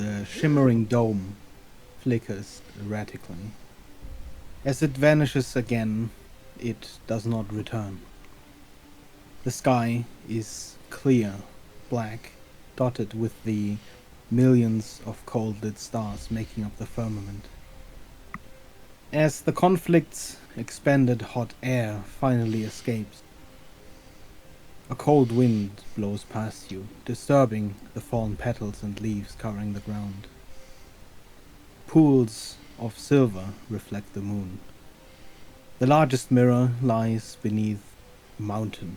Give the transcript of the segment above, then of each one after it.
The shimmering dome flickers erratically. As it vanishes again, it does not return. The sky is clear, black, dotted with the millions of cold-lit stars making up the firmament. As the conflict's expanded hot air finally escapes, a cold wind blows past you, disturbing the fallen petals and leaves covering the ground. Pools of silver reflect the moon. The largest mirror lies beneath a mountain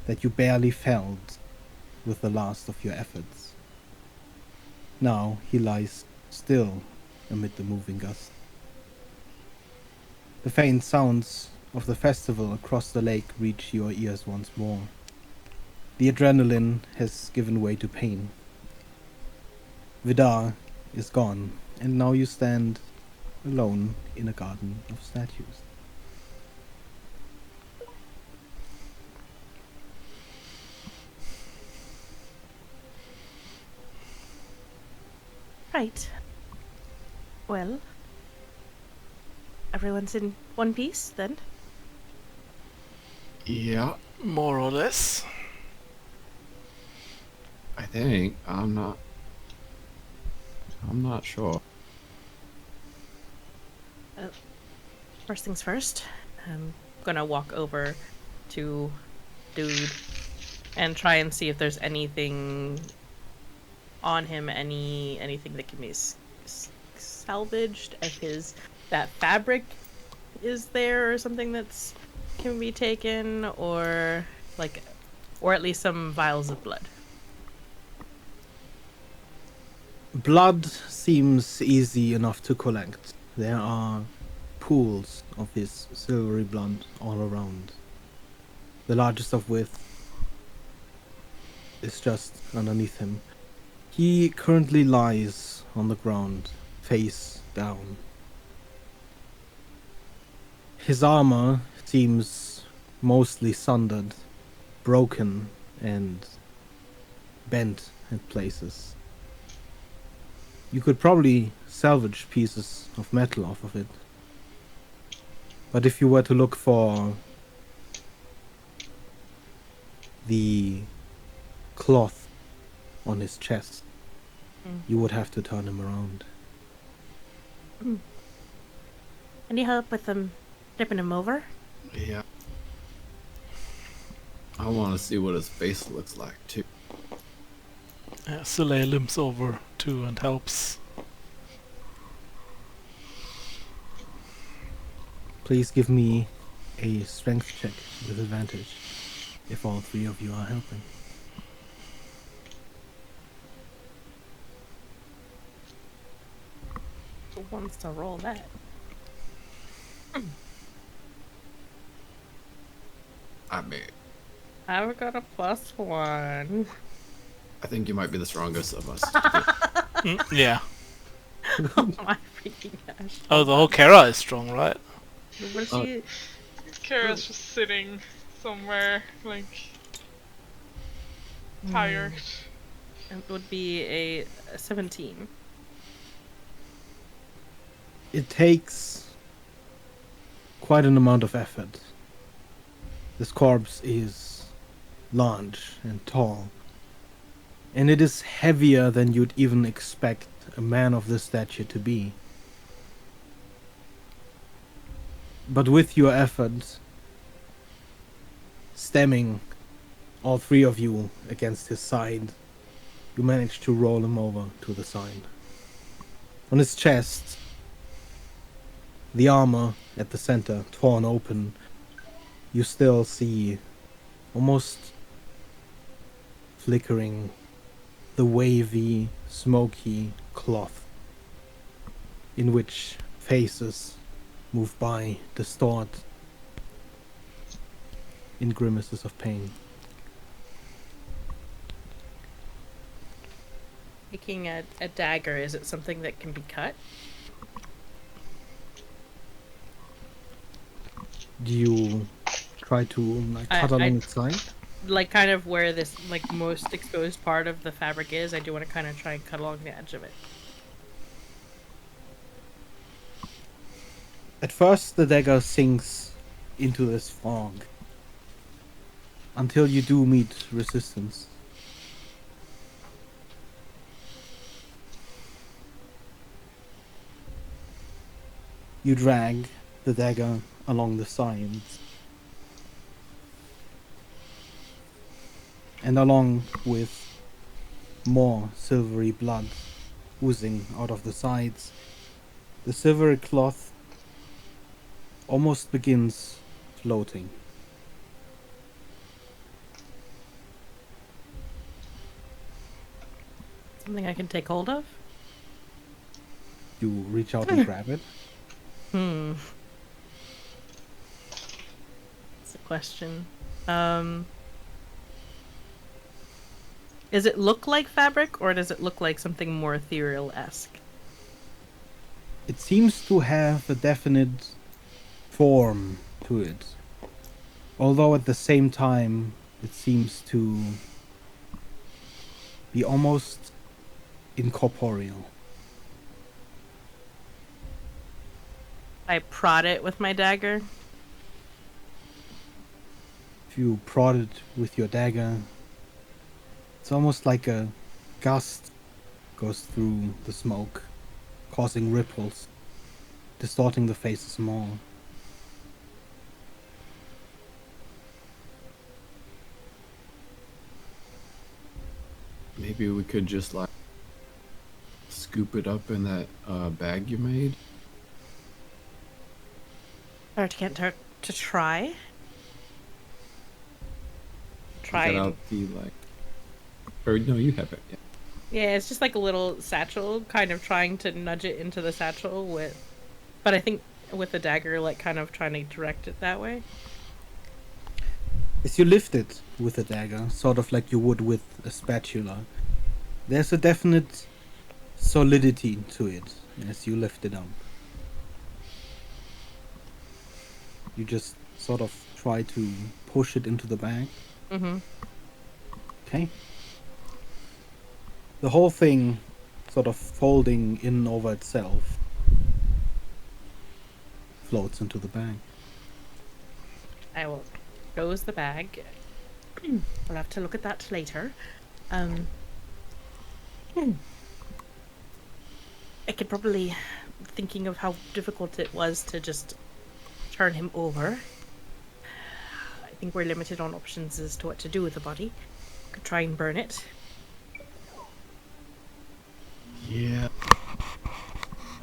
that you barely felled with the last of your efforts. Now he lies still amid the moving gust. The faint sounds of the festival across the lake reach your ears once more. The adrenaline has given way to pain. Vidar is gone, and now you stand alone in a garden of statues. Right. Well, everyone's in one piece then? Yeah, More or less. I think. I'm not sure. First things first, I'm gonna walk over to Dude and try and see if there's anything on him, anything that can be salvaged. If that fabric is there, or something that's can be taken, or at least some vials of blood. Blood seems easy enough to collect. There are pools of his silvery blood all around. The largest of which is just underneath him. He currently lies on the ground, face down. His armor seems mostly sundered, broken, and bent at places. You could probably salvage pieces of metal off of it. But if you were to look for the cloth on his chest, you would have to turn him around. Any help with flipping him over? Yeah. I want to see what his face looks like too. Soleil limps over too and helps. Please give me a strength check with advantage if all three of you are helping. Who wants to roll that? I mean, I've got a +1. I think you might be the strongest of us. Yeah. Oh my freaking gosh. Oh, the whole Kara is strong, right? What she... Kara's just sitting somewhere, tired. It would be a 17. It takes quite an amount of effort. This corpse is large and tall, and it is heavier than you'd even expect a man of this stature to be. But with your efforts, stemming all three of you against his side, you manage to roll him over to the side. On his chest, the armor at the center torn open, you still see almost flickering the wavy, smoky cloth in which faces move by, distort in grimaces of pain. Taking a dagger, is it something that can be cut? Do you try to cut along its side? like kind of where this like most exposed part of the fabric is, I do want to kind of try and cut along the edge of it. At first, the dagger sinks into this fog until you do meet resistance. You drag the dagger along the sides, and along with more silvery blood oozing out of the sides, the silvery cloth almost begins floating. Something I can take hold of? You reach out and grab it. That's a question. Does it look like fabric, or does it look like something more ethereal-esque? It seems to have a definite form to it, although at the same time it seems to be almost incorporeal. I prod it with my dagger. If you prod it with your dagger, it's almost like a gust goes through the smoke, causing ripples, distorting the faces more. Maybe we could just like scoop it up in that bag you made. Or can't hurt to try. Try. Get out the like. Or no, you have it. Yeah. Yeah, it's just like a little satchel, kind of trying to nudge it into the satchel with, but I think with the dagger, like kind of trying to direct it that way. As you lift it with a dagger, sort of like you would with a spatula, there's a definite solidity to it as you lift it up. You just sort of try to push it into the bag. Mm-hmm. Okay. The whole thing sort of folding in over itself floats into the bag. I will close the bag. We'll have to look at that later. I could probably, thinking of how difficult it was to just turn him over. I think we're limited on options as to what to do with the body. Could try and burn it. Yeah.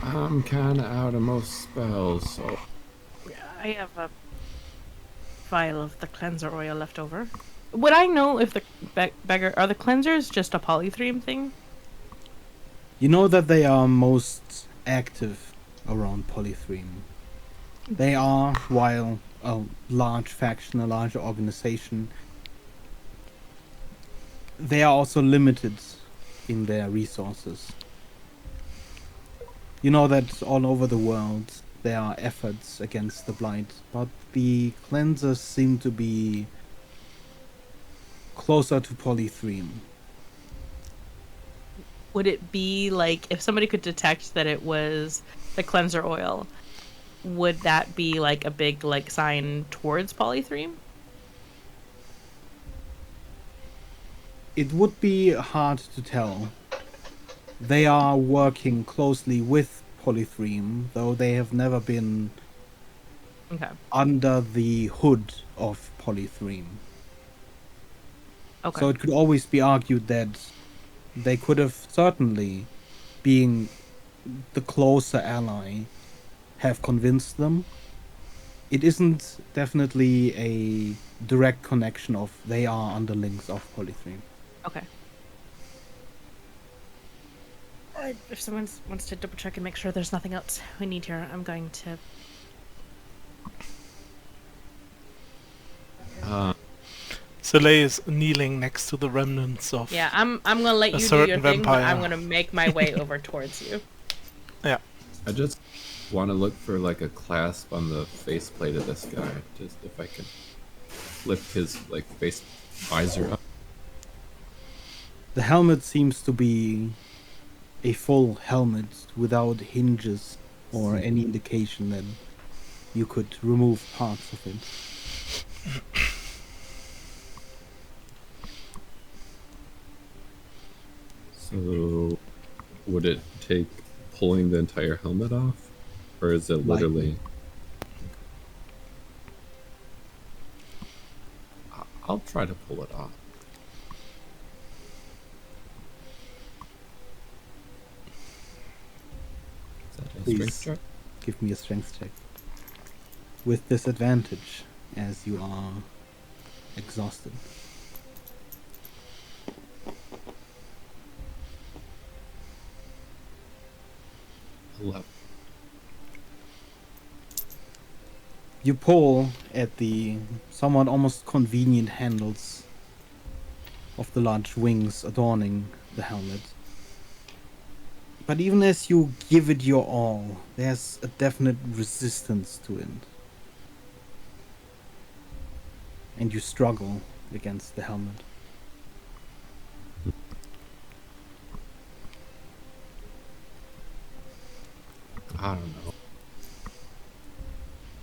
I'm kind of out of most spells, so I have a vial of the cleanser oil left over. Would I know if the beggar are the cleansers just a Polythreme thing? You know that they are most active around Polythreme. They are, while a large faction, a larger organization, they are also limited in their resources. You know that all over the world there are efforts against the Blight, but the cleansers seem to be closer to Polythreme. Would it be like if somebody could detect that it was the cleanser oil? Would that be like a big like sign towards Polythreme? It would be hard to tell. They are working closely with Polythreme, though they have never been Okay. under the hood of Polythreme. Okay. So it could always be argued that they could have certainly, being the closer ally, have convinced them. It isn't definitely a direct connection of they are underlings of Polythreme. Okay. If someone wants to double check and make sure there's nothing else we need here, I'm going to. Soleil is kneeling next to the remnants of. Yeah, I'm gonna let A you do your certain thing, but vampire. I'm gonna make my way over towards you. Yeah. I just want to look for like a clasp on the faceplate of this guy, just if I can flip his like face visor up. The helmet seems to be a full helmet without hinges or any indication that you could remove parts of it. So, would it take pulling the entire helmet off? Or is it Likely. literally... I'll try to pull it off. Is that a Please. strength check? Give me a strength check. With disadvantage, as you are exhausted. 11. You pull at the somewhat almost convenient handles of the large wings adorning the helmet. But even as you give it your all, there's a definite resistance to it. And you struggle against the helmet. I don't know.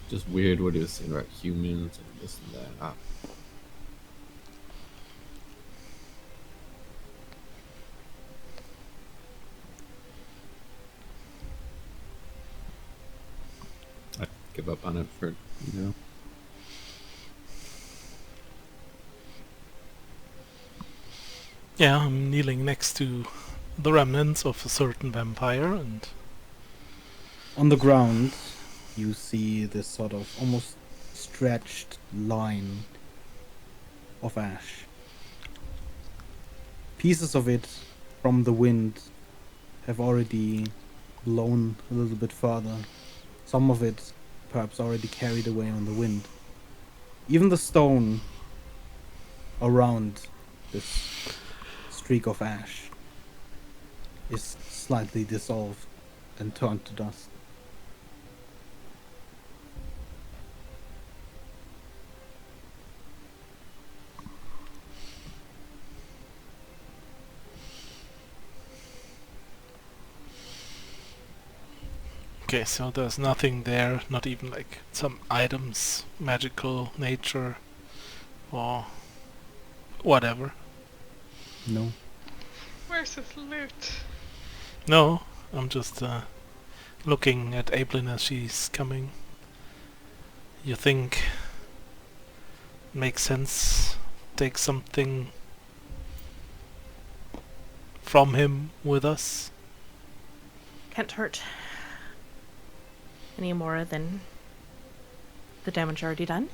Just weird what he was saying about humans and this and that. I'd give up on it for, you know. Yeah, I'm kneeling next to the remnants of a certain vampire, and On the ground, you see this sort of almost stretched line of ash. Pieces of it from the wind have already blown a little bit further. Some of it perhaps already carried away on the wind. Even the stone around this streak of ash is slightly dissolved and turned to dust. okay, so there's nothing there, not even like some items, magical nature, or whatever. No. Where's his loot? No, I'm just looking at Aiblinn as she's coming. You think makes sense? Take something from him with us? Can't hurt any more than the damage already done.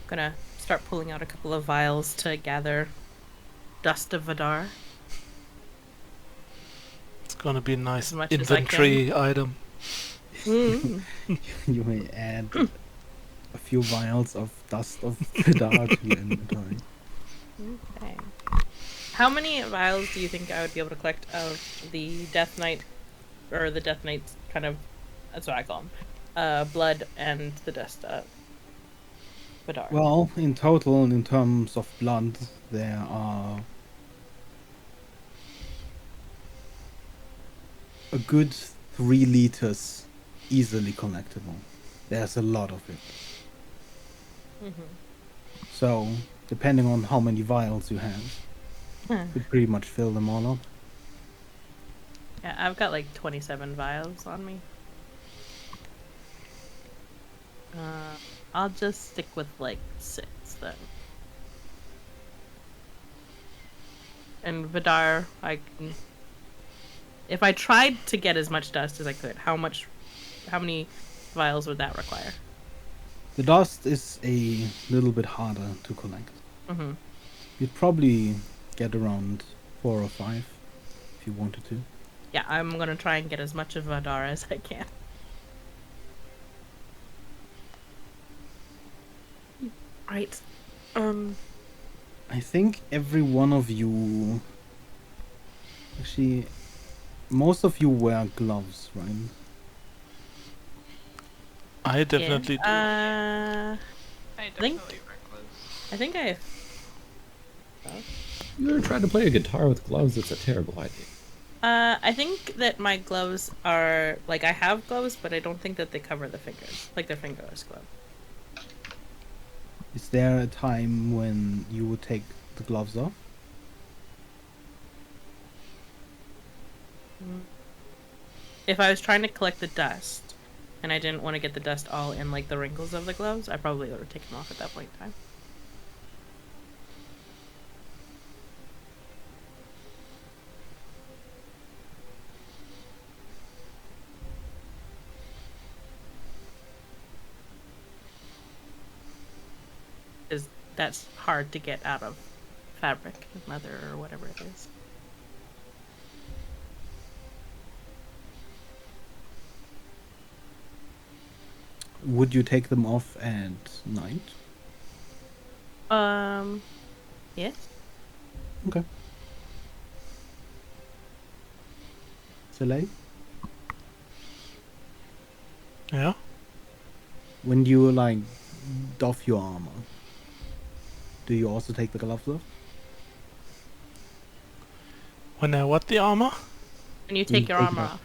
Gonna start pulling out a couple of vials to gather dust of Vidar. It's gonna be a nice As much as I inventory item. Mm. You may add a few vials of dust of Vidar to your inventory. Okay. How many vials do you think I would be able to collect of the Death Knight, or the Death Knight's kind of, that's what I call them, blood and the dust of Vidar? Well, in total, in terms of blood, there are a good 3 liters easily collectible. There's a lot of it. Mm-hmm. So, depending on how many vials you have, you could pretty much fill them all up. Yeah, I've got like 27 vials on me. I'll just stick with like 6 then. And Vidar, I can... If I tried to get as much dust as I could, how many vials would that require? The dust is a little bit harder to collect. Mm-hmm. You'd probably get around 4 or 5 if you wanted to. Yeah, I'm gonna try and get as much of Vidar as I can. Right. I think every one of you... Actually, most of you wear gloves, right? I definitely do. I think- definitely wear gloves. I think I. You ever tried to play a guitar with gloves? It's a terrible idea. I think that my gloves are like I have gloves, but I don't think that they cover the fingers, like they're fingerless gloves. Is there a time when you would take the gloves off? If I was trying to collect the dust, and I didn't want to get the dust all in like the wrinkles of the gloves, I probably would have taken them off at that point in time. Because that's hard to get out of fabric, leather, or whatever it is. Would you take them off at night? Yes. Okay. Soleil? Yeah. When you like doff your armor, do you also take the gloves off? When I what the armor? When you When you take your take it armor off. off.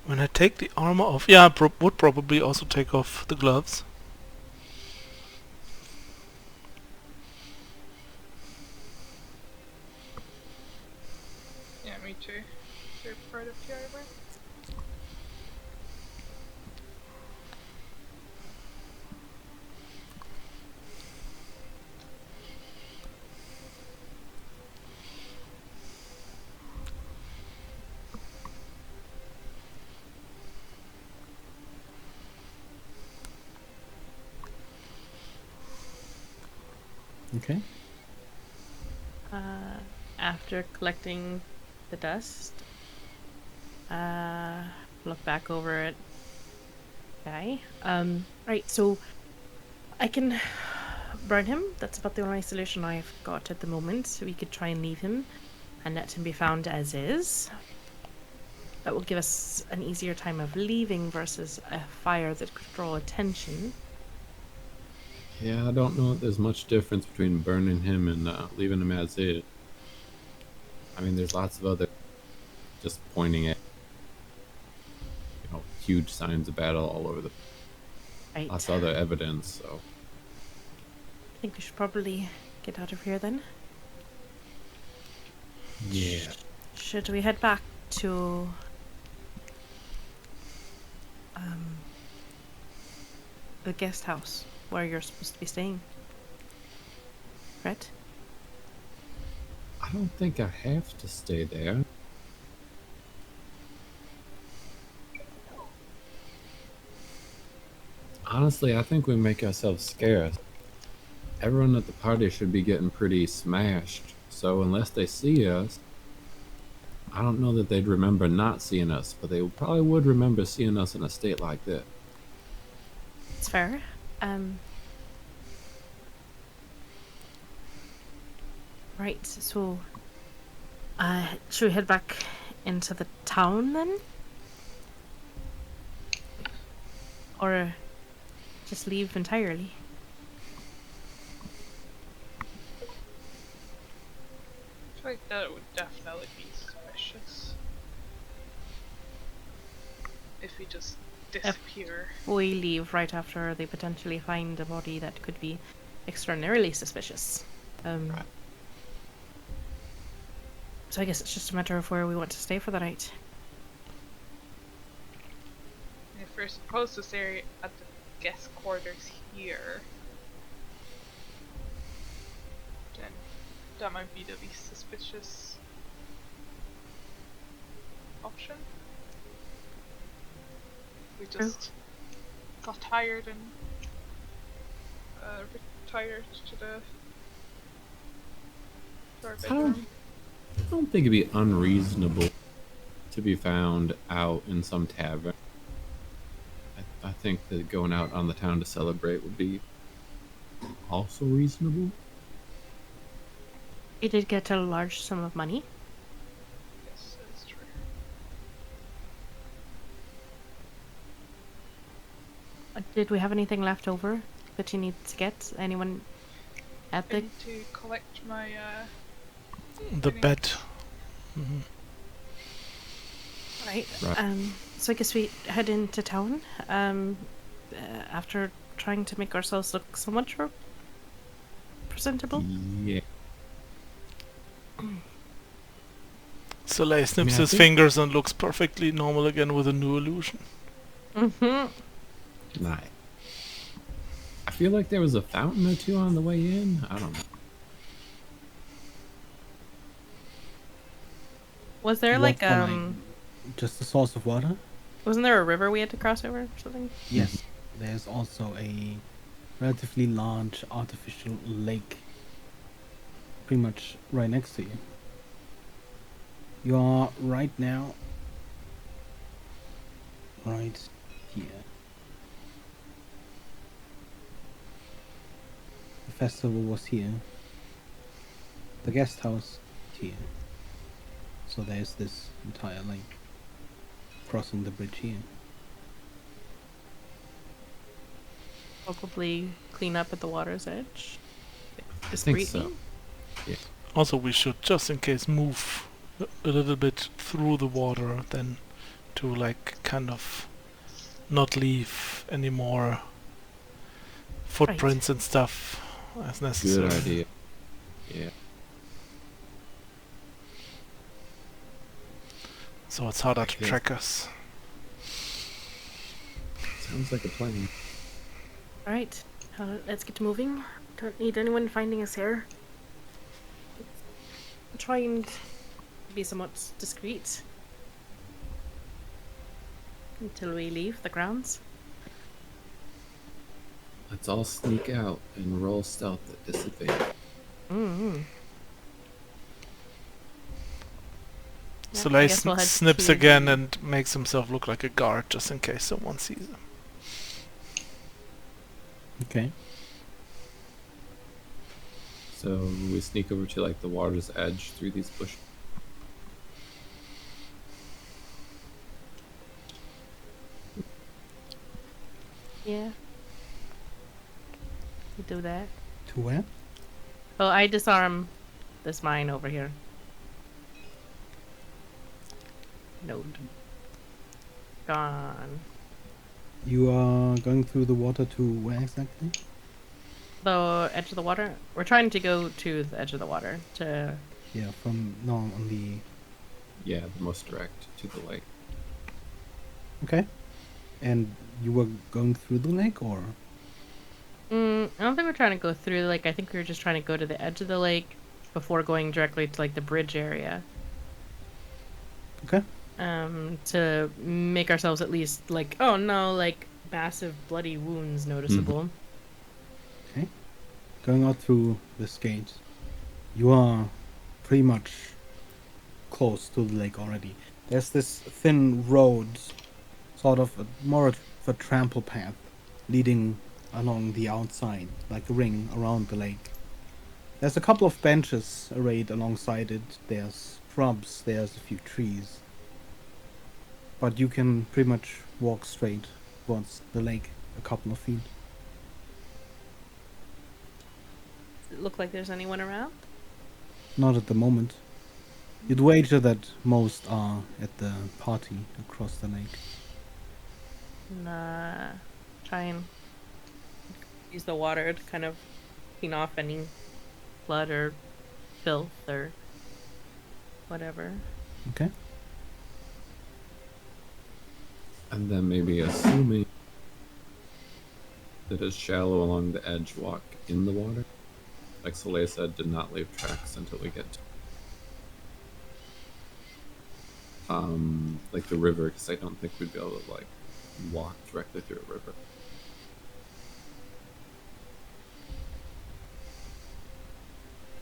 When I take the armor off, yeah, I would probably also take off the gloves. Yeah, me too. They're part of the armor. Okay. After collecting the dust, look back over it. Okay. Right, so I can burn him. That's about the only solution I've got at the moment. So we could try and leave him and let him be found as is. That will give us an easier time of leaving versus a fire that could draw attention. Yeah, I don't know if there's much difference between burning him and leaving him as is. I mean, there's lots of other just pointing at, huge signs of battle all over the. Right. Lots of other evidence. So I think we should probably get out of here then. yeah, Should we head back to the guest house where you're supposed to be staying? Right? I don't think I have to stay there. Honestly, I think we make ourselves scarce. Everyone at the party should be getting pretty smashed, so unless they see us, I don't know that they'd remember not seeing us, but they probably would remember seeing us in a state like this. It's fair. Right, so should we head back into the town then? Or just leave entirely? I feel like that would definitely be suspicious. If we just disappear. We leave right after they potentially find a body that could be extraordinarily suspicious. Right. So I guess it's just a matter of where we want to stay for the night. If we're supposed to stay at the guest quarters here, then that might be the least suspicious option. We just got tired and retired to our bedroom. I don't think it'd be unreasonable to be found out in some tavern. I think that going out on the town to celebrate would be also reasonable. We did get a large sum of money. Yes, that's true. Did we have anything left over that you need to get? Anyone at I the... need to collect my The Any- bed. Hmm. Right. Right. So I guess we head into town. After trying to make ourselves look somewhat presentable. Yeah. Soleil snips I his think- fingers and looks perfectly normal again with a new illusion. Mm-hmm. Nice. I feel like there was a fountain or two on the way in. I don't know. Was there What like for, just a source of water? wasn't there a river we had to cross over or something? Yes. There's also a relatively large artificial lake pretty much right next to you. You are right now right here. The festival was here. The guest house here. So there's this entire lake crossing the bridge here. Probably clean up at the water's edge. I think so. Also, we should, just in case, move a little bit through the water then to, like, kind of not leave any more footprints and stuff as necessary. Good idea. Yeah. So it's harder to Okay. track us. Sounds like a plan. Alright, let's get moving. Don't need anyone finding us here. Try and be somewhat discreet until we leave the grounds. Let's all sneak out and roll stealth at disadvantage. Mm-hmm. Soleil snips again and makes himself look like a guard just in case someone sees him. Okay. So we sneak over to like the water's edge through these bushes. Yeah. You do that. To where? Well, I disarm this mine over here. Node. Gone. You are going through the water to where exactly? The edge of the water? We're trying to go to the edge of the water to... Yeah, from no on the. Yeah, the most direct to the lake. Okay. And you were going through the lake, or? I don't think we're trying to go through the lake. I think we were just trying to go to the edge of the lake before going directly to like the bridge area. Okay. To make ourselves at least like, oh no, like massive bloody wounds noticeable. Okay. Going out through this gate, you are pretty much close to the lake already. There's this thin road, sort of more of a trample path, leading along the outside, like a ring around the lake. There's a couple of benches arrayed alongside it. There's shrubs, there's a few trees. But you can pretty much walk straight towards the lake a couple of feet. Does it look like there's anyone around? Not at the moment. You'd wager that most are at the party across the lake. Nah. Try and use the water to kind of clean off any blood or filth or whatever. Okay. And then maybe assuming that it's shallow along the edge, walk in the water. Like Soleil said, did not leave tracks until we get to like the river, because I don't think we'd be able to like walk directly through a river.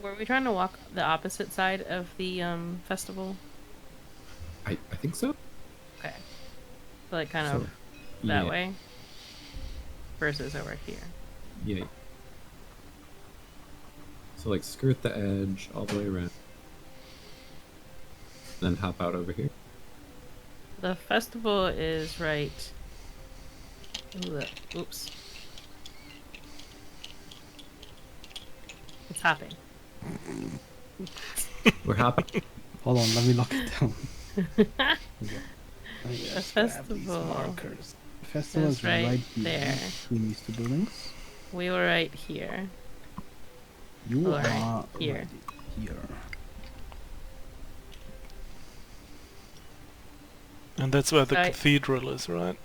Were we trying to walk the opposite side of the festival? I think so. Okay. So like kind So, of that yeah, way versus over here. Yeah. So like skirt the edge all the way around. Then hop out over here. The festival is right. Oops. It's hopping. We're happy. Hold on, let me lock it down. Let me A just grab these festival markers. The festival is is right right here there. between these two buildings. We were right here. You Right are here. right here. And that's where the Right. cathedral is, right?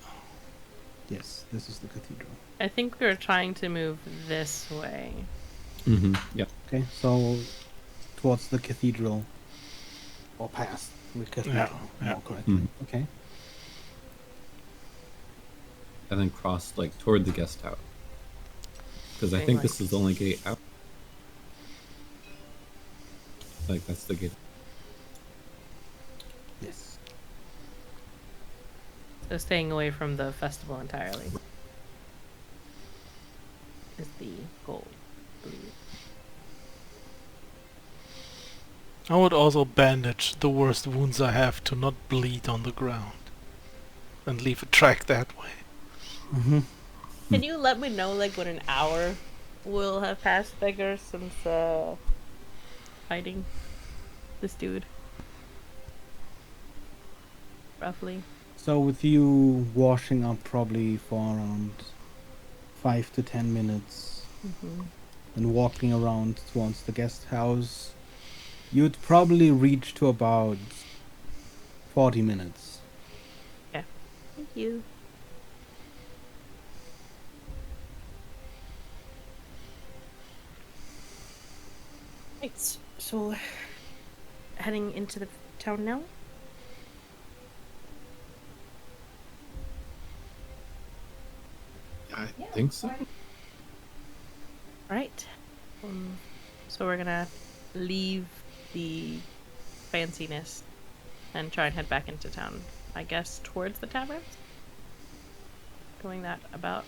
Yes, this is the cathedral. I think we were trying to move this way. Mm-hmm. Yeah. Okay, so towards the cathedral, or past the cathedral, yeah. more correctly. Mhm. Okay. And then cross like toward the guest house. Because I Okay, think like- this is the only gate out. Like that's the gate. Yes. So staying away from the festival entirely is the goal, I believe. I would also bandage the worst wounds I have to not bleed on the ground. And leave a track that way. Mm-hmm. Can you let me know, like, when an hour will have passed, Beggar, since fighting this dude? Roughly. So with you washing up probably for around 5 to 10 minutes Mm-hmm. and walking around towards the guest house, you'd probably reach to about 40 minutes. Thank you. Right, so heading into the town now? I think so. Right. So we're gonna leave the fanciness and try and head back into town. I guess towards the taverns? Going that about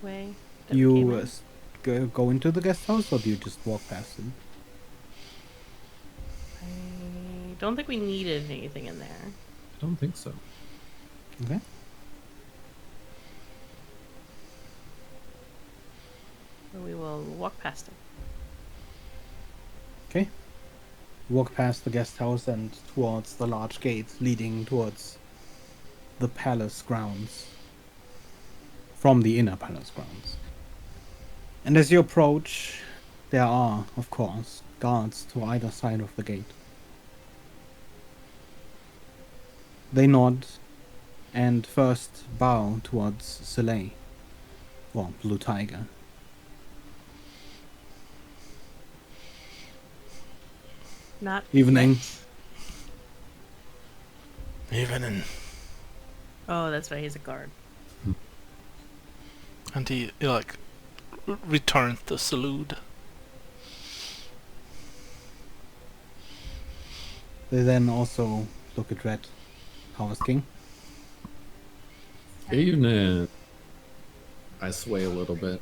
way that we came You in? go into the guest house, or do you just walk past it? I don't think we needed anything in there. I don't think so. Okay. So we will walk past it. Okay. You walk past the guest house and towards the large gate leading towards the palace grounds. From the inner palace grounds. And as you approach, there are, of course, guards to either side of the gate. They nod and first bow towards Soleil, or Blue Tiger. Not Evening. yet. Evening. Oh, that's right, he's a guard. And he like returns the salute. They then also look at Red. How is King? Evening. I sway a little bit.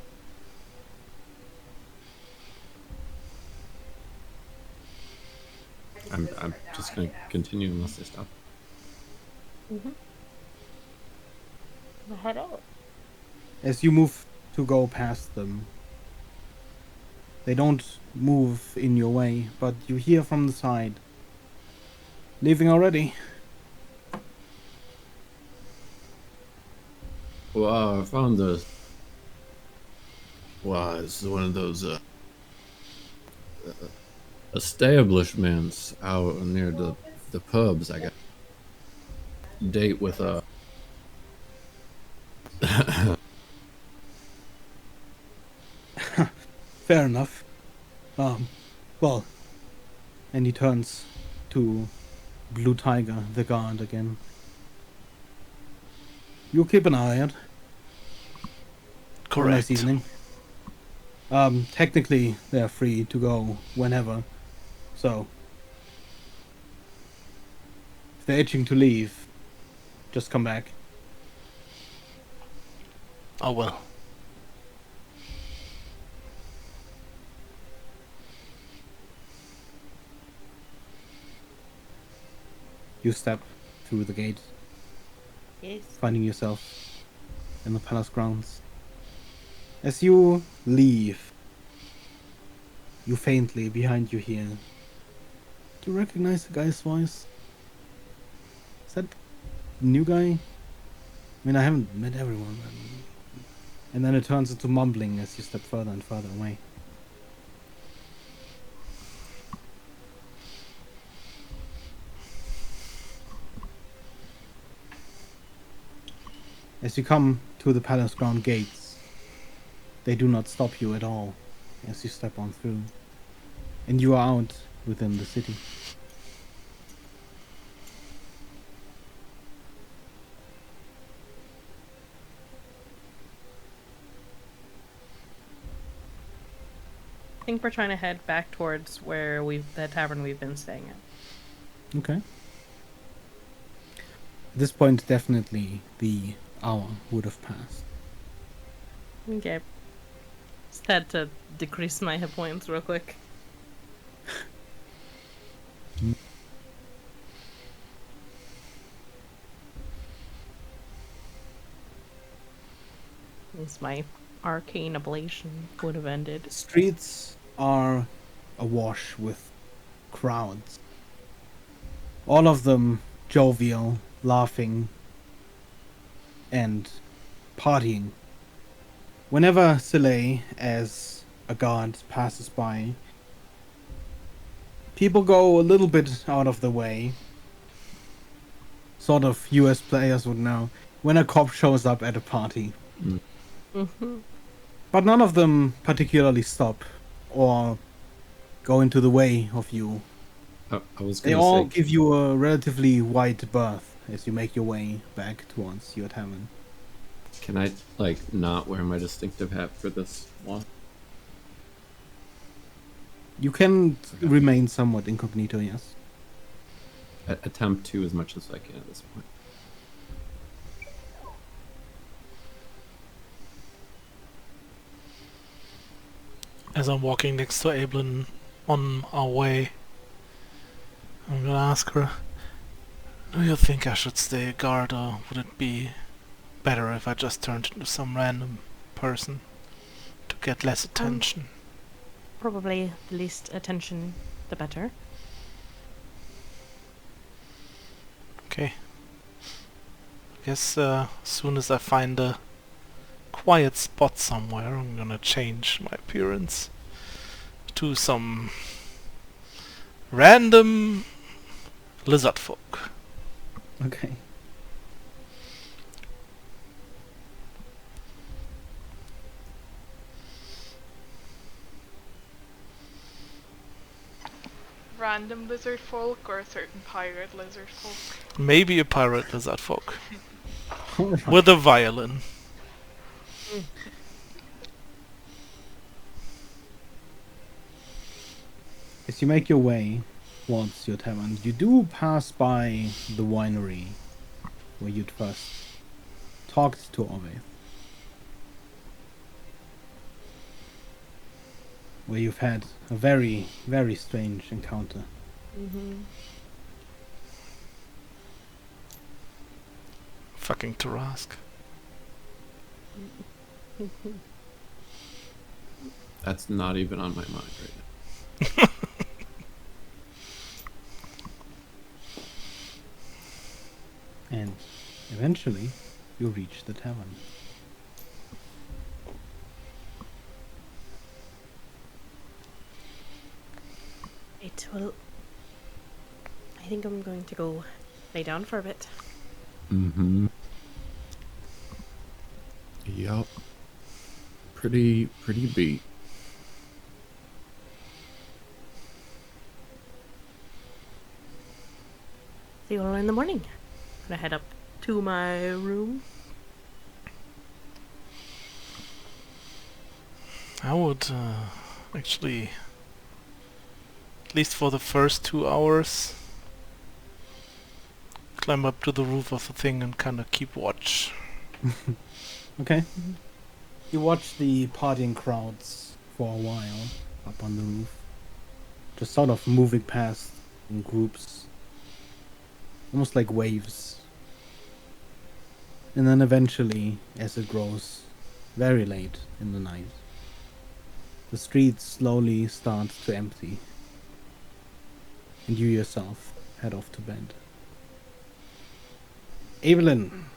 I'm just gonna continue unless they stop. Head out. As you move to go past them, they don't move in your way, but you hear from the side. Leaving already? Well, I found this. Wow, it's one of those establishments out near the pubs. I got date with a. Fair enough. Well, and he turns to Blue Tiger, the guard again. You keep an eye out. Have a Correct. nice evening. Technically, they're free to go whenever. So, if they're itching to leave, just come back. Oh well. You step through the gate, Yes. finding yourself in the palace grounds. As you leave, You faintly behind you hear. Do you recognize the guy's voice? Is that new guy? I mean, I haven't met everyone. And then it turns into mumbling as you step further and further away. As you come to the palace ground gates, they do not stop you at all as you step on through. And you are out within the city. I think we're trying to head back towards where the tavern we've been staying at. Okay. At this point, definitely the hour would have passed. Okay. Just had to decrease my hit points real quick. Since my arcane ablation would have ended. Streets are awash with crowds. All of them jovial, laughing, and partying. Whenever Soleil, as a guard, passes by, people go a little bit out of the way. Sort of US players would know when a cop shows up at a party. Mm-hmm. But none of them particularly stop or go into the way of you. I was They gonna all say, give you a relatively wide berth as you make your way back towards your tavern. can I like not wear my distinctive hat for this one? You can remain somewhat incognito, yes. Attempt to as much as I can at this point. As I'm walking next to Ablin on our way, I'm gonna ask her, do you think I should stay a guard, or would it be better if I just turned into some random person to get less attention? Probably the least attention, the better. Okay. I guess as soon as I find a quiet spot somewhere, I'm gonna change my appearance to some random lizard folk. Okay. Random lizard folk or a certain pirate lizard folk? Maybe a pirate lizard folk Alright. with a violin. As you make your way towards your tavern, you do pass by the winery where you'd first talked to Orve. Where you've had a very, very strange encounter. Mm-hmm. Fucking Tarask. That's not even on my mind right now. And eventually, you reach the tavern. Right, well, I think I'm going to go lay down for a bit. Mm-hmm. Yup. Pretty beat. See you all in the morning. Gonna head up to my room. I would actually, at least for the first 2 hours, climb up to the roof of the thing and kind of keep watch. Okay. You watch the partying crowds for a while up on the roof. Just sort of moving past in groups. Almost like waves. And then eventually, as it grows very late in the night, the street slowly starts to empty, and you yourself head off to bed. Evelyn,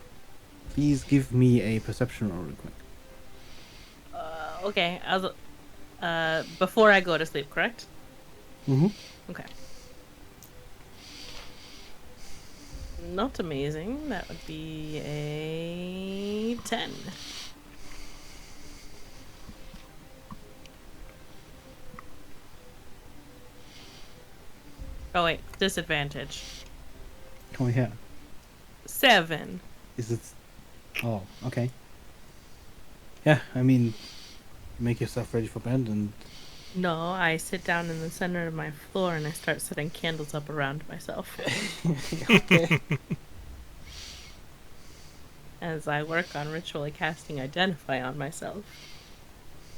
please give me a perception roll real quick. Okay, before I go to sleep, correct? Mm-hmm. Okay. Not amazing. That would be a 10. Oh wait, disadvantage. Oh yeah. 7. Is it? Oh, okay. Yeah, I mean, make yourself ready for bed, and No, I sit down in the center of my floor and I start setting candles up around myself okay. as I work on ritually casting Identify on myself.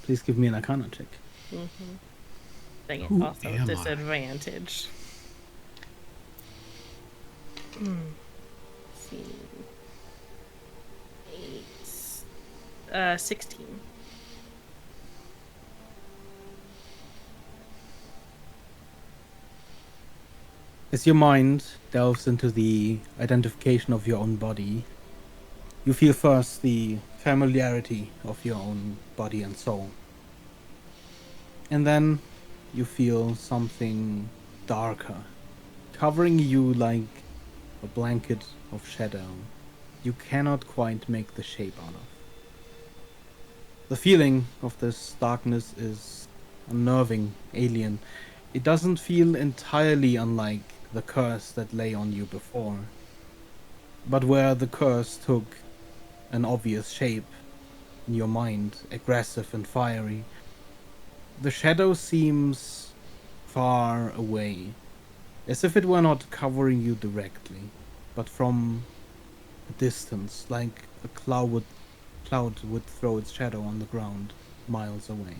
Please give me an Arcana check. Mm-hmm. Dang it, Who also am I? disadvantage. Let's see. 16. As your mind delves into the identification of your own body, you feel first the familiarity of your own body and soul. And then you feel something darker, covering you like a blanket of shadow you cannot quite make the shape out of. The feeling of this darkness is unnerving, alien. It doesn't feel entirely unlike the curse that lay on you before, but where the curse took an obvious shape in your mind, aggressive and fiery, the shadow seems far away, as if it were not covering you directly, but from a distance, like a cloud would throw its shadow on the ground miles away.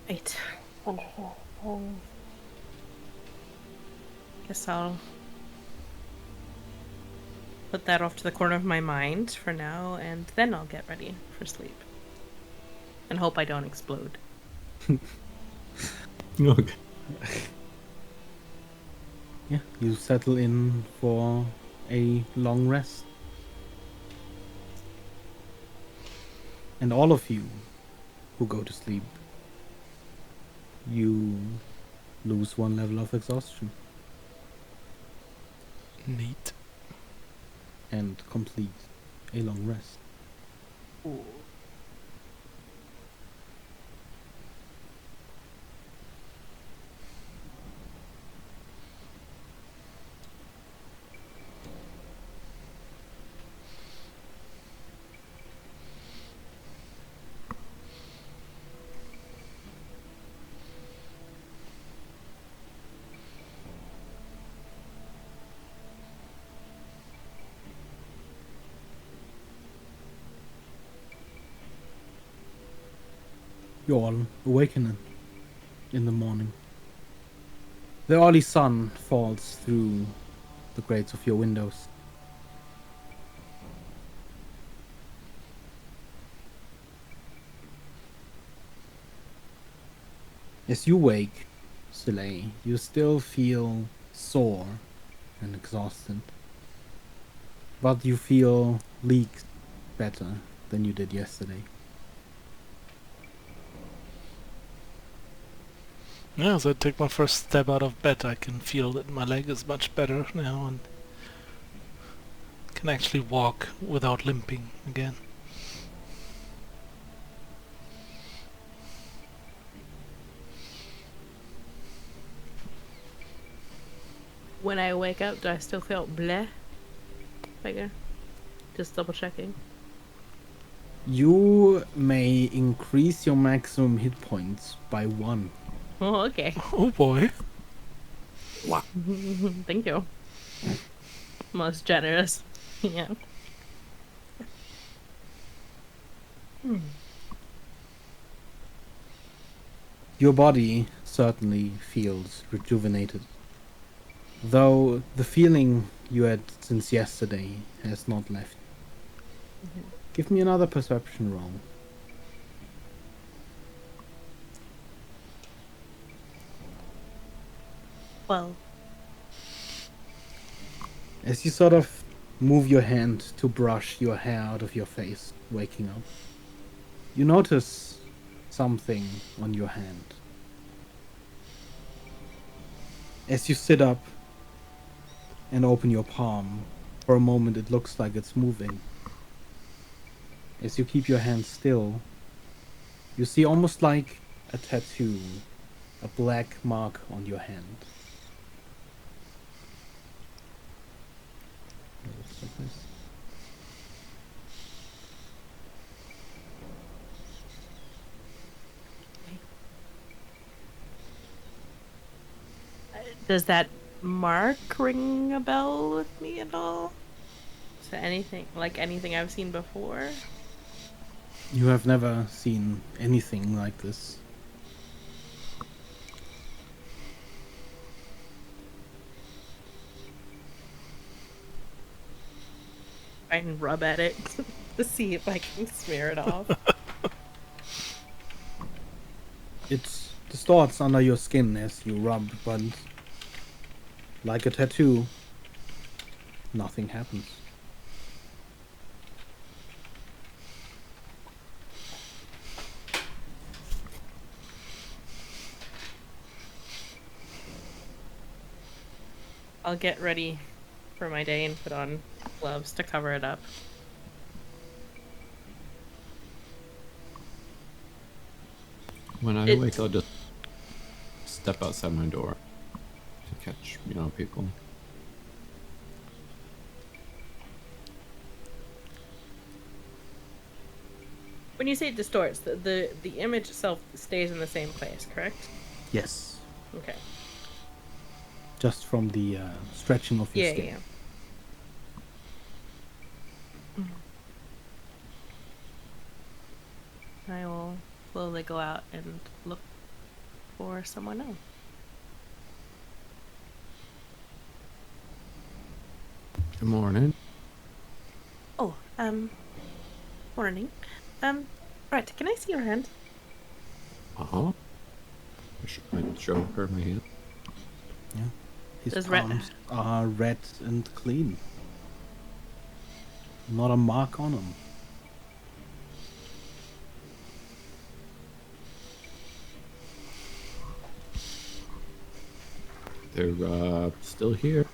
Right. Wonderful. Guess I'll put that off to the corner of my mind for now, and then I'll get ready for sleep. And hope I don't explode. Okay. Yeah, you settle in for a long rest. And all of you who go to sleep, you lose 1 level of exhaustion Neat. and complete a long rest. You all awaken in the morning. The early sun falls through the grates of your windows. As you wake, Soleil, you still feel sore and exhausted, but you feel leagues better than you did yesterday. Yeah, as I take my first step out of bed, I can feel that my leg is much better now and can actually walk without limping again. When I wake up, do I still feel bleh? Figure. Just double checking. You may increase your maximum hit points by 1. Oh, okay. Oh boy. Thank you. Most generous. Yeah. Your body certainly feels rejuvenated. though the feeling you had since yesterday has not left. Give me another perception roll. Well, As you sort of move your hand to brush your hair out of your face, waking up, you notice something on your hand. As you sit up and open your palm, for a moment it looks like it's moving. As you keep your hand still, you see almost like a tattoo, a black mark on your hand. Looks like this. does that mark ring a bell with me at all? Is that anything I've seen before? You have never seen anything like this. I can rub at it to see if I can smear it off. It distorts under your skin as you rub, but like a tattoo, nothing happens. I'll get ready for my day and put on gloves to cover it up. When I wake, I'll just step outside my door to catch, people. When you say it distorts, the image itself stays in the same place, correct? Yes, Okay. just from the stretching of your Yeah, skin. yeah. I will slowly go out and look for someone else. Good morning. Oh, morning. Right, can I see your hand? Uh-huh. I'd show her my hand. Yeah. His Does red- palms are red and clean. Not a mark on them. They're still here.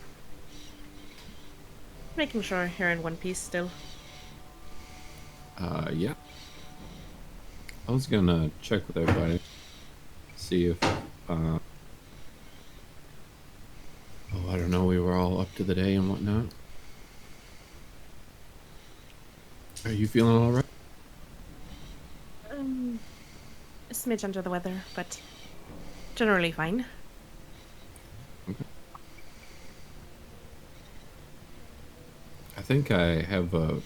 Making sure you're in one piece still. Yeah. I was gonna check with everybody, see if, oh, I don't know, we were all up to the day and whatnot. Are you feeling all right? A smidge under the weather, but generally fine. Okay. I think I have a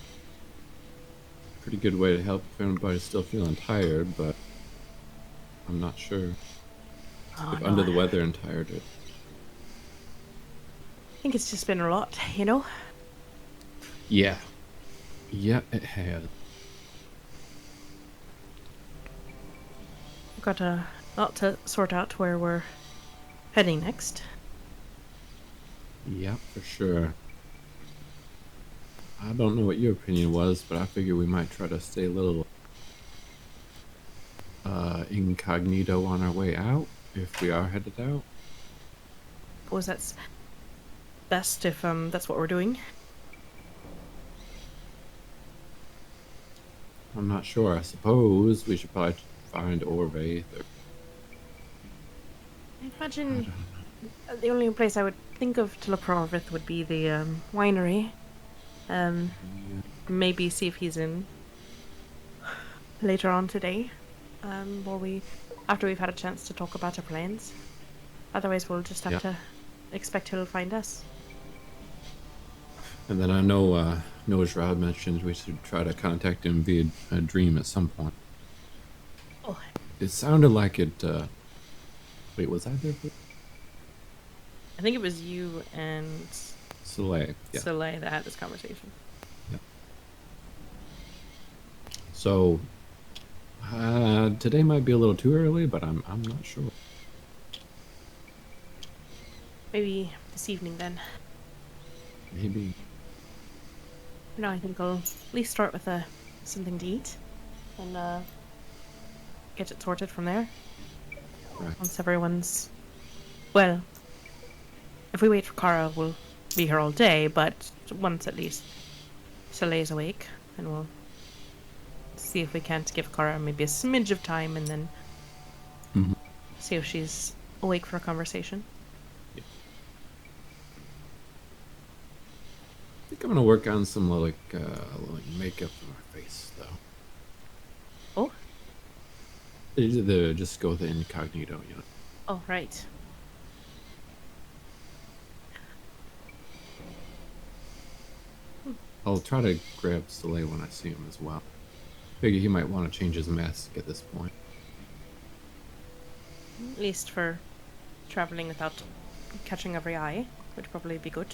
pretty good way to help if anybody's still feeling tired, but I'm not sure Oh, if no, under the weather and tired. I think it's just been a lot, you know? Yeah. Yeah, it has. We've got a lot to sort out where we're heading next. Yeah, for sure. I don't know what your opinion was, but I figure we might try to stay a little incognito on our way out if we are headed out. Suppose that's best if that's what we're doing. I'm not sure. I suppose we should probably find Orve. I imagine the only place I would think of to look for Orvith would be the winery. Maybe see if he's in later on today. After we've had a chance to talk about our plans. Otherwise, we'll just have to expect he'll find us. And then I know Shroud mentioned we should try to contact him via a dream at some point. Oh, It sounded like it. Wait, was I there? I think it was you and Soleil, yeah. Soleil that had this conversation. So today might be a little too early, but I'm not sure. Maybe this evening then. Maybe. No, I think I'll at least start with something to eat and get it sorted from there. Right. Once everyone's... Well, if we wait for Kara, we'll be here all day, but once at least Soleil's awake, and we'll see if we can't give Kara maybe a smidge of time and then Mhm. see if she's awake for a conversation. I think I'm gonna work on some like makeup for my face though. Oh? Just go with the incognito, you know. Oh, right. I'll try to grab Soleil when I see him as well. Figure he might want to change his mask at this point. At least for traveling without catching every eye would probably be good.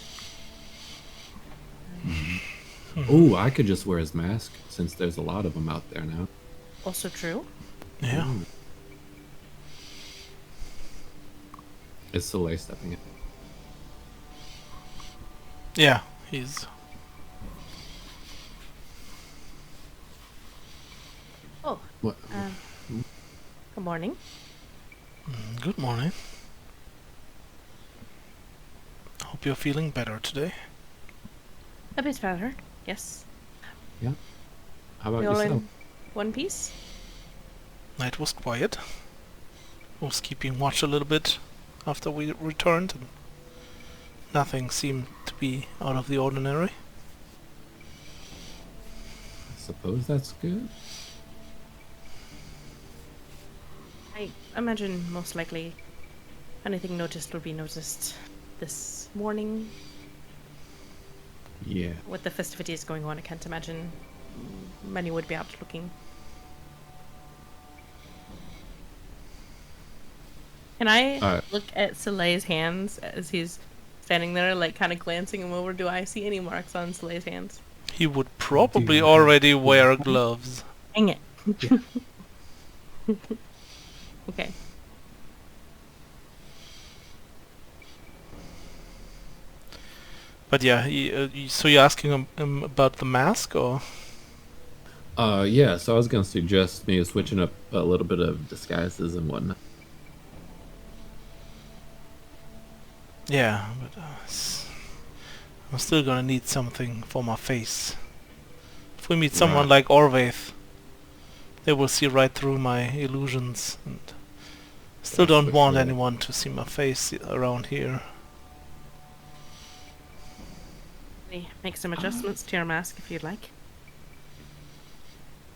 Oh, I could just wear his mask since there's a lot of them out there now. Also true. Yeah. Ooh. Is Soleil stepping in? Yeah, he's... Oh, What? good morning. Good morning. Hope you're feeling better today. A bit better, yes. How about We all yourself? in one piece? Night was quiet. I was keeping watch a little bit after we returned, and nothing seemed to be out of the ordinary. I suppose that's good. I imagine most likely anything noticed will be noticed this morning. Yeah. With the festivities going on, I can't imagine many would be out looking. Can I look at Soleil's hands as he's standing there, like kind of glancing him over? Do I see any marks on Soleil's hands? He would probably you already have- wear gloves. Dang it. Yeah. Okay. But yeah, so you're asking him about the mask, or? Yeah, so I was gonna suggest maybe switching up a little bit of disguises and whatnot. Yeah, but I'm still gonna need something for my face. If we meet someone Right. like Orvaith, they will see right through my illusions, and still That's don't for want sure. anyone to see my face around here. Make some adjustments to your mask if you'd like.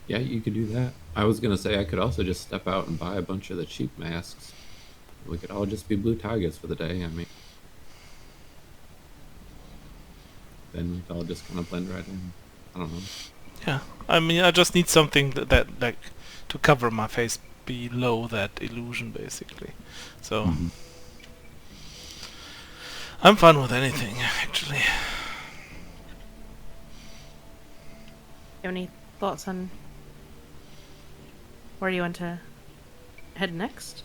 Yeah, you could do that. I was gonna say I could also just step out and buy a bunch of the cheap masks. We could all just be blue tigers for the day. I mean, then they'll just kind of blend right in. I don't know. Yeah, I mean, I just need something that like to cover my face below that illusion, basically. So Mhm. I'm fine with anything, actually. You have any thoughts on where you want to head next?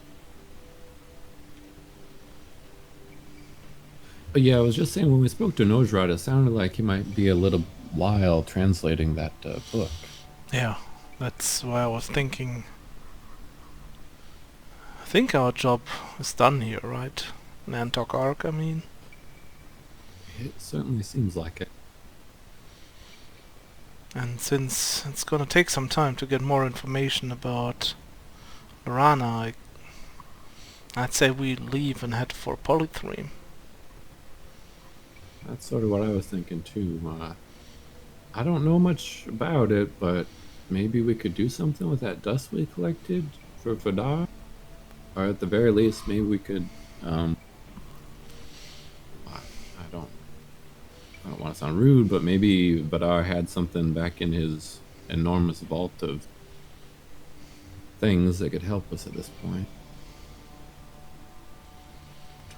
But yeah, I was just saying when we spoke to Nojrod, it sounded like he might be a little while translating that book. Yeah, that's why I was thinking. I think our job is done here, right? Nantok Arc, I mean. It certainly seems like it. And since it's gonna take some time to get more information about Lorana, I'd say we leave and head for Polythreme. That's sort of what I was thinking too. I don't know much about it, but maybe we could do something with that dust we collected for Vidar. Or at the very least, maybe we could, I don't want to sound rude, but maybe Vidar had something back in his enormous vault of things that could help us at this point.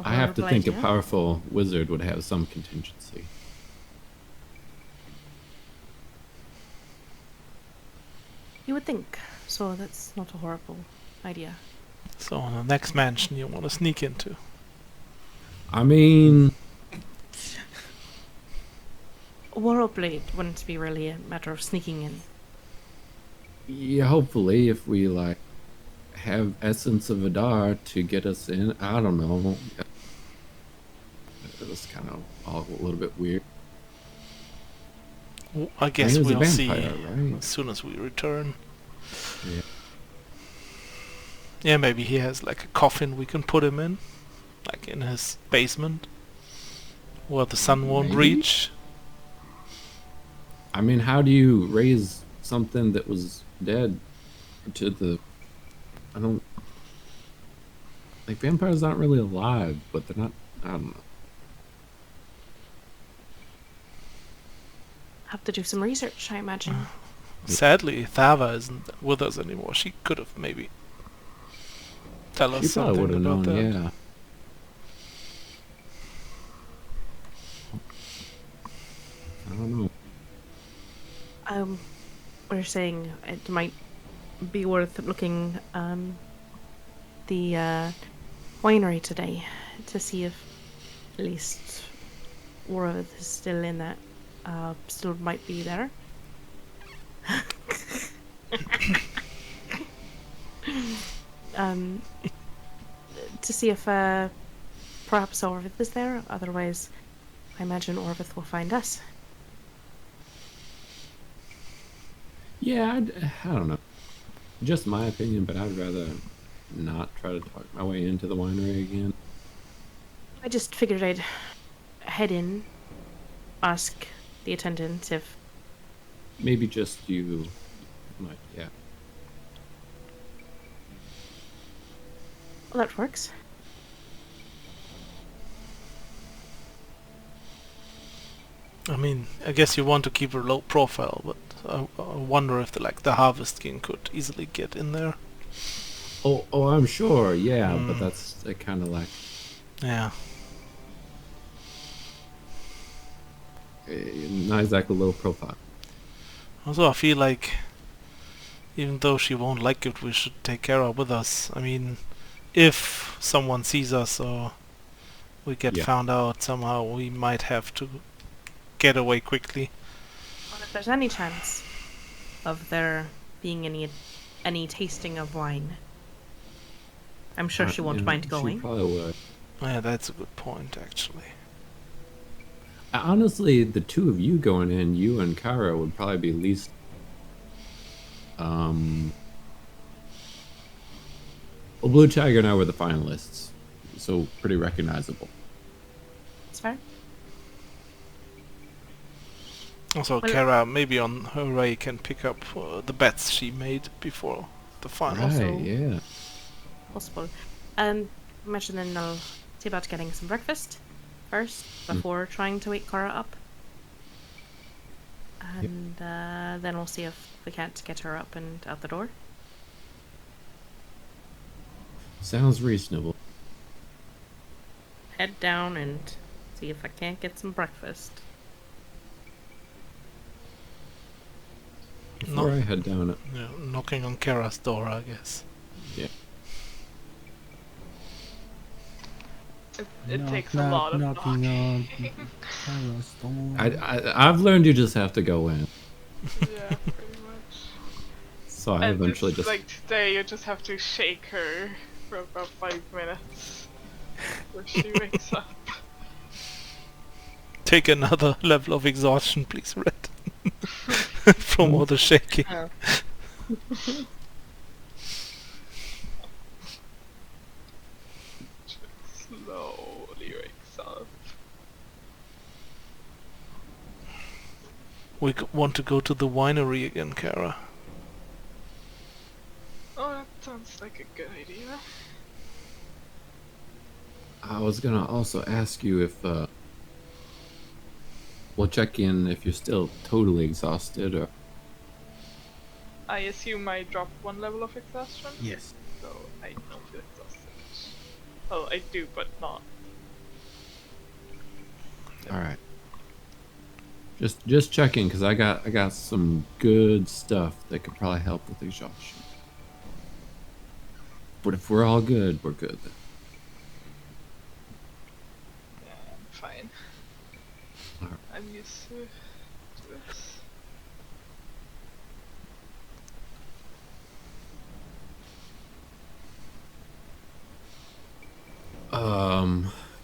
I have to horrible think a idea. powerful wizard would have some contingency. You would think. So that's not a horrible idea. So the next mansion you want to sneak into. I mean, Warblade wouldn't be really a matter of sneaking in. yeah, hopefully if we like have Essence of Adar to get us in, I don't know. It was kind of all a little bit weird. I guess he's a we'll see vampire, right? as soon as we return. Yeah. Yeah, maybe he has like a coffin we can put him in, like in his basement, where the sun won't Maybe? reach. I mean, how do you raise something that was dead to the... I don't... Like, vampires aren't really alive, but they're not... I don't know. Have to do some research, I imagine. Sadly, Thava isn't with us anymore. She could have maybe tell us She probably would something have about known, that. yeah. I don't know. We're saying it might be worth looking the winery today to see if at least Wareth is still in that. Still might be there. um, to see if perhaps Orvith is there. Otherwise, I imagine Orvith will find us. Yeah, I don't know. Just my opinion, but I'd rather not try to talk my way into the winery again. I just figured I'd head in, ask the attendant if... Maybe just you might, yeah. Well, that works. I mean, I guess you want to keep her low profile, but I wonder if the Harvest King could easily get in there. Oh, I'm sure, yeah, but that's kind of like Yeah. not exactly low profile. Also, I feel like even though she won't like it, we should take care of with us. I mean, if someone sees us or we get Yeah. found out somehow, we might have to get away quickly. Well, if there's any chance of there being any tasting of wine, I'm sure she won't Yeah, mind She going. probably would. Yeah, that's a good point, actually. Honestly, the two of you going in, you and Kara, would probably be least. Well, Blue Tiger and I were the finalists, so pretty recognizable. That's fair. Also, Well- Kara, maybe on her way, can pick up the bets she made before the final. Right? Also- Yeah. Possible. Imagine then I'll see about getting some breakfast first before trying to wake Cora up. And then we'll see if we can't get her up and out the door. Sounds reasonable. Head down and see if I can't get some breakfast. Before I head down it. Yeah, knocking on Kara's door, I guess. Yeah. It takes a lot of knocking. on Kara's door. I've learned you just have to go in. Yeah, pretty much. So I And eventually it's just like today, you just have to shake her for about 5 minutes before she wakes up. Take another level of exhaustion, please, Red. From all the shaking. Slowly wakes up. We want to go to the winery again, Kara. Oh, that sounds like a good idea. I was gonna also ask you if we'll check in if you're still totally exhausted or I assume I dropped 1 level of exhaustion, Yes. so I don't feel exhausted. Oh, I do, but not All right. Just checking because I got some good stuff that could probably help with exhaustion. But if we're all good, we're good. Yeah, I'm fine. Alright. I'm used to this.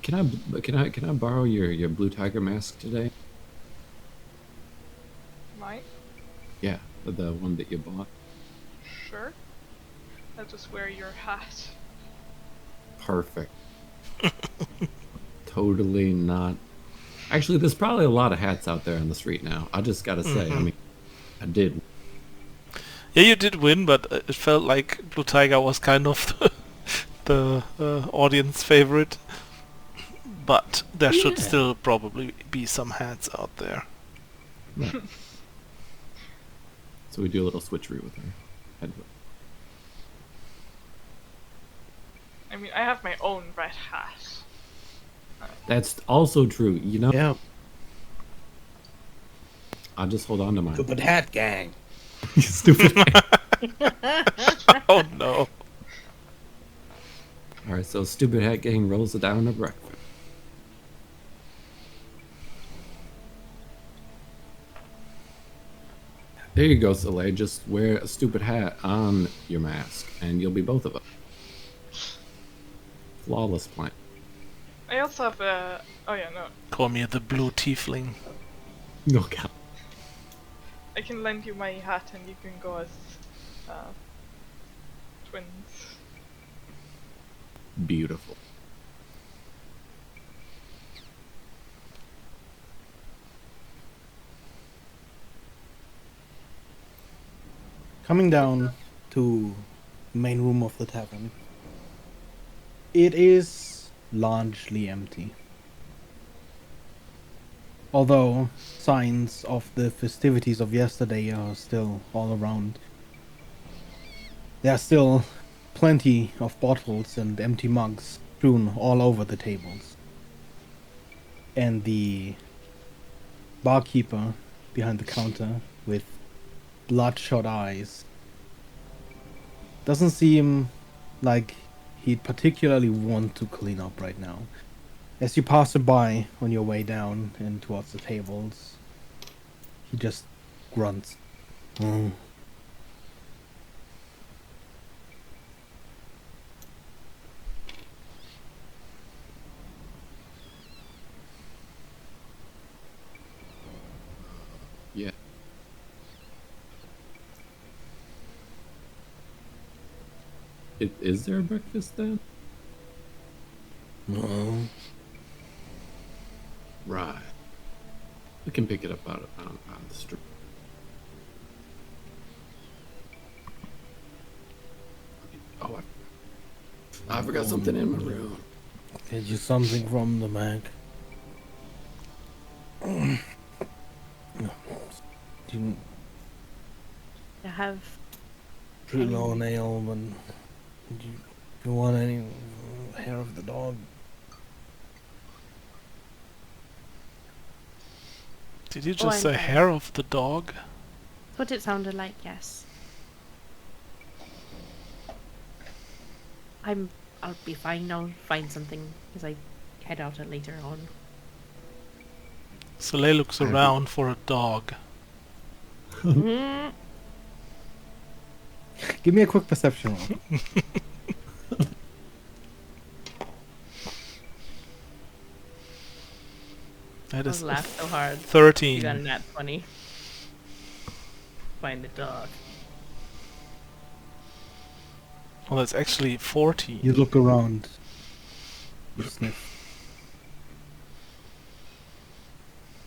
Can I borrow your blue tiger mask today? Mine? Yeah, the one that you bought. Sure. I'll just wear your hat. Perfect. Totally not. Actually, there's probably a lot of hats out there on the street now. I just gotta say, I mean, I did. Yeah, you did win, but it felt like Blue Tiger was kind of the audience favorite. But there should Yeah. still probably be some hats out there. Right. So we do a little switchery with her. Headbutt. I mean, I have my own red hat. That's also true. You know, Yeah. I'll just hold on to mine. Stupid hat gang. Stupid. Oh no. All right, so stupid hat gang rolls it down to breakfast. There you go, Soleil. Just wear a stupid hat on your mask, and you'll be both of us. Flawless plan. I also have a. Oh yeah, no. Call me the blue tiefling. No God. I can lend you my hat and you can go as twins. Beautiful. Coming down to the main room of the tavern. It is largely empty. Although signs of the festivities of yesterday are still all around. There are still plenty of bottles and empty mugs strewn all over the tables. And the barkeeper behind the counter with bloodshot eyes doesn't seem like he'd particularly want to clean up right now. As you pass by on your way down and towards the tables, he just grunts. Yeah. Is there a breakfast then? No. Right. We can pick it up out on the street. Oh, I forgot something in my room. Get you something from the Mac. Do you I have. drill nail when do you want any hair of the dog? Did you Oh, just say I'm- hair of the dog? That's what it sounded like, yes. I'll be fine. I'll find something as I head out later on. Soleil looks I agree. around for a dog. Mm. Give me a quick perception roll. That is I'll laugh so hard. You 13. got a nat 20. Find the dog. Oh, that's actually 14. You look around. You sniff.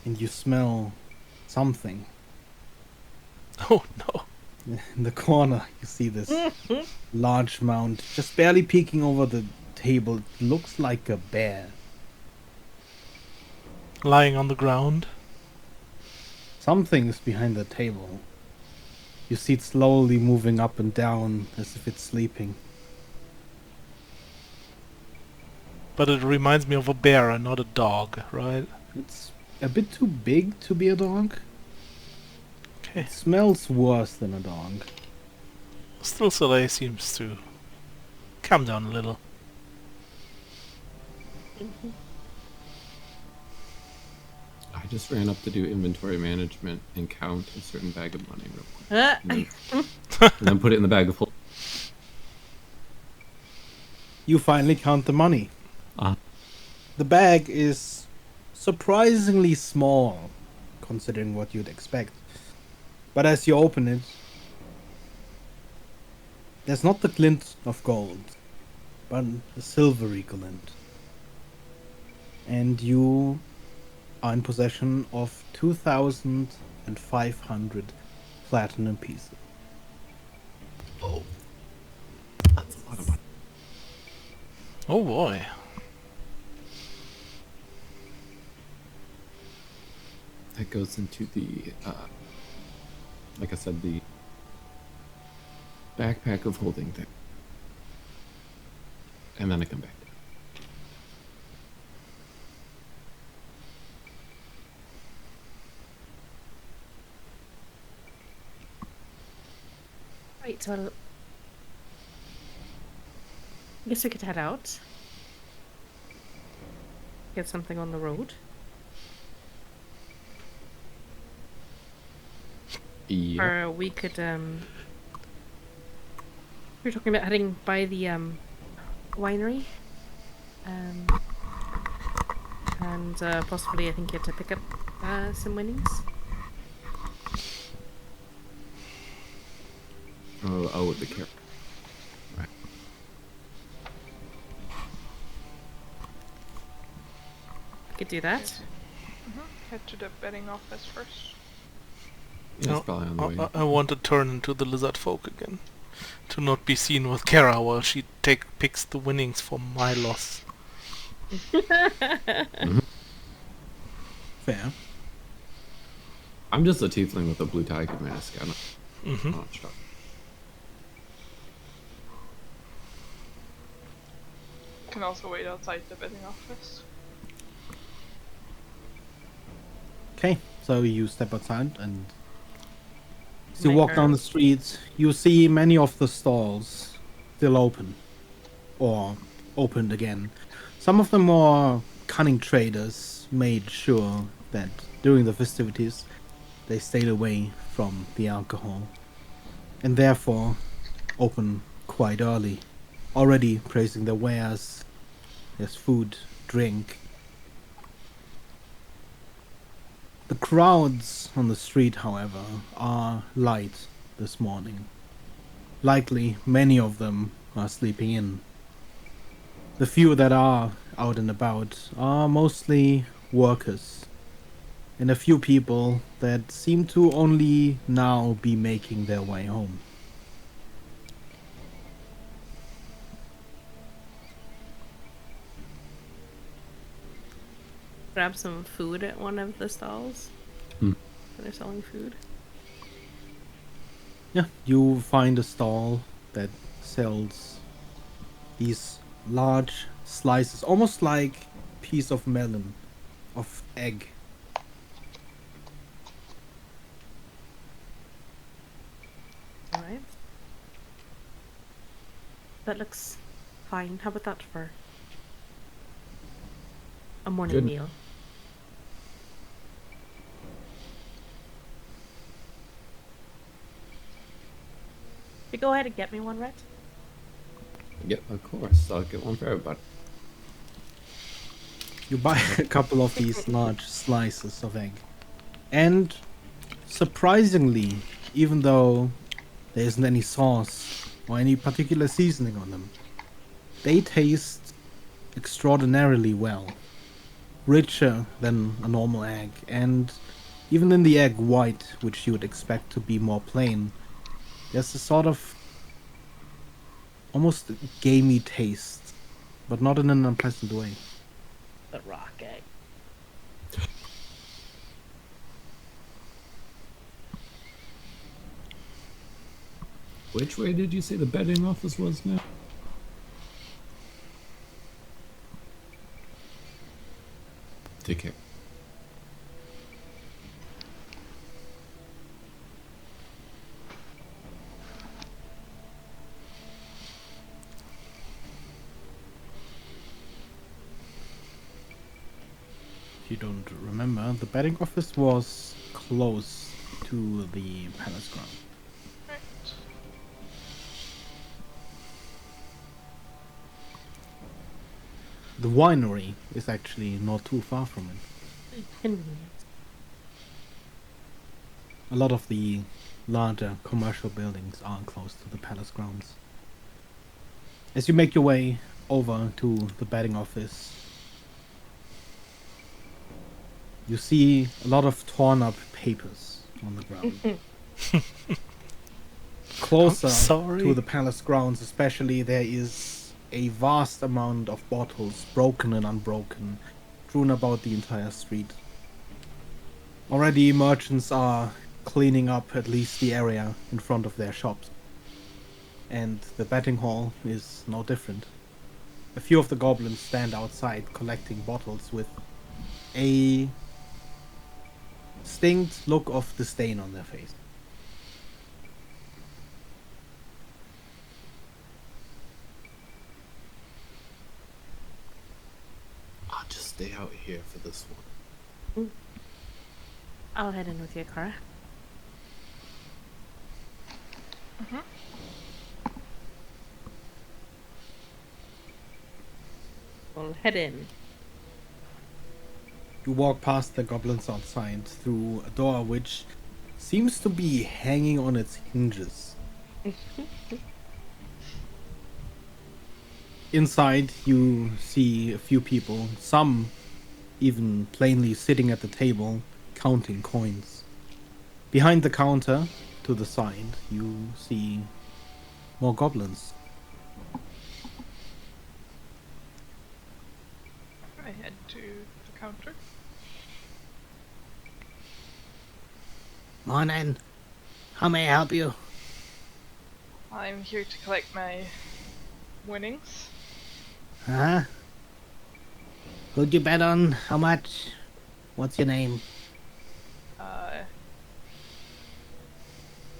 And you smell something. Oh no. In the corner, you see this large mound just barely peeking over the table. It looks like a bear. Lying on the ground. Something's behind the table. You see it slowly moving up and down as if it's sleeping. But it reminds me of a bear and not a dog, right? It's a bit too big to be a dog. Okay. It smells worse than a dog. Still, Soleil seems to calm down a little. I just ran up to do inventory management and count a certain bag of money real quick. And then put it in the bag of holding. You finally count the money. The bag is surprisingly small, considering what you'd expect. But as you open it, there's not the glint of gold, but a silvery glint. And you are in possession of 2,500 platinum pieces. Oh. That's a lot of money. Oh boy. That goes into the, like I said, the backpack of holding thing. And then I come back. Right, so I guess we could head out. Get something on the road. Yeah. Or we could, we were talking about heading by the, winery. And, possibly I think you have to pick up, some winnings. Oh, the carrot. Right. We could do that. Head to the betting office first. Yeah, No, it's probably on the way. I want to turn into the lizard folk again. To not be seen with Kara while she picks the winnings for my loss. Fair. I'm just a tiefling with a blue tiger mask. I'm not sure. Can also wait outside the betting office. Okay, so you step outside and as you Make walk our- down the street, you see many of the stalls still open or opened again. Some of the more cunning traders made sure that during the festivities they stayed away from the alcohol and therefore open quite early, already praising their wares. There's food, drink. The crowds on the street, however, are light this morning. Likely many of them are sleeping in. The few that are out and about are mostly workers, and a few people that seem to only now be making their way home. Grab some food at one of the stalls. Hmm. They're selling food. Yeah, you find a stall that sells these large slices, almost like piece of melon, of egg. Alright. That looks fine. How about that for a morning Good. meal? You go ahead and get me one, Rhett. Yep, of course. I'll get one for everybody. You buy a couple of these large slices of egg. And surprisingly, even though there isn't any sauce or any particular seasoning on them, they taste extraordinarily well. Richer than a normal egg, and even in the egg white, which you would expect to be more plain, there's a sort of almost gamey taste, but not in an unpleasant way. The rock egg. Which way did you say the betting office was now? Take care. you don't remember, the betting office was close to the palace ground. Right. The winery is actually not too far from it. Convenient. A lot of the larger commercial buildings are close to the palace grounds. As you make your way over to the betting office, you see a lot of torn up papers on the ground. Closer sorry. to the palace grounds especially, there is a vast amount of bottles, broken and unbroken, strewn about the entire street. Already merchants are cleaning up at least the area in front of their shops. And the betting hall is no different. A few of the goblins stand outside collecting bottles with a distinct look of disdain on their face. I'll just stay out here for this one. I'll head in with you, Kara. We'll head in. You walk past the goblins outside through a door which seems to be hanging on its hinges. Inside, you see a few people, some even plainly sitting at the table, counting coins. Behind the counter, to the side, you see more goblins. I head to the counter. Morning. How may I help you? I'm here to collect my winnings. Huh? Who'd you bet on? How much? What's your name?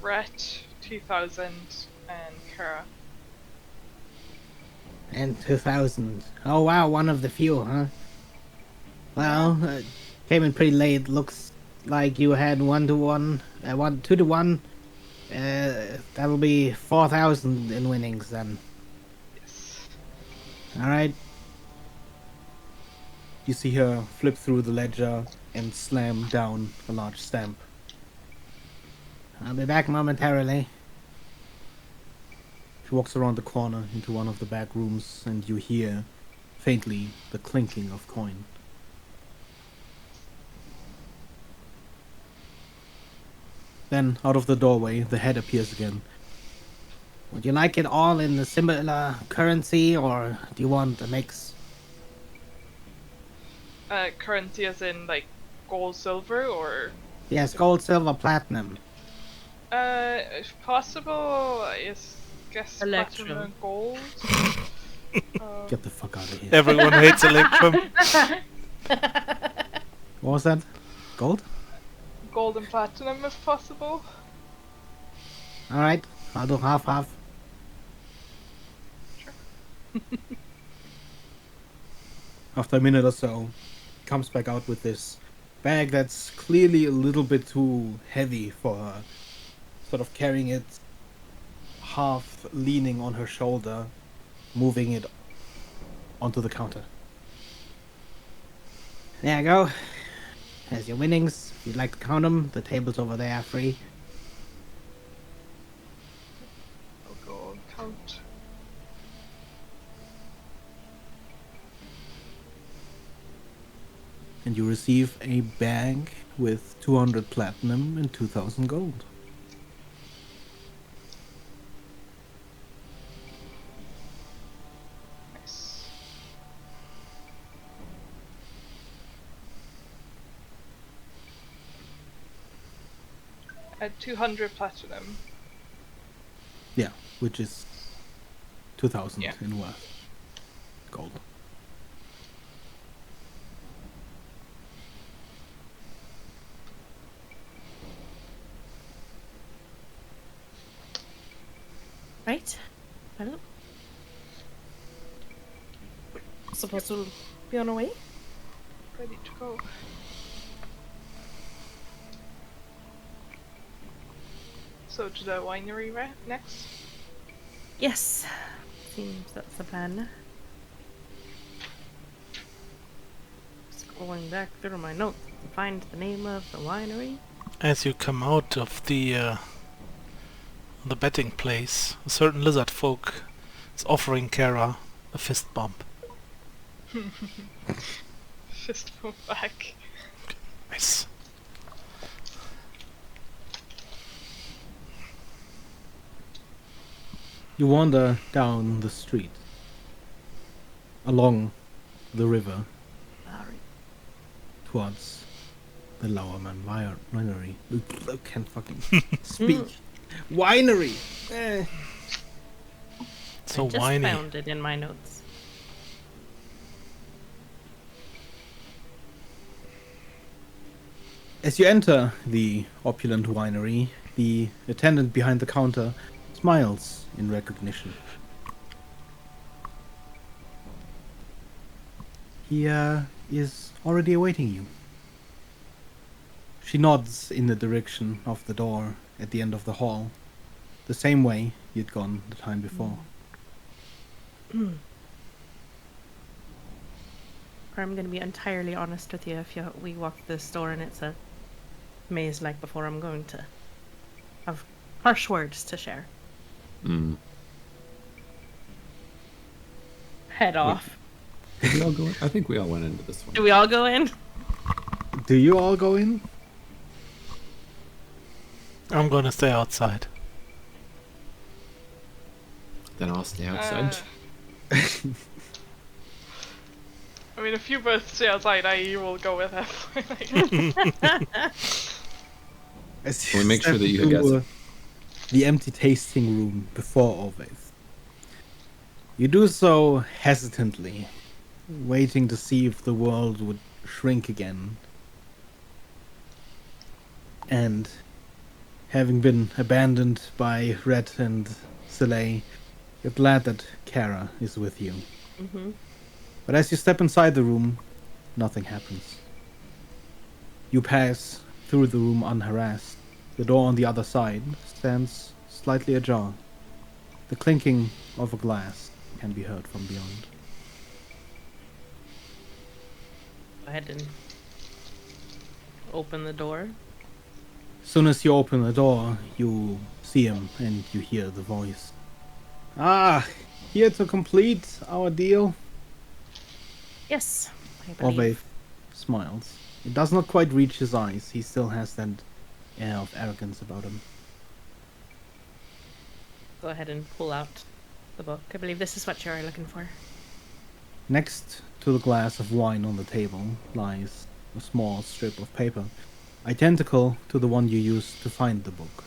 Rhett, 2000, and Kara. And 2000. Oh wow, one of the few, huh? Well, came in pretty late. Looks like you had 1-to-1, 2-to-1. That'll be 4,000 in winnings then. Yes. Alright. You see her flip through the ledger and slam down a large stamp. I'll be back momentarily. She walks around the corner into one of the back rooms, and you hear faintly the clinking of coin. Then, out of the doorway, the head appears again. Would you like it all in the similar currency, or do you want a mix? Currency as in like gold, silver, or Yes, gold, silver, platinum. if possible, I guess Electrum. platinum and gold. Get the fuck out of here. Everyone hates Electrum. What was that? Gold? Gold and platinum if possible. Alright, I'll do half-half. After a minute or so, he comes back out with this bag that's clearly a little bit too heavy for her. Sort of carrying it, half leaning on her shoulder, moving it onto the counter. There you go. There's your winnings. If you'd like to count them, the tables over there are free. I'll go and count. And you receive a bag with 200 platinum and 2000 gold. Nice. At 200 platinum. Yeah, which is 2000 Yeah. in worth. Gold. Right? Well, supposed to be on our way? ready to go. So to the winery next. Yes. Seems that's the plan. Scrolling back through my notes to find the name of the winery. As you come out of the betting place, a certain lizard folk is offering Kara a fist bump. Just move back. Nice. You wander down the street, along the river, towards the Lowerman Winery. I can't fucking speak. Winery! So I just whiny. found it in my notes. As you enter the opulent winery, the attendant behind the counter smiles in recognition. He is already awaiting you. She nods in the direction of the door at the end of the hall, the same way you'd gone the time before. Or I'm going to be entirely honest with you. If we walk to this door and it's a maze like before, I'm going to have harsh words to share. Mm. Head off. Did we all go in? I think we all went into this one. Do we all go in? Do you all go in? I'm gonna stay outside. Then I'll stay outside. I mean, if you both stay outside, I will go with it. As Can we make sure step that you through, guys- the empty tasting room before Orveth. You do so hesitantly, waiting to see if the world would shrink again. And having been abandoned by Red and Soleil, you're glad that Kara is with you. Mm-hmm. But as you step inside the room, nothing happens. You pass through the room unharassed. The door on the other side stands slightly ajar. The clinking of a glass can be heard from beyond. Go ahead and open the door. Soon as you open the door, you see him and you hear the voice. Ah, here to complete our deal. Yes, I believe. Orveth smiles. It does not quite reach his eyes. He still has that air of arrogance about him. Go ahead and pull out the book. I believe this is what you're looking for. Next to the glass of wine on the table lies a small strip of paper, identical to the one you used to find the book.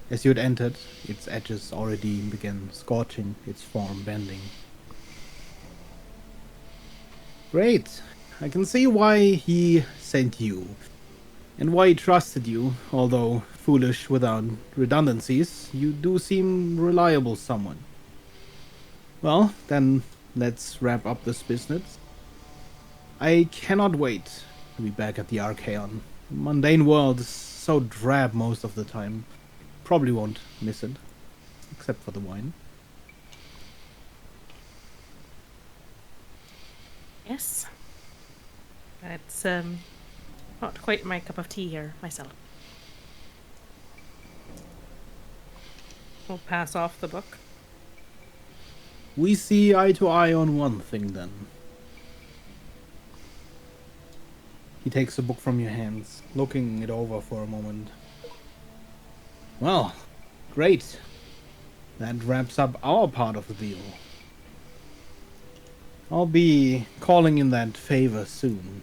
As you had entered, its edges already began scorching, its form bending. Great. I can see why he sent you, and why he trusted you, although foolish without redundancies. You do seem reliable someone. Well, then let's wrap up this business. I cannot wait to be back at the Archaeon. The mundane world is so drab most of the time. Probably won't miss it, except for the wine. Yes. It's not quite my cup of tea here myself. We'll pass off the book. We see eye to eye on one thing then. He takes the book from your hands, looking it over for a moment. Well, great. That wraps up our part of the deal. I'll be calling in that favor soon.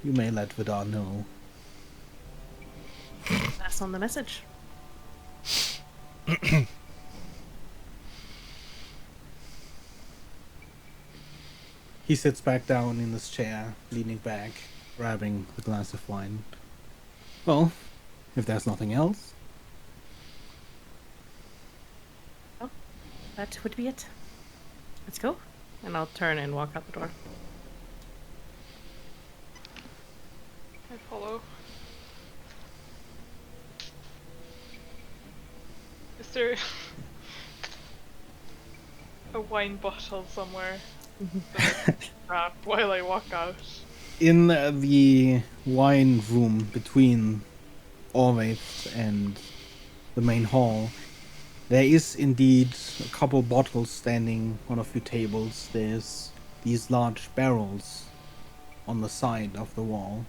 You may let Vidar know. Pass on the message. He sits back down in this chair, leaning back, grabbing the glass of wine. Well, if there's nothing else. That would be it. Let's go. And I'll turn and walk out the door. I follow. Is there a wine bottle somewhere that I can grab while I walk out? In the wine room between Orvaith and the main hall, there is indeed a couple bottles standing on a few tables. There's these large barrels on the side of the wall.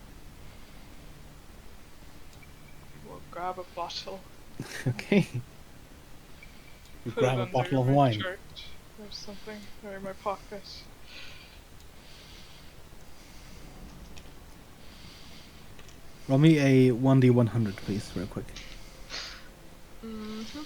We'll grab a bottle. Okay. You Put grab it a under bottle of my wine. shirt or something, or in my pocket. Roll me a 1d100, please, real quick. Mm-hmm.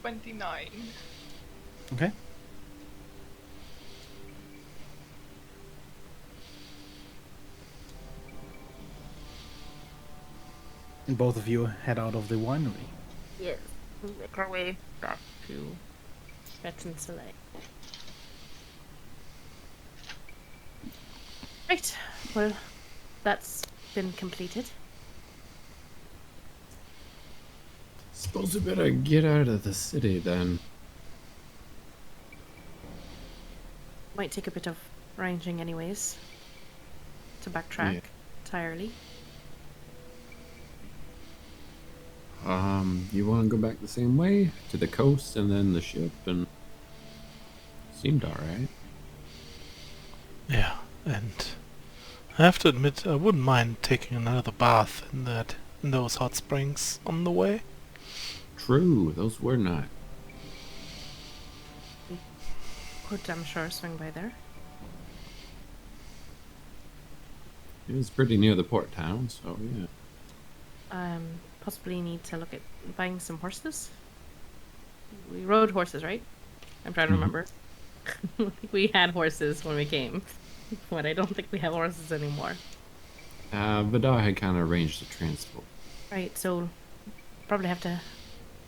$29. Okay. And both of you head out of the winery. Yes. Make our way back to Fetch and Soleil. Right. Well, that's been completed. Suppose we better get out of the city then. Might take a bit of arranging anyways. To backtrack Yeah. entirely. You want to go back the same way to the coast and then the ship, and seemed all right. Yeah, and I have to admit I wouldn't mind taking another bath in those hot springs on the way. True, those were not. Could, I'm sure, swing by there. It was pretty near the port town, so yeah. Possibly need to look at buying some horses. We rode horses, right? I'm trying to remember. We had horses when we came, but I don't think we have horses anymore. Vidar had kind of arranged the transport. Right, so probably have to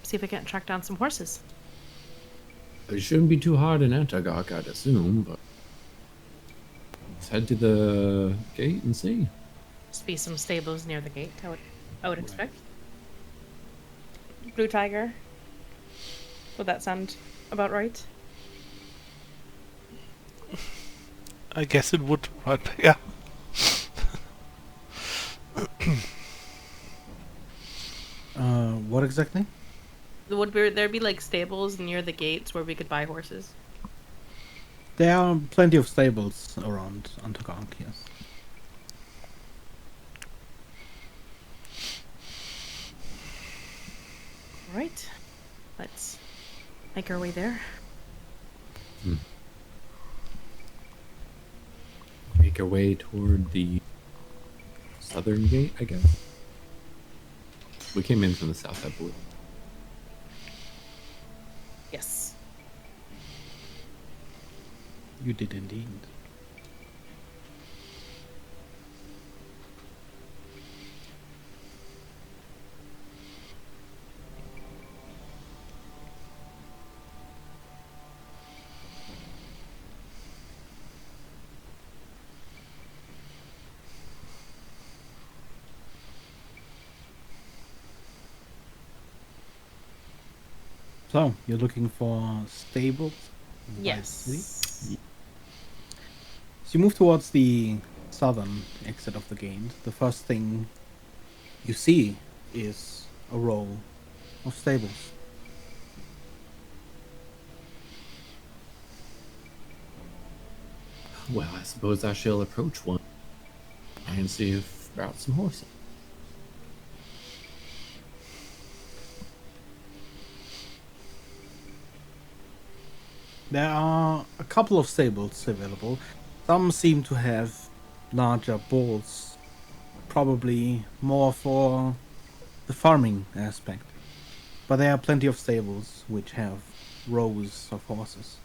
see if we can't track down some horses. It shouldn't be too hard in Antagok, I'd assume, but let's head to the gate and see. Just be some stables near the gate, I would expect. Blue Tiger. Would that sound about right? I guess it would, right? Yeah. What exactly? Would there be like stables near the gates where we could buy horses? There are plenty of stables around Antagok, yes. Right. Let's make our way there. Make our way toward the southern gate, I guess. We came in from the south, I believe. Yes. You did indeed. So, you're looking for stables? by the city? Yes. So you move towards the southern exit of the gate. The first thing you see is a row of stables. Well, I suppose I shall approach one and see if there are some horses. There are a couple of stables available. Some seem to have larger bulls, probably more for the farming aspect. But there are plenty of stables which have rows of horses.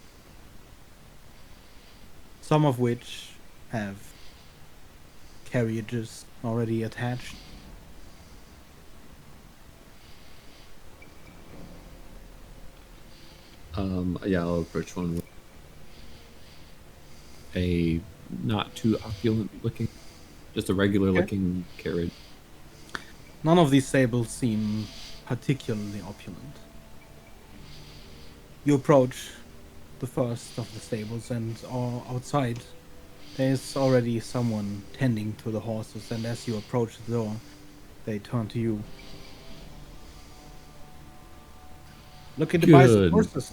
Some of which have carriages already attached. Yeah, I'll approach one with a not too opulent looking, just a regular looking carriage. None of these stables seem particularly opulent. You approach the first of the stables, and outside there's already someone tending to the horses, and as you approach the door, they turn to you. Looking to buy some Good horses.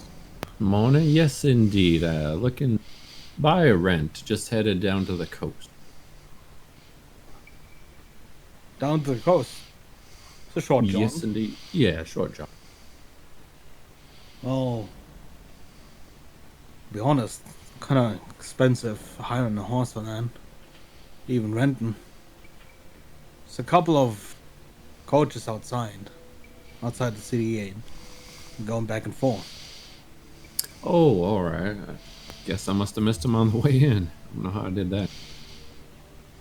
morning. Yes, indeed. Looking buy a rent. Just headed down to the coast. Down to the coast. It's a short jaunt. Yes, indeed. Yeah, short jump. Oh, to be honest, kind of expensive hiring a horse for that. Even renting. It's a couple of coaches outside the city gate, going back and forth. Oh, all right. I guess I must have missed him on the way in. I don't know how I did that.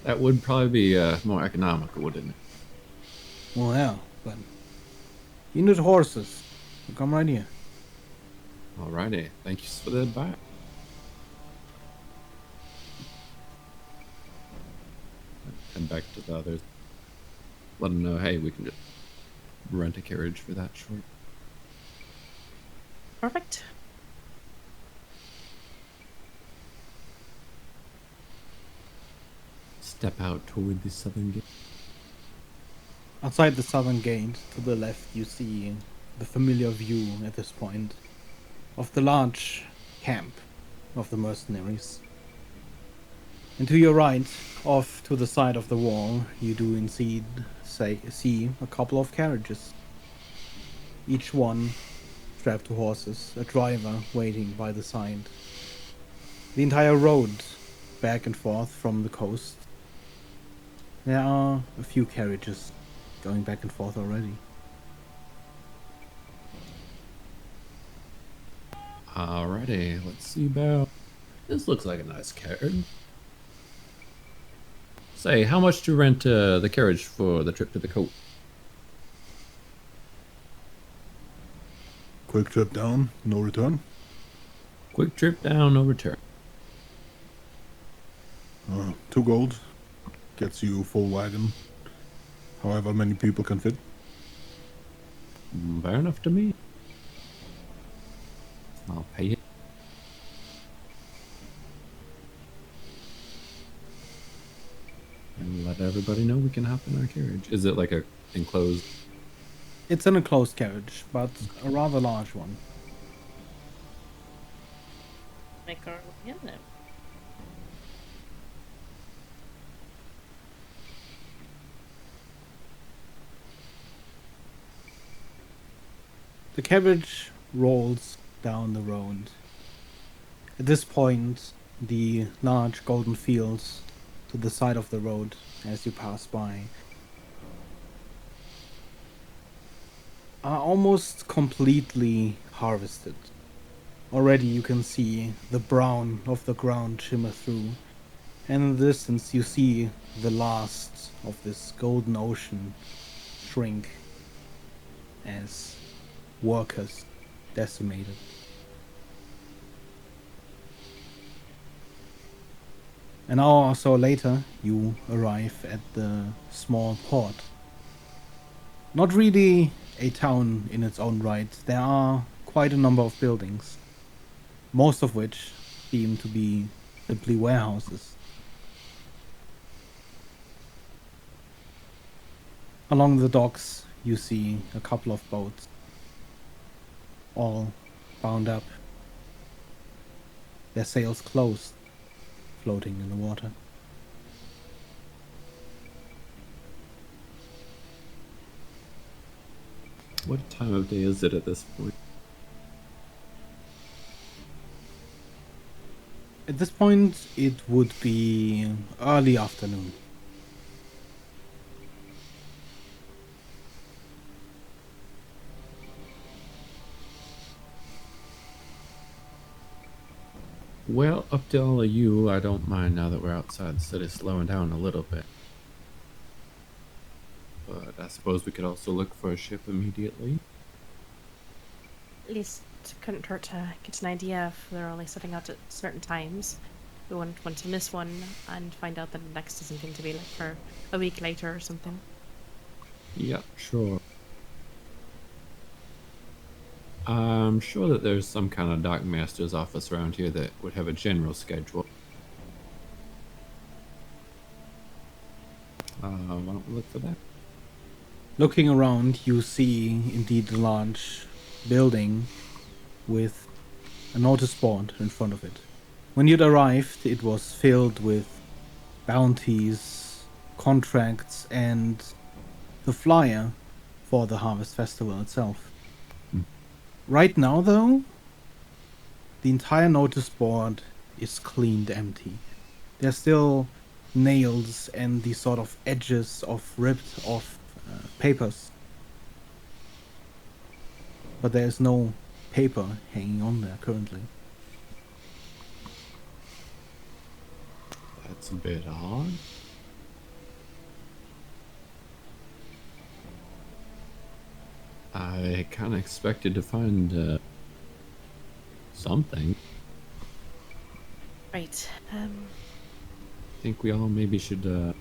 That would probably be more economical, wouldn't it? Well, yeah, but you need horses. You come right here. Alrighty. Thank you for the advice. Head back to the others. Let them know, hey, we can just rent a carriage for that short. Perfect. Step out toward the southern gate. Outside the southern gate, to the left, you see the familiar view at this point of the large camp of the mercenaries. And to your right, off to the side of the wall, you do indeed see a couple of carriages. Each one strapped to horses, a driver waiting by the side. The entire road back and forth from the coast. There are a few carriages going back and forth already. Alrighty, let's see about. This looks like a nice carriage. Say, how much to rent the carriage for the trip to the coast? Quick trip down, no return. Quick trip down, no return. 2 gold gets you full wagon. However many people can fit. Fair enough to me. I'll pay it. And let everybody know we can hop in our carriage. Is it like a enclosed? It's an enclosed carriage, but a rather large one. Make our way in there. The carriage rolls down the road. At this point, the large golden fields to the side of the road as you pass by are almost completely harvested. Already you can see the brown of the ground shimmer through, and in the distance you see the last of this golden ocean shrink as workers decimated. An hour or so later, you arrive at the small port. Not really a town in its own right. There are quite a number of buildings, most of which seem to be simply warehouses. Along the docks, you see a couple of boats, all bound up, their sails closed, floating in the water. What time of day is it at this point? At this point, it would be early afternoon. Well, up to all of you, I don't mind now that we're outside the city slowing down a little bit. but I suppose we could also look for a ship immediately. At least it couldn't hurt to get an idea if they're only setting out at certain times. We wouldn't want to miss one and find out that the next isn't going to be like for a week later or something. Yeah, sure. I'm sure that there's some kind of dockmaster's office around here that would have a general schedule. Why don't we look for that? Looking around, you see indeed a large building with a notice board in front of it. When you'd arrived, it was filled with bounties, contracts, and the flyer for the Harvest Festival itself. Right now, though, the entire notice board is cleaned empty. There's still nails and the sort of edges of ripped off papers. But there's no paper hanging on there currently. That's a bit odd. I kind of expected to find something. Right. I think we all maybe should well,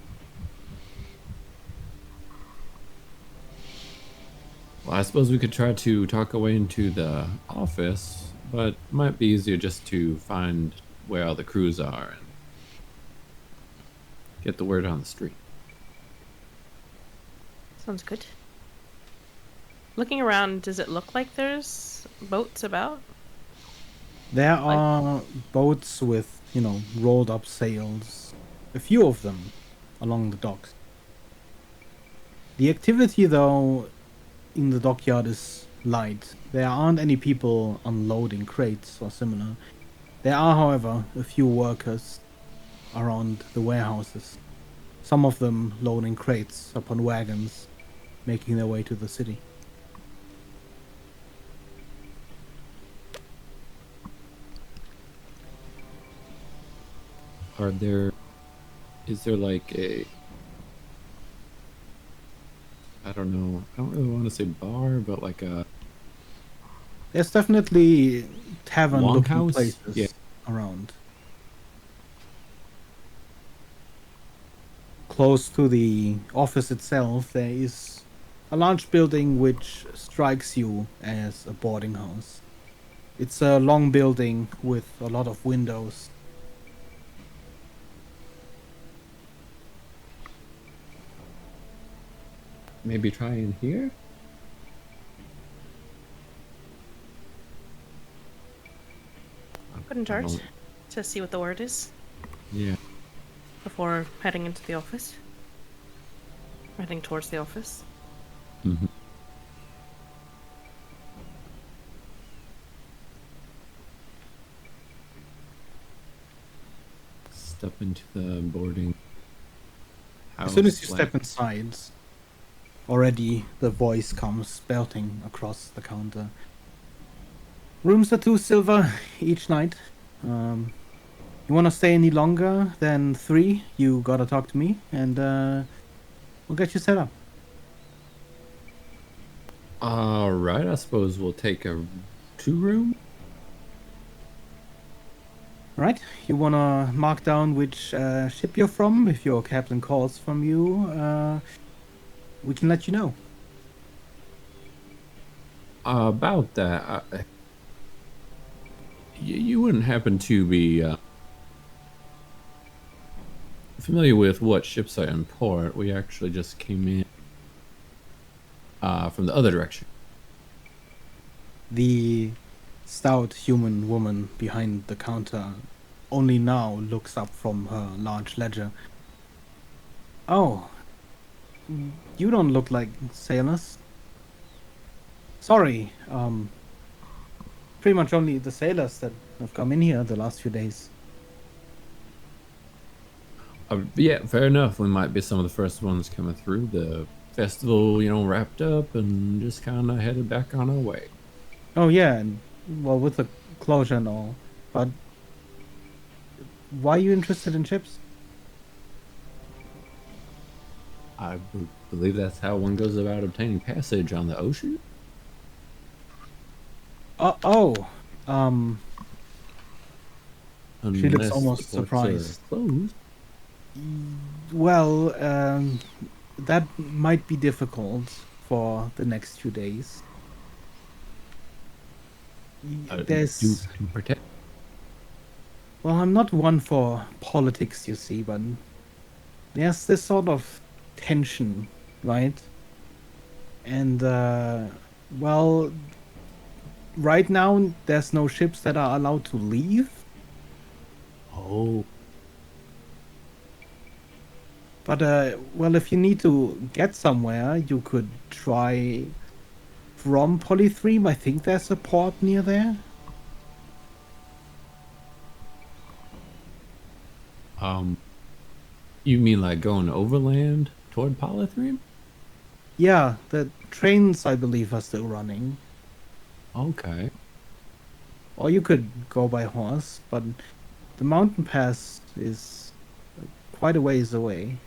I suppose we could try to talk our way into the office, but it might be easier just to find where all the crews are and get the word on the street. Sounds good. Looking around, does it look like there's boats about? There are boats with, rolled up sails. A few of them along the docks. The activity, though, in the dockyard is light. There aren't any people unloading crates or similar. There are, however, a few workers around the warehouses. Some of them loading crates upon wagons, making their way to the city. Is there like a, I don't know, I don't really want to say bar, but like a There's definitely tavern-looking longhouse? places Yeah. around. Close to the office itself, there is a large building which strikes you as a boarding house. It's a long building with a lot of windows. maybe try in here? Couldn't I hurt don't- to see what the word is Yeah. before heading into the office. Heading towards the office. Mm-hmm. Step into the boarding house. As soon as you like- step inside, already the voice comes belting across the counter. Rooms are 2 silver each night. You want to stay any longer than 3? You gotta talk to me, and we'll get you set up. All right, I suppose we'll take a 2-room. Right? You wanna mark down which ship you're from? If your captain calls from you, we can let you know. About that, you wouldn't happen to be familiar with what ships are in port? We actually just came in from the other direction. The stout human woman behind the counter only now looks up from her large ledger. Oh, you don't look like sailors. Sorry, pretty much only the sailors that have come in here the last few days. Yeah, fair enough. We might be some of the first ones coming through. The festival, wrapped up and just kind of headed back on our way. Oh yeah, and well, with the closure and all. But why are you interested in ships? I believe that's how one goes about obtaining passage on the ocean. Oh, um, she looks Unless the almost ports are surprised. closed. Well, that might be difficult for the next few days. Do There's, protect. well, I'm not one for politics, you see, but there's this sort of tension, right? And, well, right now there's no ships that are allowed to leave. Oh, But, well, if you need to get somewhere, you could try from Polythreme. I think there's a port near there. you mean like going overland toward Polythreme? Yeah, the trains, I believe, are still running. Okay. Or you could go by horse, but the mountain pass is quite a ways away.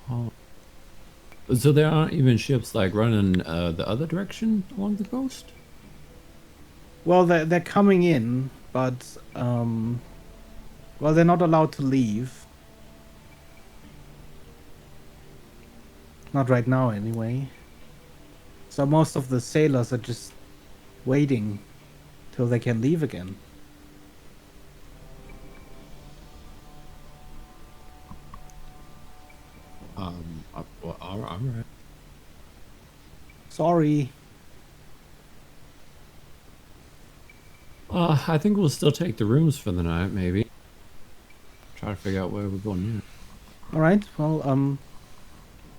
Oh. So there aren't even ships like running the other direction along the coast? Well, they're coming in, but well, they're not allowed to leave. Not right now, anyway. So most of the sailors are just waiting till they can leave again. Well, all right. Sorry. I think we'll still take the rooms for the night, maybe. Try to figure out where we're going next. All right. Well,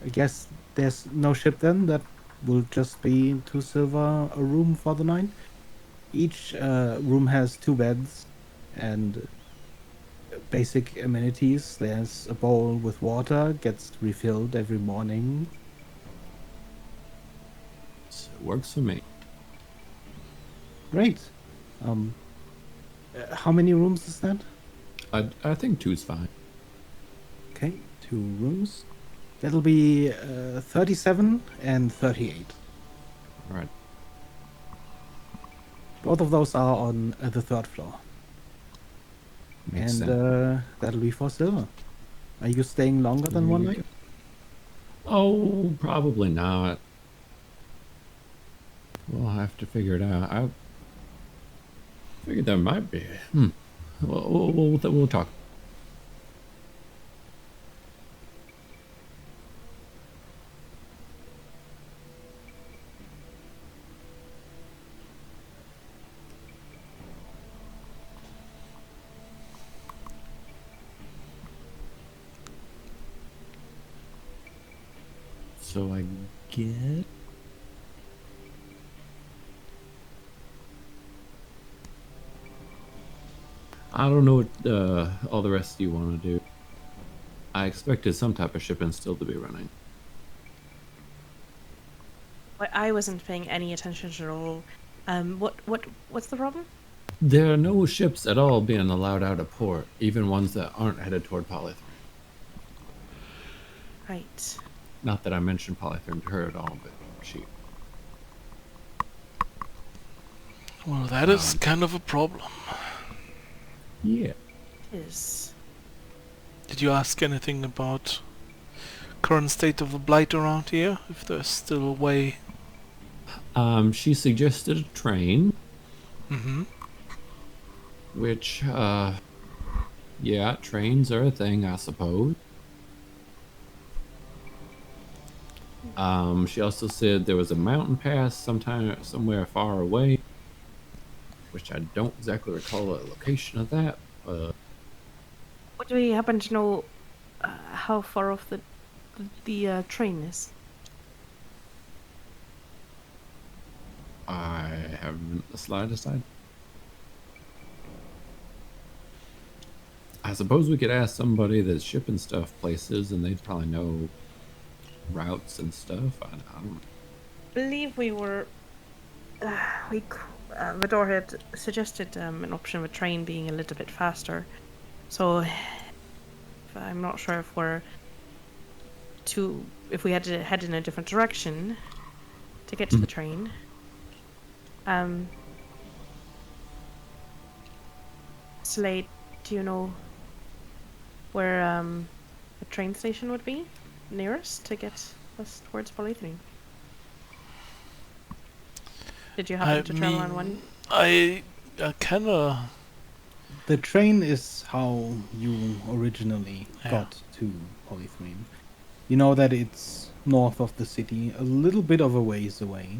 I guess there's no ship then. That will just be 2 silver a room for the night. Each room has 2 beds and basic amenities. There's a bowl with water, gets refilled every morning. So it works for me. Great. How many rooms is that? I think 2's fine. Okay, 2 rooms. That'll be 37 and 38. All right. Both of those are on the 3rd floor. Makes And sense. that'll be 4 silver. Are you staying longer than one night? Oh, probably not. We'll have to figure it out. I figured there might be. We'll talk. So I get. I don't know what all the rest of you want to do. I expected some type of shipping still to be running. But I wasn't paying any attention at all. What's the problem? There are no ships at all being allowed out of port, even ones that aren't headed toward Polythreme. Right. Not that I mentioned Polythreme to her at all, but she. Well, that is kind of a problem. Yeah. Is Did you ask anything about current state of the blight around here? If there's still a way? She suggested a train, Mm-hmm. which, yeah, trains are a thing, I suppose. She also said there was a mountain pass somewhere far away, which I don't exactly recall the location of that. what do we happen to know? How far off the train is? I haven't the slightest idea. I suppose we could ask somebody that's shipping stuff places, and they'd probably know routes and stuff. I don't. Believe we were. Vidor had suggested an option with train being a little bit faster, so I'm not sure if we're if we had to head in a different direction to get to the train. Slade, do you know where the train station would be nearest to get us towards Polythreme? Did you happen to travel on one? I kinda... The train is how you originally Yeah. got to Polythreme. You know that it's north of the city, a little bit of a ways away.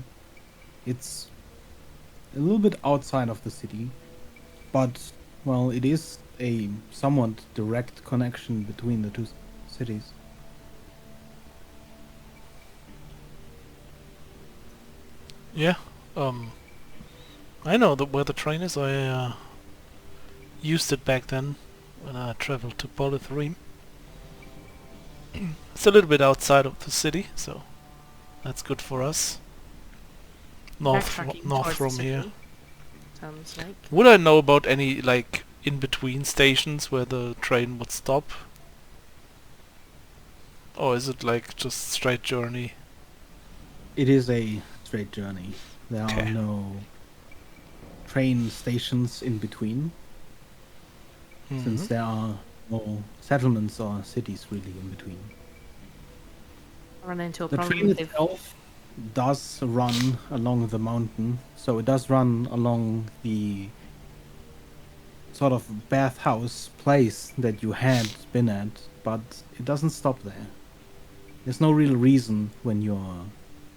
It's a little bit outside of the city, but, well, it is a somewhat direct connection between the two cities. Yeah, I know where the train is. I used it back then when I traveled to Polythreme. It's a little bit outside of the city, so that's good for us. Backtracking North towards from the here. city, sounds like. Would I know about any, like, in-between stations where the train would stop? Or is it, like, just straight journey? It is a straight journey. There are Okay. no train stations in between, since Mhm. there are no settlements or cities really in between. Run into a The problem train if itself does run along the mountain, so it does run along the sort of bathhouse place that you had been at, but it doesn't stop there. There's no real reason when you're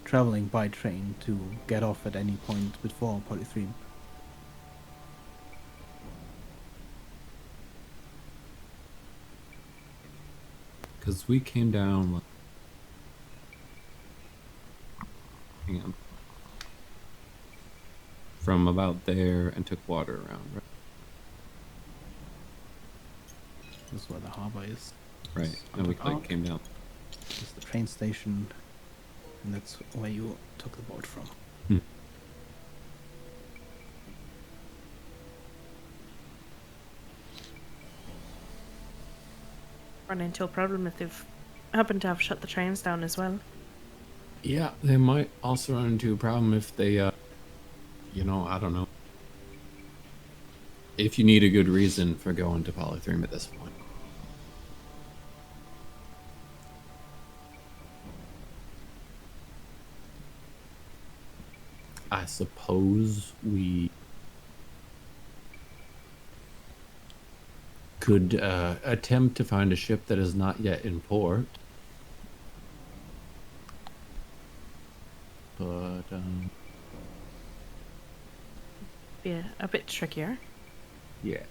traveling by train to get off at any point before Polythreme. Because we came down. Hang on. From about there and took water around, right? This is where the harbor is. Right. It's And we Underdark. came down. This is the train station, and that's where you took the boat from. run into a problem if they've happened to have shut the trains down as well. Yeah, they might also run into a problem if they, I don't know. If you need a good reason for going to Polythreme at this point. I suppose we could attempt to find a ship that is not yet in port. But, Be a bit trickier. yeah.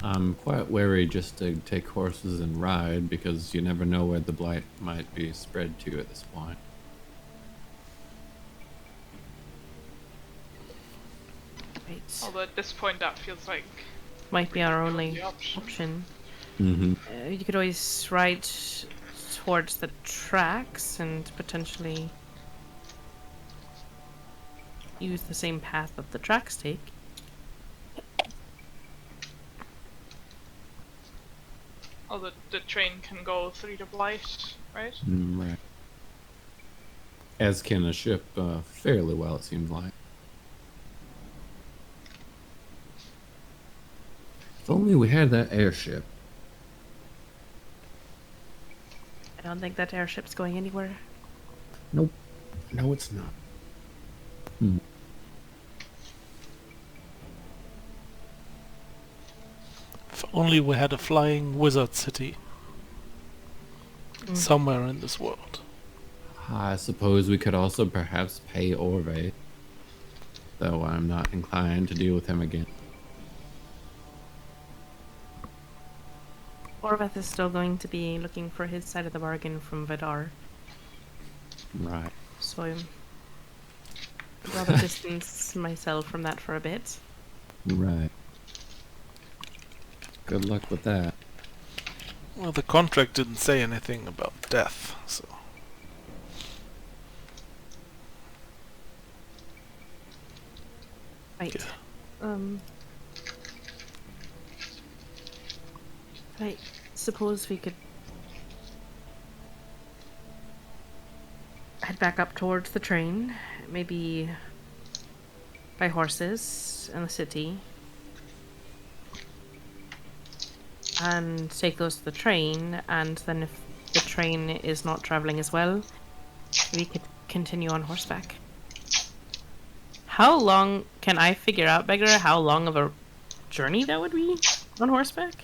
I'm quite wary just to take horses and ride because you never know where the blight might be spread to at this point. Right. Although at this point that feels like Might be our the only option. option. Mm-hmm. You could always ride towards the tracks and potentially use the same path that the tracks take. Although the train can go through the blight, right? Right. As can a ship fairly well, it seems like. If only we had that airship. I don't think that airship's going anywhere. Nope. No, it's not. Hmm. If only we had a flying wizard city somewhere in this world. I suppose we could also perhaps pay Orve, though I'm not inclined to deal with him again. Orveth is still going to be looking for his side of the bargain from Vidar, Right. so I'd rather distance myself from that for a bit. Right. Good luck with that. Well, the contract didn't say anything about death, so... Right. Yeah. I suppose we could back up towards the train, maybe by horses in the city, and take those to the train, and then if the train is not traveling as well, we could continue on horseback. How long can I figure out, Beggar, how long of a journey that would be on horseback?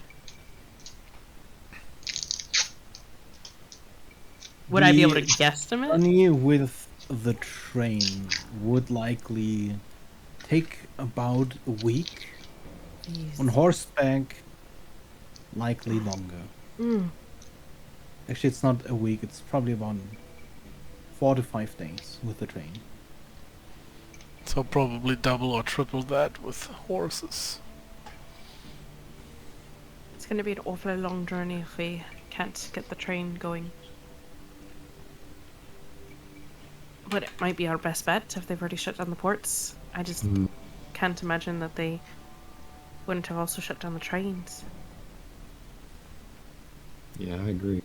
Would I be able to The guesstimate? journey with the train would likely take about a week. On Jeez. horseback, likely longer. Mm. Actually, it's not a week, it's probably about 4 to 5 days with the train. So probably double or triple that with horses. It's going to be an awfully long journey if we can't get the train going. But it might be our best bet if they've already shut down the ports. I just can't imagine that they wouldn't have also shut down the trains. Yeah, I agree.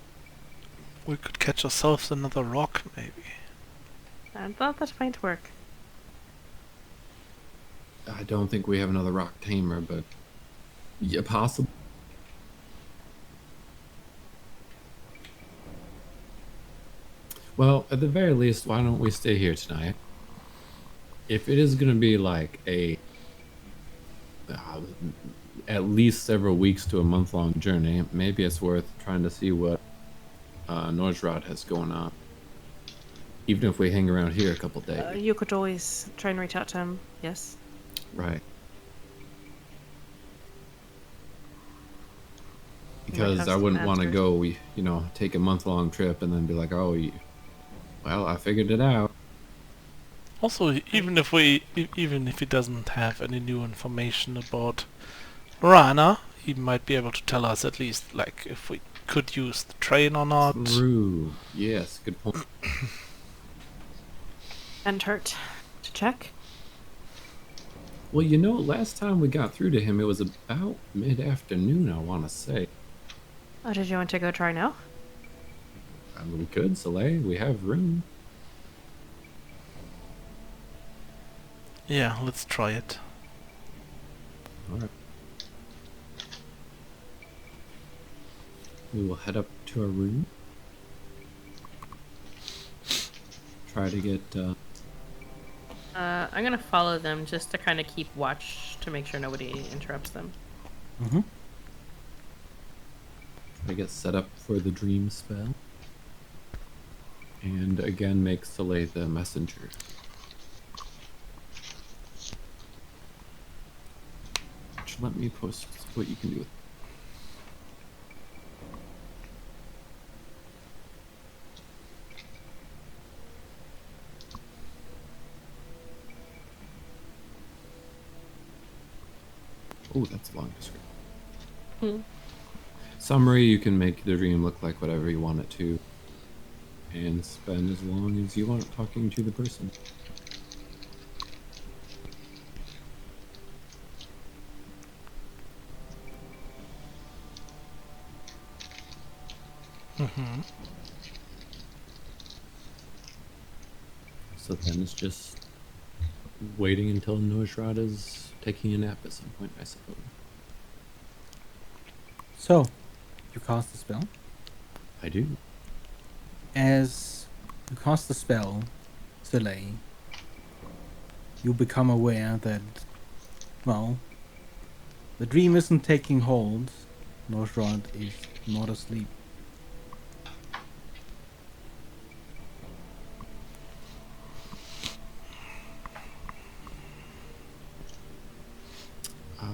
We could catch ourselves another rock, maybe. I thought that might work. I don't think we have another rock tamer, but yeah, possible. Well, at the very least, why don't we stay here tonight? If it is going to be like a at least several weeks to a month-long journey, maybe it's worth trying to see what Norsrod has going on. Even if we hang around here a couple days. You could always try and reach out to him, yes? Right. Because have I some wouldn't want to answers. go, you know, take a month-long trip and then be like, oh, well, I figured it out. Also, even if he doesn't have any new information about Rana, he might be able to tell us at least, like, if we could use the train or not. True. Yes, good point. And hurt to check. Well, you know, last time we got through to him, it was about mid-afternoon, I want to say. Oh, did you want to go try now? We could, Soleil. We have room. Yeah, let's try it. All right. We will head up to our room. Try to get, I'm gonna follow them just to kind of keep watch to make sure nobody interrupts them. Mm-hmm. try to get set up for the dream spell. And again, make Soleil the messenger. Which let me post what you can do with. Oh, that's a long description. Summary, you can make the dream look like whatever you want it to. And spend as long as you want talking to the person. Mm-hmm. So then it's just waiting until Norsrod is taking a nap at some point, I suppose. So, you cast the spell. I do. As you cast the spell, Soleil, you become aware that, well, the dream isn't taking hold. Norsrod is not asleep.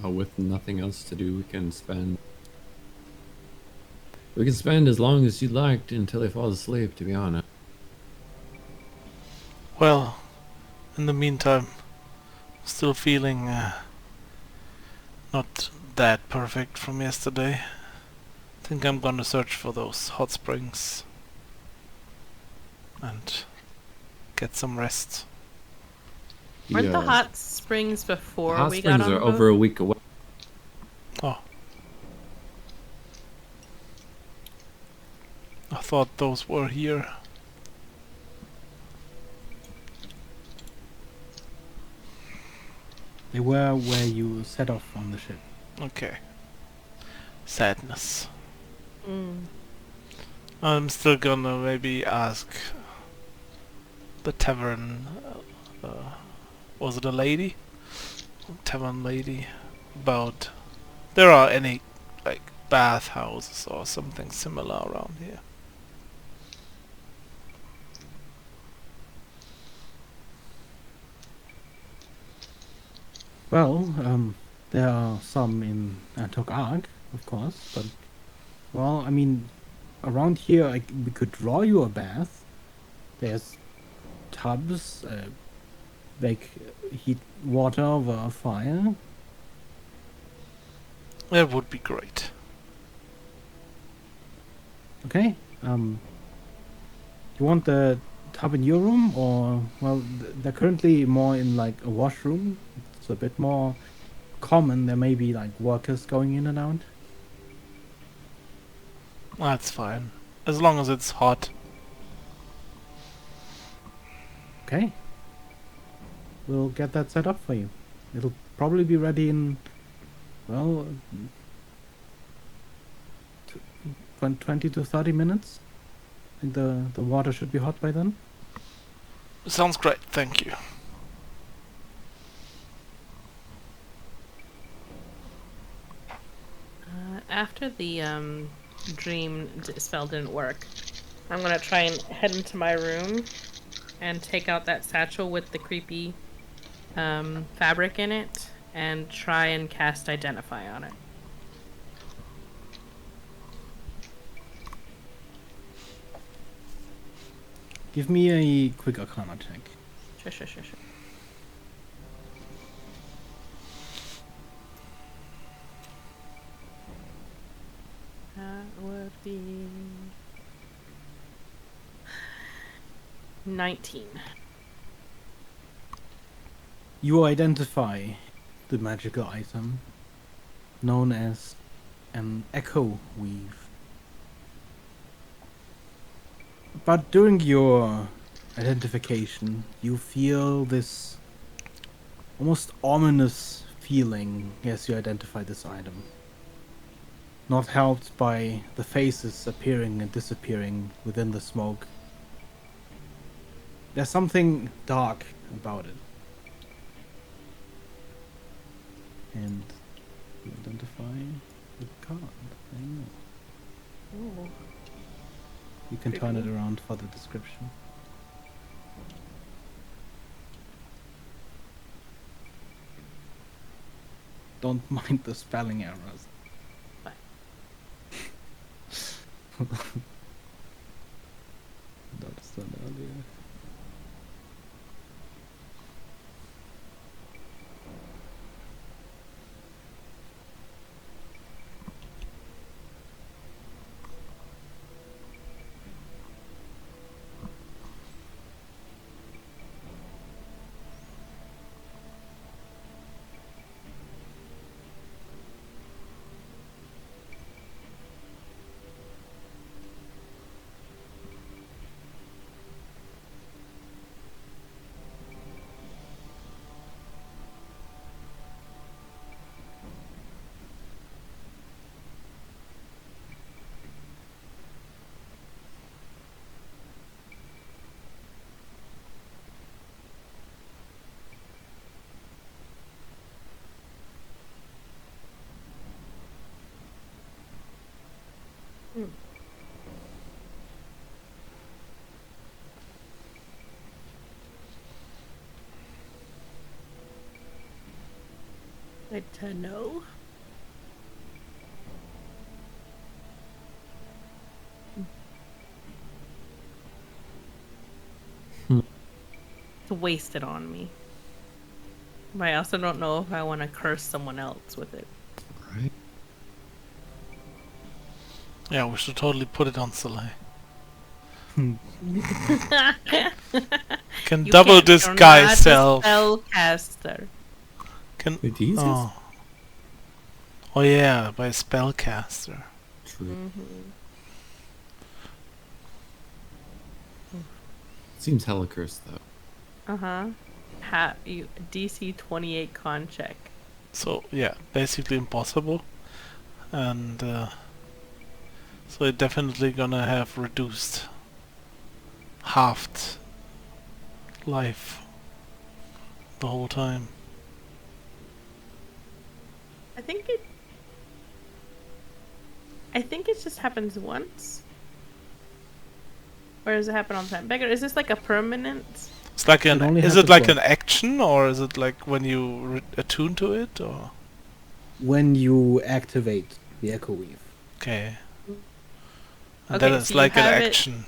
With nothing else to do, we can spend as long as you'd like until he falls asleep, to be honest. Well, in the meantime, still feeling not that perfect from yesterday. Think I'm gonna search for those hot springs and get some rest. Weren't the Yeah. hot springs before Hot we got springs on are the boat? over a week away. Oh. I thought those were here. They were where you set off on the ship. Okay. Sadness. Mm. I'm still gonna maybe ask the tavern. Was it a lady? Tavern lady. About there are any like bathhouses or something similar around here. Well, there are some in Antokag, of course, but well, I mean, around here we could draw you a bath. There's tubs, like heat water over a fire. That would be great. Okay. You want the tub in your room, or well, they're currently more in like a washroom. It's a bit more common. There may be like workers going in and out. That's fine. As long as it's hot. Okay. We'll get that set up for you. It'll probably be ready in, well, 20 to 30 minutes. I think the water should be hot by then. Sounds great, thank you. After the dream spell didn't work, I'm gonna try and head into my room and take out that satchel with the creepy fabric in it and try and cast Identify on it. Give me a quick Arcana check. Sure. That would be 19. You identify the magical item known as an echo weave. But during your identification, you feel this almost ominous feeling as you identify this item. Not helped by the faces appearing and disappearing within the smoke. There's something dark about it. And you identify the card. There you go. Ooh. You can turn it Pretty. around for the description. Don't mind the spelling errors. Fine. Noticed that earlier. Good to know. To waste it on me. But I also don't know if I want to curse someone else with it. Right? Yeah, we should totally put it on Soleil. Can You double can't- you're disguise not a self. spellcaster. Can It is? oh yeah, by a spellcaster. True. Mm-hmm. Seems hella cursed though. Uh-huh. DC 28 con check. So yeah, basically impossible, and so it definitely gonna have reduced halved life the whole time. I think it just happens once. Or does it happen all the time? Beggar, is this like a permanent? It's like It only is it happens like an once. action, or is it like when you attune to it, or? When you activate the Echo Weave. Okay. And Okay, then it's so you like an have it action.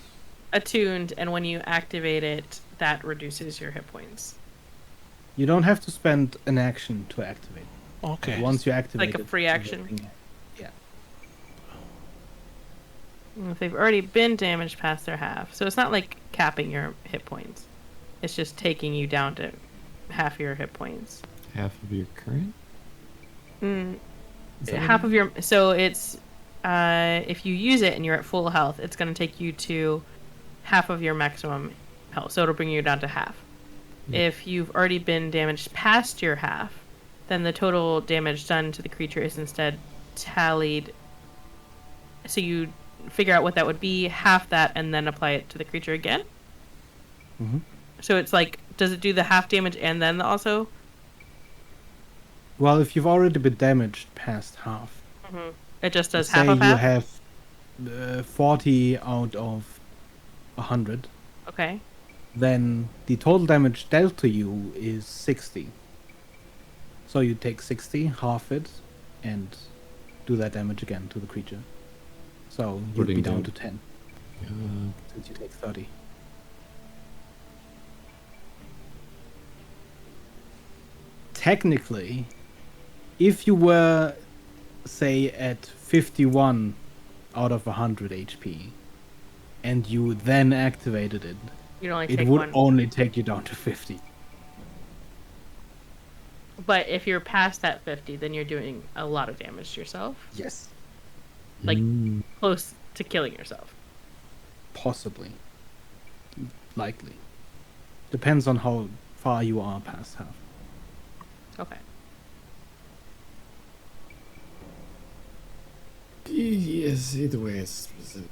attuned, and when you activate it, that reduces your hit points. You don't have to spend an action to activate. Okay. Once you activate Like a it, free the action? thing- Yeah. If they've already been damaged past their half. So it's not like capping your hit points. It's just taking you down to half your hit points. Half of your current? Is that what Half it of your... So it's... if you use it and you're at full health, it's going to take you to half of your maximum health. So it'll bring you down to half. Yeah. If you've already been damaged past your half, then the total damage done to the creature is instead tallied. So you figure out what that would be, half that, and then apply it to the creature again. Mhm. So it's like, does it do the half damage and then also? Well, if you've already been damaged past half, It just does say half of you half? have 40 out of 100, Okay. then the total damage dealt to you is 60. So you take 60, half it, and do that damage again to the creature. So you'd be Putting down down- to 10, since you take 30. Technically, if you were, say, at 51 out of 100 HP, and you then activated it, You'd only it take would one. only take you down to 50. But if you're past that 50, then you're doing a lot of damage to yourself. Yes. Like, Mm. close to killing yourself. Possibly. Likely. Depends on how far you are past half. Okay. Yes, either way, it's specific.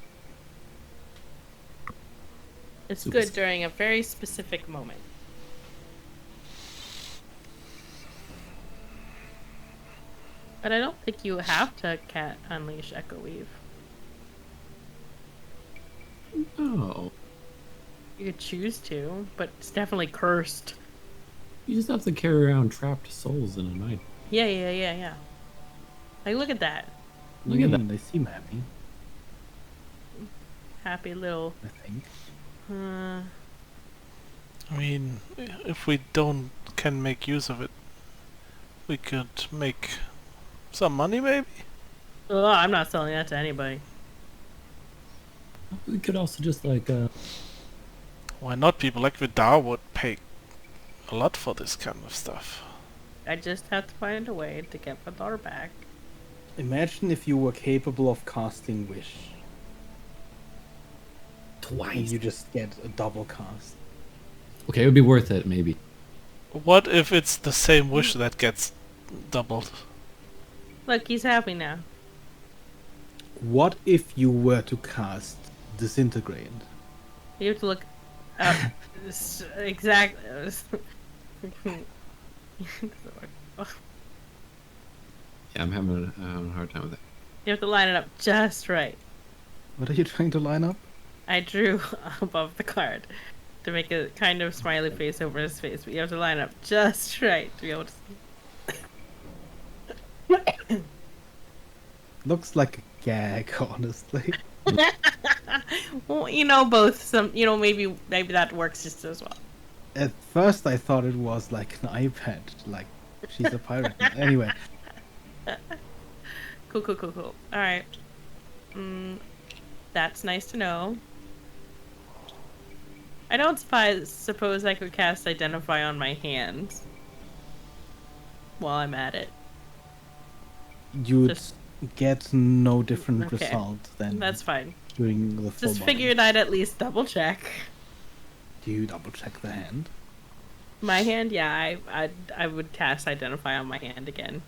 It's Super good during a very specific moment. But I don't think you have to unleash Echo Weave. No. You could choose to, but it's definitely cursed. You just have to carry around trapped souls in a night. Yeah. Like, look at that. Look at that. They seem happy, Happy little... I think. I mean, if we can make use of it, we could make some money, maybe. Oh, I'm not selling that to anybody. We could also just like Why not? People like Vidar would pay a lot for this kind of stuff. I just have to find a way to get my daughter back. Imagine if you were capable of casting Wish, and twice. you just get a double cast. Okay, it would be worth it, maybe. What if it's the same wish that gets doubled? Look, he's happy now. What if you were to cast Disintegrate? You have to look up exactly. Yeah, I'm having a hard time with that. You have to line it up just right. What are you trying to line up? I drew above the card to make a kind of smiley face over his face, but you have to line it up just right to be able to see. Looks like a gag, honestly. Well, you know, both. Maybe that works just as well. At first, I thought it was like an iPad, like she's a pirate. Anyway, Cool. All right. That's nice to know. I don't suppose I could cast Identify on my hands while I'm at it. you'd Just- get no different Okay. result than That's fine. doing the full Just body. figured I'd at least double check. Do you double check the hand? My hand, yeah, I would cast Identify on my hand again.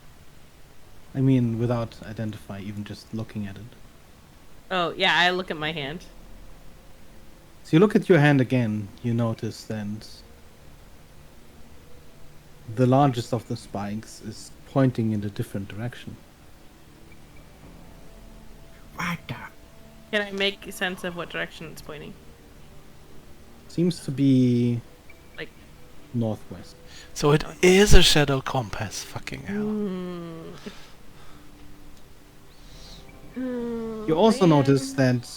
I mean, without identify, even just looking at it. Oh, yeah, I look at my hand. So you look at your hand again, you notice that the largest of the spikes is pointing in a different direction. What the? Can I make sense of what direction it's pointing? Seems to be Like, northwest. So it is a shadow compass. Fucking hell. You also notice that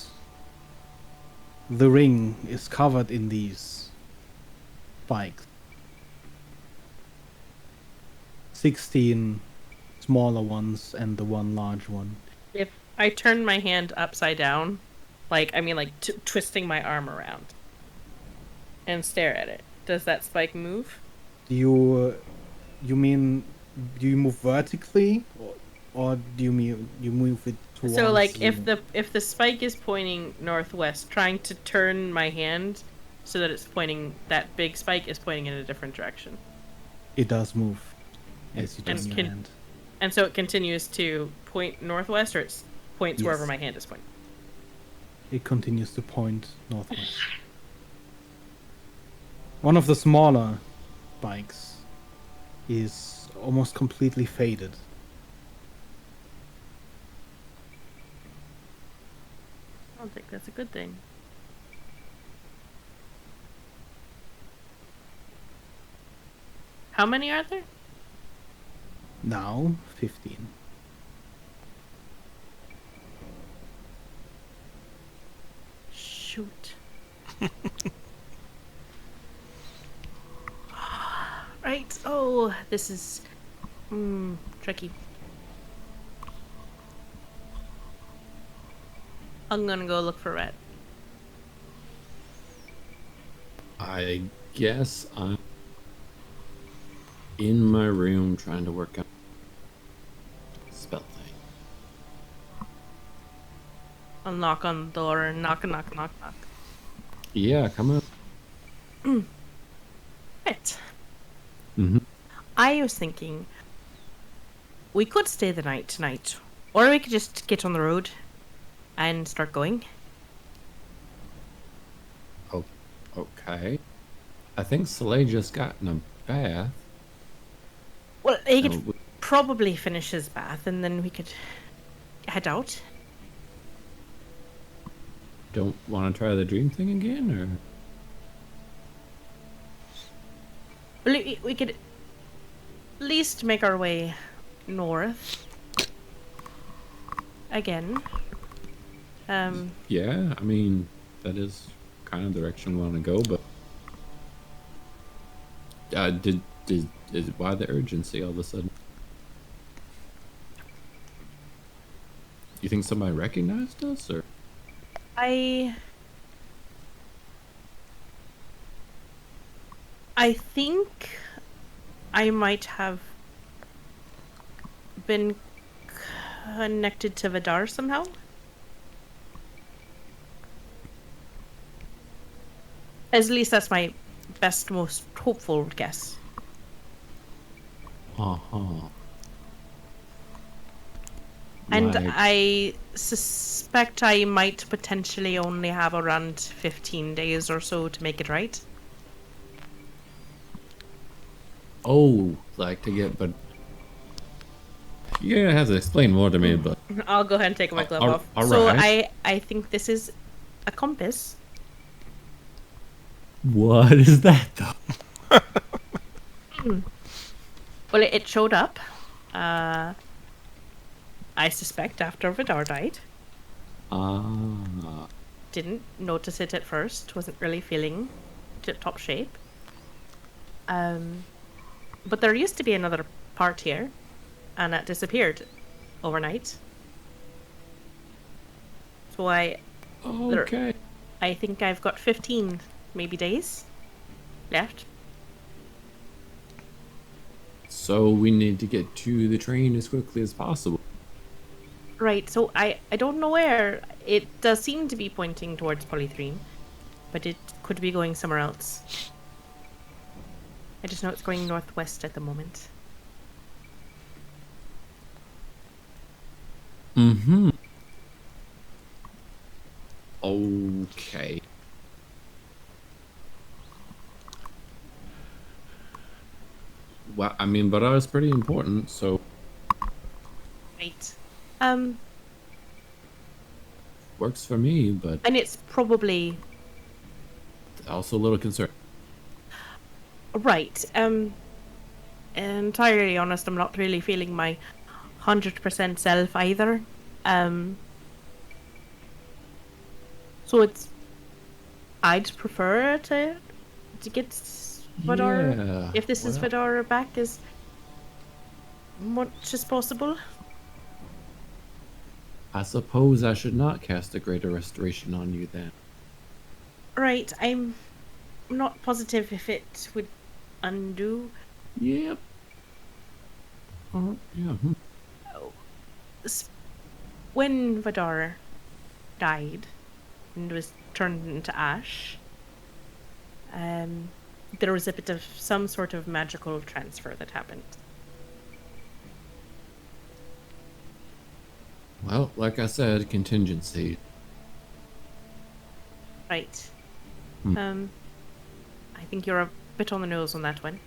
the ring is covered in these spikes. 16 smaller ones and the one large one. if I turn my hand upside down, like, I mean, like, twisting my arm around and stare at it, does that spike move? You mean, do you move vertically, or do you mean you move it towards? So, like, if the spike is pointing northwest, trying to turn my hand so that it's pointing, that big spike is pointing in a different direction. It does move as you turn And your can- hand. And so it continues to point northwest, or it points Yes. wherever my hand is pointing? It continues to point northwest. One of the smaller spikes is almost completely faded. I don't think that's a good thing. How many are there? Now 15. Shoot. Right. Oh, this is tricky. I'm gonna go look for Red. I guess I'm in my room trying to work out spell thing. I'll knock on the door and knock. Yeah, come on. Right. Mm-hmm. I was thinking we could stay the night tonight, or we could just get on the road and start going. Oh, okay. I think Soleil just got in a bath. Well, he could Oh, probably finish his bath, and then we could head out. don't want to try the dream thing again, or? Well, we could at least make our way north again. Yeah, I mean, that is kind of the direction we want to go, but why the urgency all of a sudden? You think somebody recognized us, or? I think I might have been connected to Vidar somehow. At least that's my best, most hopeful guess. Uh-huh. And Like, I suspect I might potentially only have around 15 days or so to make it right. oh, like to get, but you're gonna have to explain more to me, but I'll go ahead and take my glove off. all So right. I think this is a compass. what is that though? Well, it showed up. I suspect after Vidar died. Ah, Didn't notice it at first. Wasn't really feeling tip-top shape. But there used to be another part here, and it disappeared overnight. So okay. I think I've got 15 maybe days left. So we need to get to the train as quickly as possible. Right, so I don't know where. It does seem to be pointing towards Polythreme, but it could be going somewhere else. I just know it's going northwest at the moment. Mm-hmm. Okay. Well, I mean, Badar is pretty important, so Right. works for me, but And it's probably also a little concerned. right. Entirely honest, I'm not really feeling my 100% self either. So I'd prefer to get Vidar, Yeah. if this is well, Vidar, back as much as possible. I suppose I should not cast a greater restoration on you then. Right, I'm not positive if it would undo. Yep. Yeah. When Vidar died and was turned into ash, there was a bit of some sort of magical transfer that happened. Well, like I said, contingency. Right. Hmm. I think you're a bit on the nose on that one.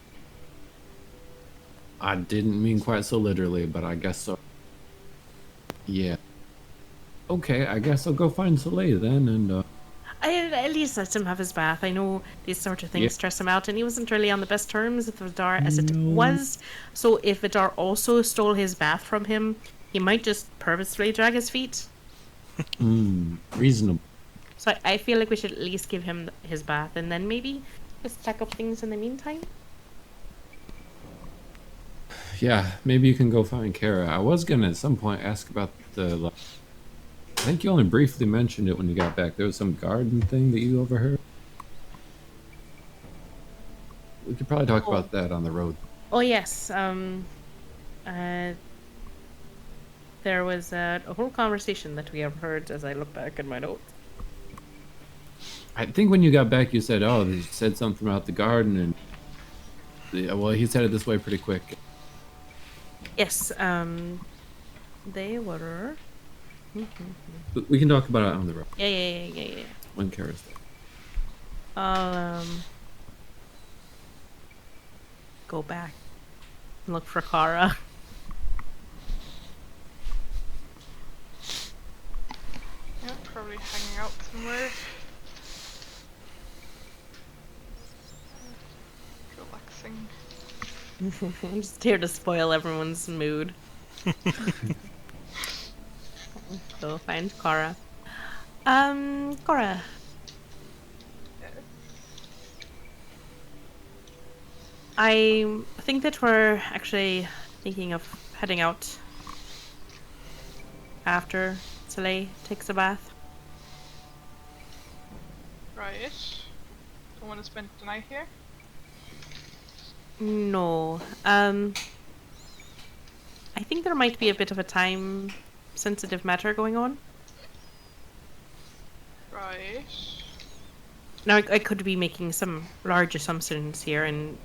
I didn't mean quite so literally, but I guess so. Yeah. Okay, I guess I'll go find Soleil then, and I at least let him have his bath. I know these sort of things Yeah. stress him out, and he wasn't really on the best terms with Vidar as it No. was. So if Vidar also stole his bath from him, he might just purposefully drag his feet. Reasonable. So I feel like we should at least give him his bath, and then maybe just check up things in the meantime. Yeah, maybe you can go find Kara. I was gonna at some point ask about the. I think you only briefly mentioned it when you got back. There was some garden thing that you overheard. We could probably talk about that on the road. Oh yes, there was a whole conversation that we have heard as I look back in my notes. I think when you got back, you said, "Oh, they said something about the garden," and well, he said it this way pretty quick. Yes, they were. But we can talk about it on the road Yeah. when Kara's there. I'll go back and look for Kara. Yeah, probably hanging out somewhere. Relaxing. I'm just here to spoil everyone's mood. Go find Kara. Kara. I think that we're actually thinking of heading out after Soleil takes a bath. Right. Don't want to spend the night here? No. I think there might be a bit of a time-sensitive matter going on. Right. Now, I could be making some large assumptions here and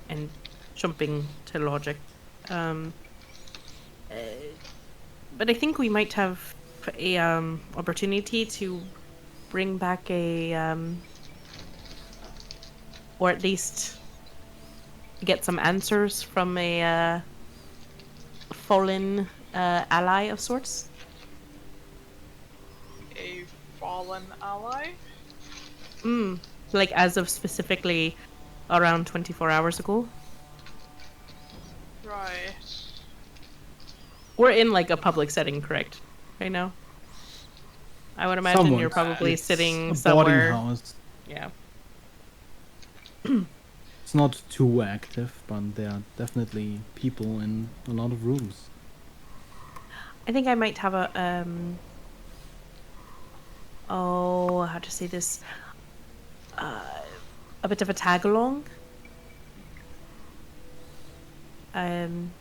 jumping to logic. But I think we might have a opportunity to bring back a or at least get some answers from a fallen ally of sorts. A fallen ally? Like as of specifically around 24 hours ago. Right. We're in like a public setting, correct? Right now? I would imagine Somewhat. you're probably It's sitting a somewhere. boarding house. Yeah. It's not too active, but there are definitely people in a lot of rooms. I think I might have a how to say this? A bit of a tag along. And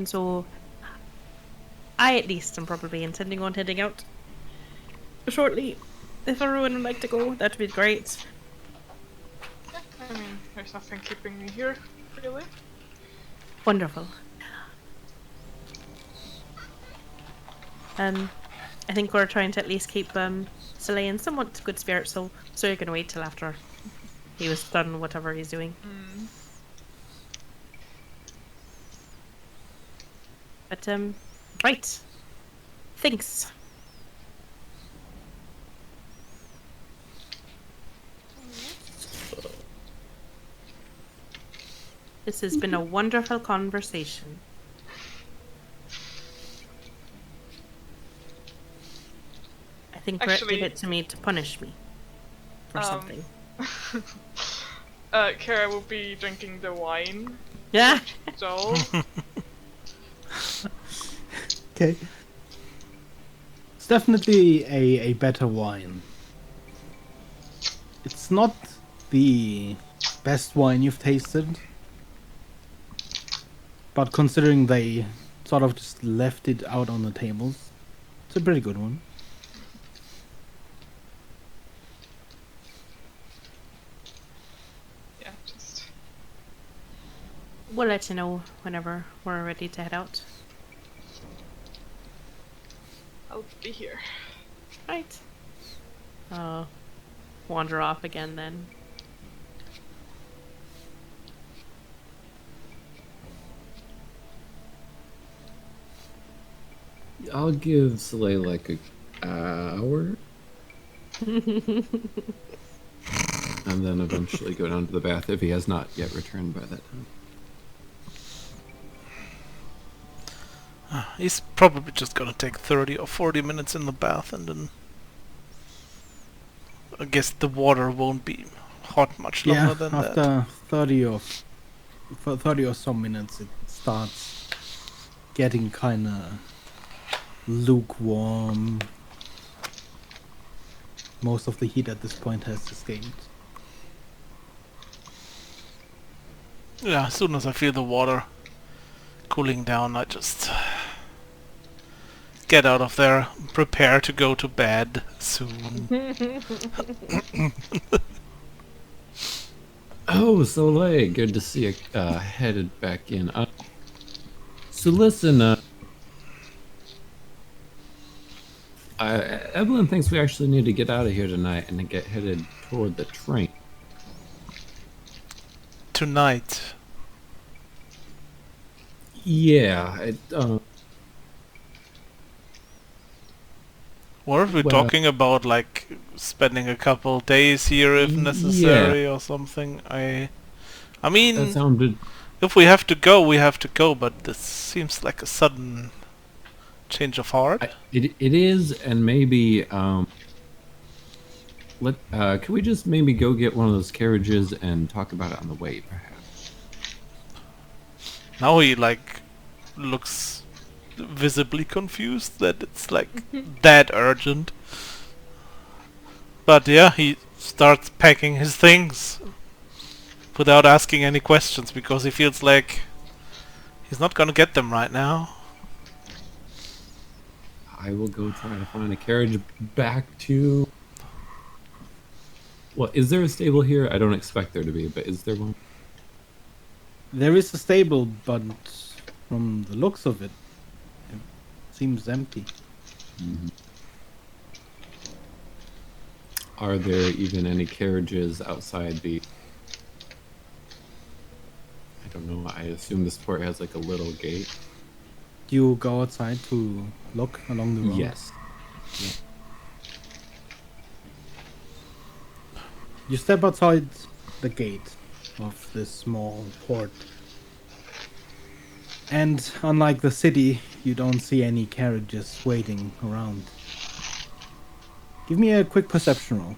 so I at least am probably intending on heading out shortly. If everyone would like to go, that'd be great. Yeah, I mean, there's nothing keeping me here. really. Wonderful. I think we're trying to at least keep Soleil in somewhat good spirits, so you're gonna wait till after he was done whatever he's doing. Mm. But right. Thanks. This has been a wonderful conversation. I think Brett Actually- gave it to me to punish me for something. Kara will be drinking the wine. Yeah. Joel. Okay. It's definitely a better wine. It's not the best wine you've tasted, but considering they sort of just left it out on the tables, it's a pretty good one. Yeah, just We'll let you know whenever we're ready to head out. I'll be here. Right. Wander off again then. I'll give Soleil like a hour. And then eventually go down to the bath if he has not yet returned by that time. He's probably just gonna take 30 or 40 minutes in the bath, and then I guess the water won't be hot much longer Yeah, than after that. 30 or so minutes, it starts getting kind of lukewarm. Most of the heat at this point has escaped. Yeah, as soon as I feel the water cooling down, I just get out of there, prepare to go to bed soon. Oh, Soleil, good to see you headed back in. So listen, Evelyn thinks we actually need to get out of here tonight and then get headed toward the train. Tonight. Yeah, Weren't we Well- talking about like spending a couple days here if necessary or something? I mean, that sounded. if we have to go, we have to go, but this seems like a sudden change of heart. It is, and maybe can we just maybe go get one of those carriages and talk about it on the way, perhaps? Now he like looks visibly confused that it's like that urgent. But yeah, he starts packing his things without asking any questions because he feels like he's not gonna get them right now. I will go try to find a carriage back to. Well, is there a stable here? I don't expect there to be, but is there one? There is a stable, but from the looks of it, it seems empty. Are there even any carriages outside the? I don't know. I assume this port has like a little gate. Do you go outside to look along the road? Yes. You step outside the gate of this small port. And unlike the city, you don't see any carriages waiting around. Give me a quick perception roll.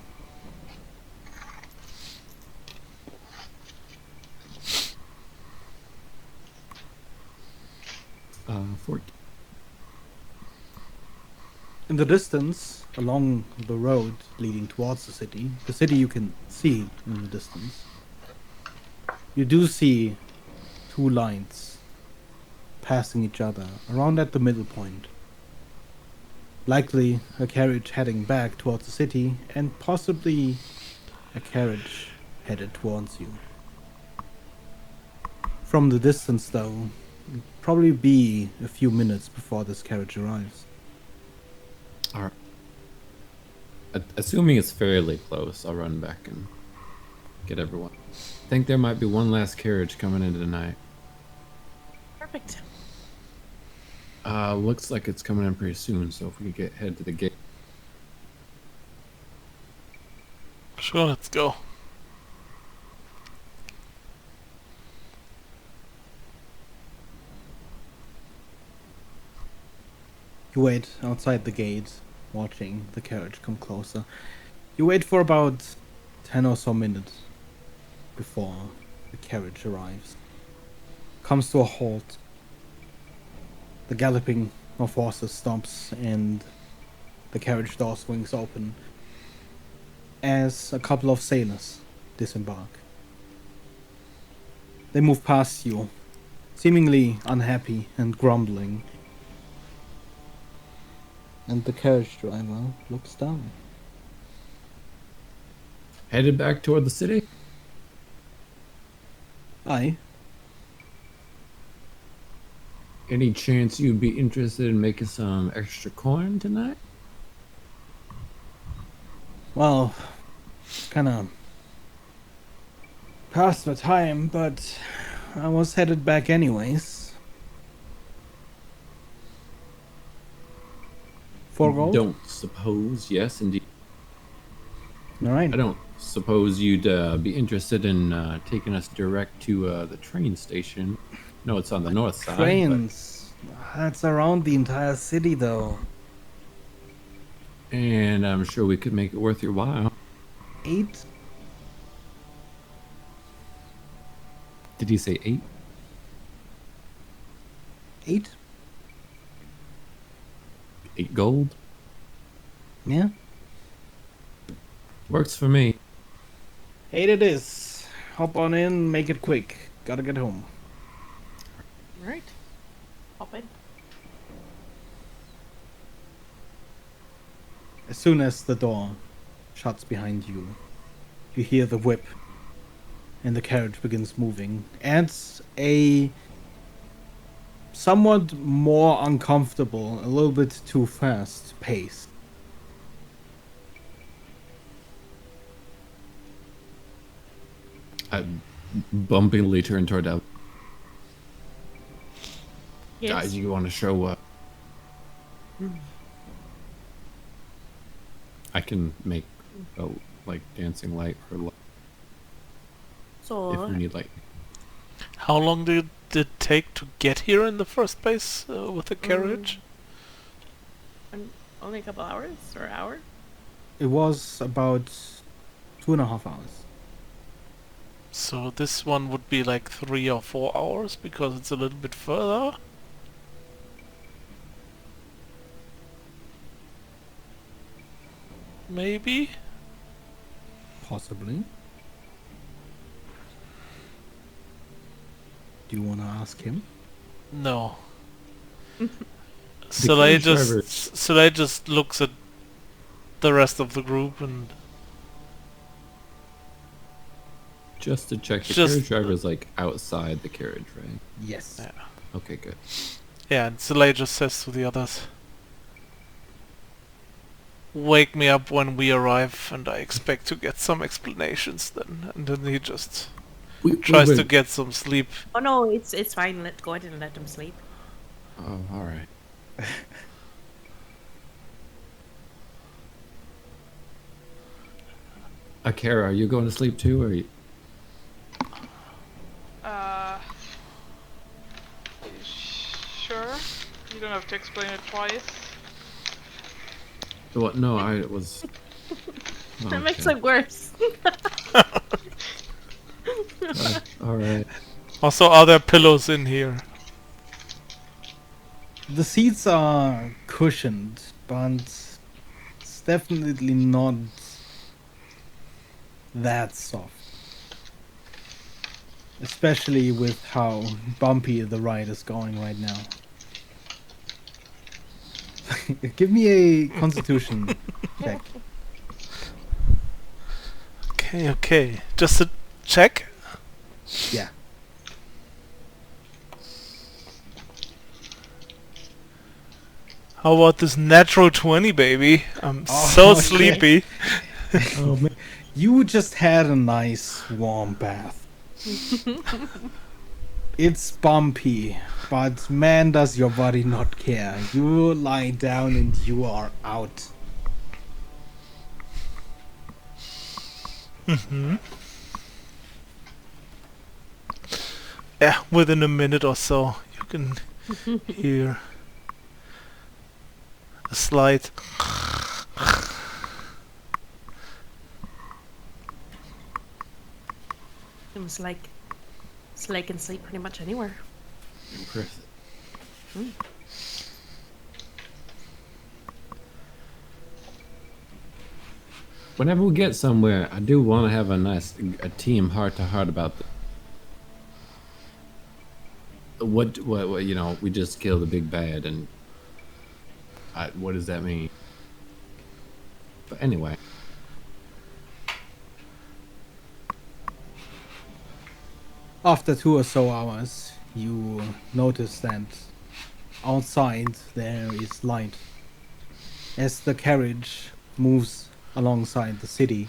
Fort. In the distance, along the road leading towards the city you can see in the distance, you do see two lines passing each other around at the middle point. Likely a carriage heading back towards the city, and possibly a carriage headed towards you. from the distance, though, it'll probably be a few minutes before this carriage arrives. Alright. Assuming it's fairly close, I'll run back and get everyone. I think there might be one last carriage coming in tonight. Perfect. Looks like it's coming in pretty soon, so if we could head to the gate. Sure, let's go. You wait outside the gate, watching the carriage come closer. You wait for about 10 or so minutes before the carriage arrives. Comes to a halt. The galloping of horses stops and the carriage door swings open as a couple of sailors disembark. They move past you, seemingly unhappy and grumbling. And the carriage driver looks down. Headed back toward the city? Aye. Any chance you'd be interested in making some extra coin tonight? Well, kinda past the time, but I was headed back anyways. 4 gold? Don't suppose, yes, indeed. Alright. I don't suppose you'd be interested in taking us direct to the train station. No, it's on the north side. Trains. That's around the entire city, though. And I'm sure we could make it worth your while. 8? Did he say 8? 8? 8 gold? Yeah. Works for me. 8 it is. Hop on in, make it quick. Gotta get home. Right. Hop in. As soon as the door shuts behind you, you hear the whip, and the carriage begins moving at a somewhat more uncomfortable, a little bit too fast pace. I bumpingly turn toward Al. Yes. Guys, you want to show up? I can make like dancing light or if So, we need light. How long did it take to get here in the first place with the carriage? only a couple hours or hour? It was about 2.5 hours. So this one would be like 3 or 4 hours because it's a little bit further. Maybe? Possibly. Do you want to ask him? No. carriage driver- Soleil just looks at the rest of the group and Just to check, the Just- carriage driver's like outside the carriage, right? Yes. Yeah. Okay, good. yeah, and Soleil just says to the others, "Wake me up when we arrive, and I expect to get some explanations then." And then he just tries to get some sleep. Oh no, it's fine. Go ahead and let him sleep. Oh, all right. Akira, are you going to sleep too, or you... Sure. You don't have to explain it twice. What? No, I was. Oh, That makes okay. it worse. All right. Also, are there pillows in here? The seats are cushioned, but it's definitely not that soft. Especially with how bumpy the ride is going right now. Give me a constitution check. Okay. Just a check. Yeah. How about this natural 20, baby? I'm Oh, so okay. sleepy. Oh man, you just had a nice warm bath. It's bumpy, but man, does your body not care. You lie down and you are out. Yeah, within a minute or so, you can hear a slight. Seems like Slay can sleep pretty much anywhere. Impressive. Whenever we get somewhere, I do want to have a team heart to heart about what you know. We just killed the big bad, and what does that mean? But anyway, After 2 or so hours, you notice that outside there is light. As the carriage moves alongside the city,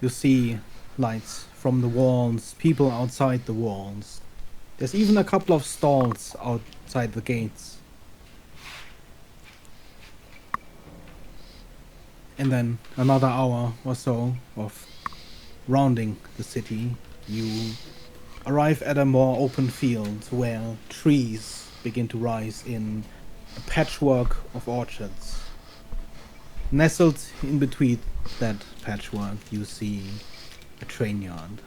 you see lights from the walls, people outside the walls. There's even a couple of stalls outside the gates. And then another hour or so of rounding the city, you arrive at a more open field where trees begin to rise in a patchwork of orchards. Nestled in between that patchwork, you see a train yard.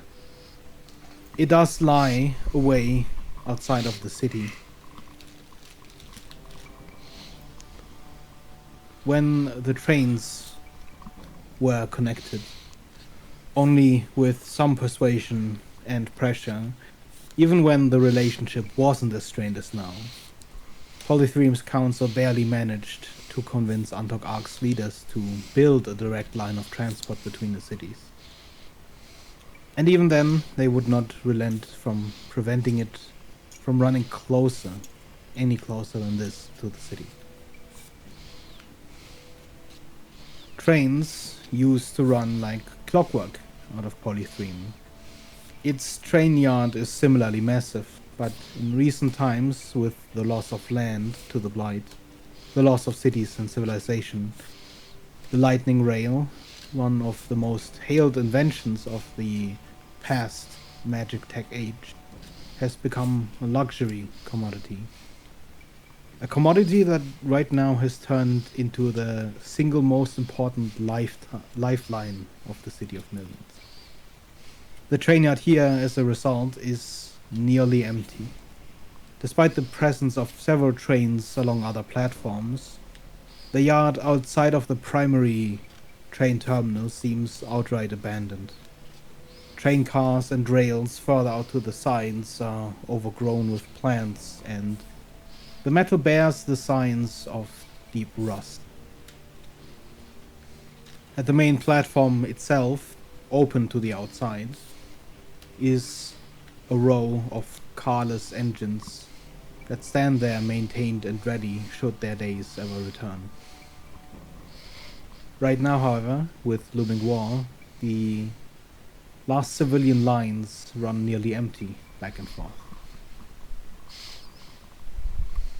It does lie away outside of the city. When the trains were connected, only with some persuasion and pressure, even when the relationship wasn't as strained as now, Polythreme's council barely managed to convince Antok Ark's leaders to build a direct line of transport between the cities. And even then, they would not relent from preventing it from running closer, any closer than this, to the city. Trains used to run like clockwork out of Polythreme. Its train yard is similarly massive, but in recent times, with the loss of land to the Blight, the loss of cities and civilization, the lightning rail, one of the most hailed inventions of the past magic tech age, has become a luxury commodity. A commodity that right now has turned into the single most important lifeline of the City of Millions. The train yard here, as a result, is nearly empty. Despite the presence of several trains along other platforms, the yard outside of the primary train terminal seems outright abandoned. Train cars and rails further out to the sides are overgrown with plants, and the metal bears the signs of deep rust. At the main platform itself, open to the outside, is a row of carless engines that stand there maintained and ready should their days ever return. Right now, however, with looming war, the last civilian lines run nearly empty back and forth.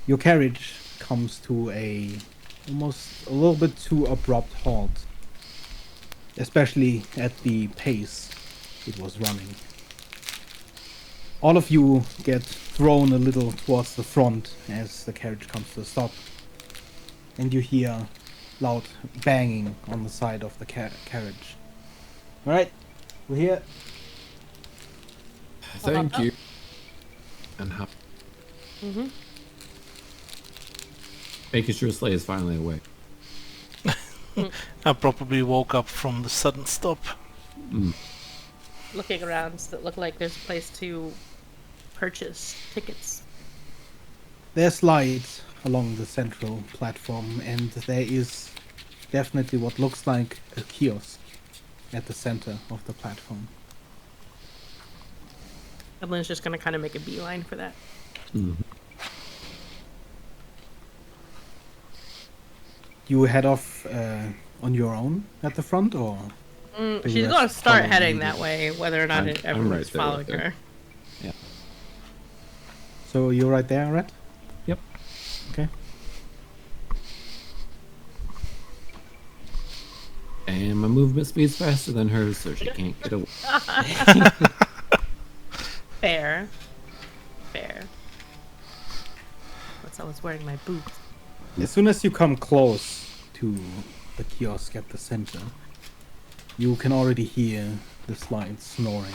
Your carriage comes to almost a little bit too abrupt halt, especially at the pace it was running. All of you get thrown a little towards the front as the carriage comes to a stop, and you hear loud banging on the side of the carriage. Alright, we're here. thank you. And how? Making sure Slay is finally awake. I probably woke up from the sudden stop. Looking around, does it look like there's a place to purchase tickets? There's light along the central platform, and there is definitely what looks like a kiosk at the center of the platform. Evelyn's just gonna kind of make a beeline for that. you head off on your own at the front, or the She's rest gonna start follow heading immediately? that way, whether or not I'm everyone's right there with following her. her. So you're right there, Red? Yep. Okay. And my movement speed's faster than hers, so she can't get away. Fair. Fair. But someone's wearing my boots. As soon as you come close to the kiosk at the center, you can already hear the slide snoring.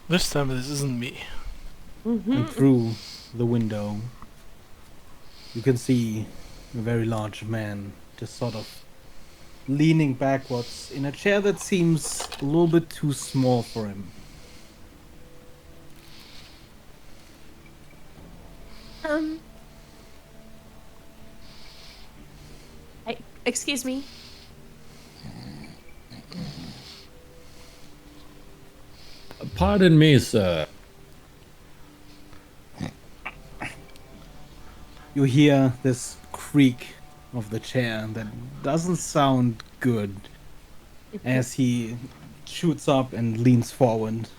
This time this isn't me. And through the window, you can see a very large man just sort of leaning backwards in a chair that seems a little bit too small for him. Excuse me. Pardon me, sir. You hear this creak of the chair that doesn't sound good as he shoots up and leans forward.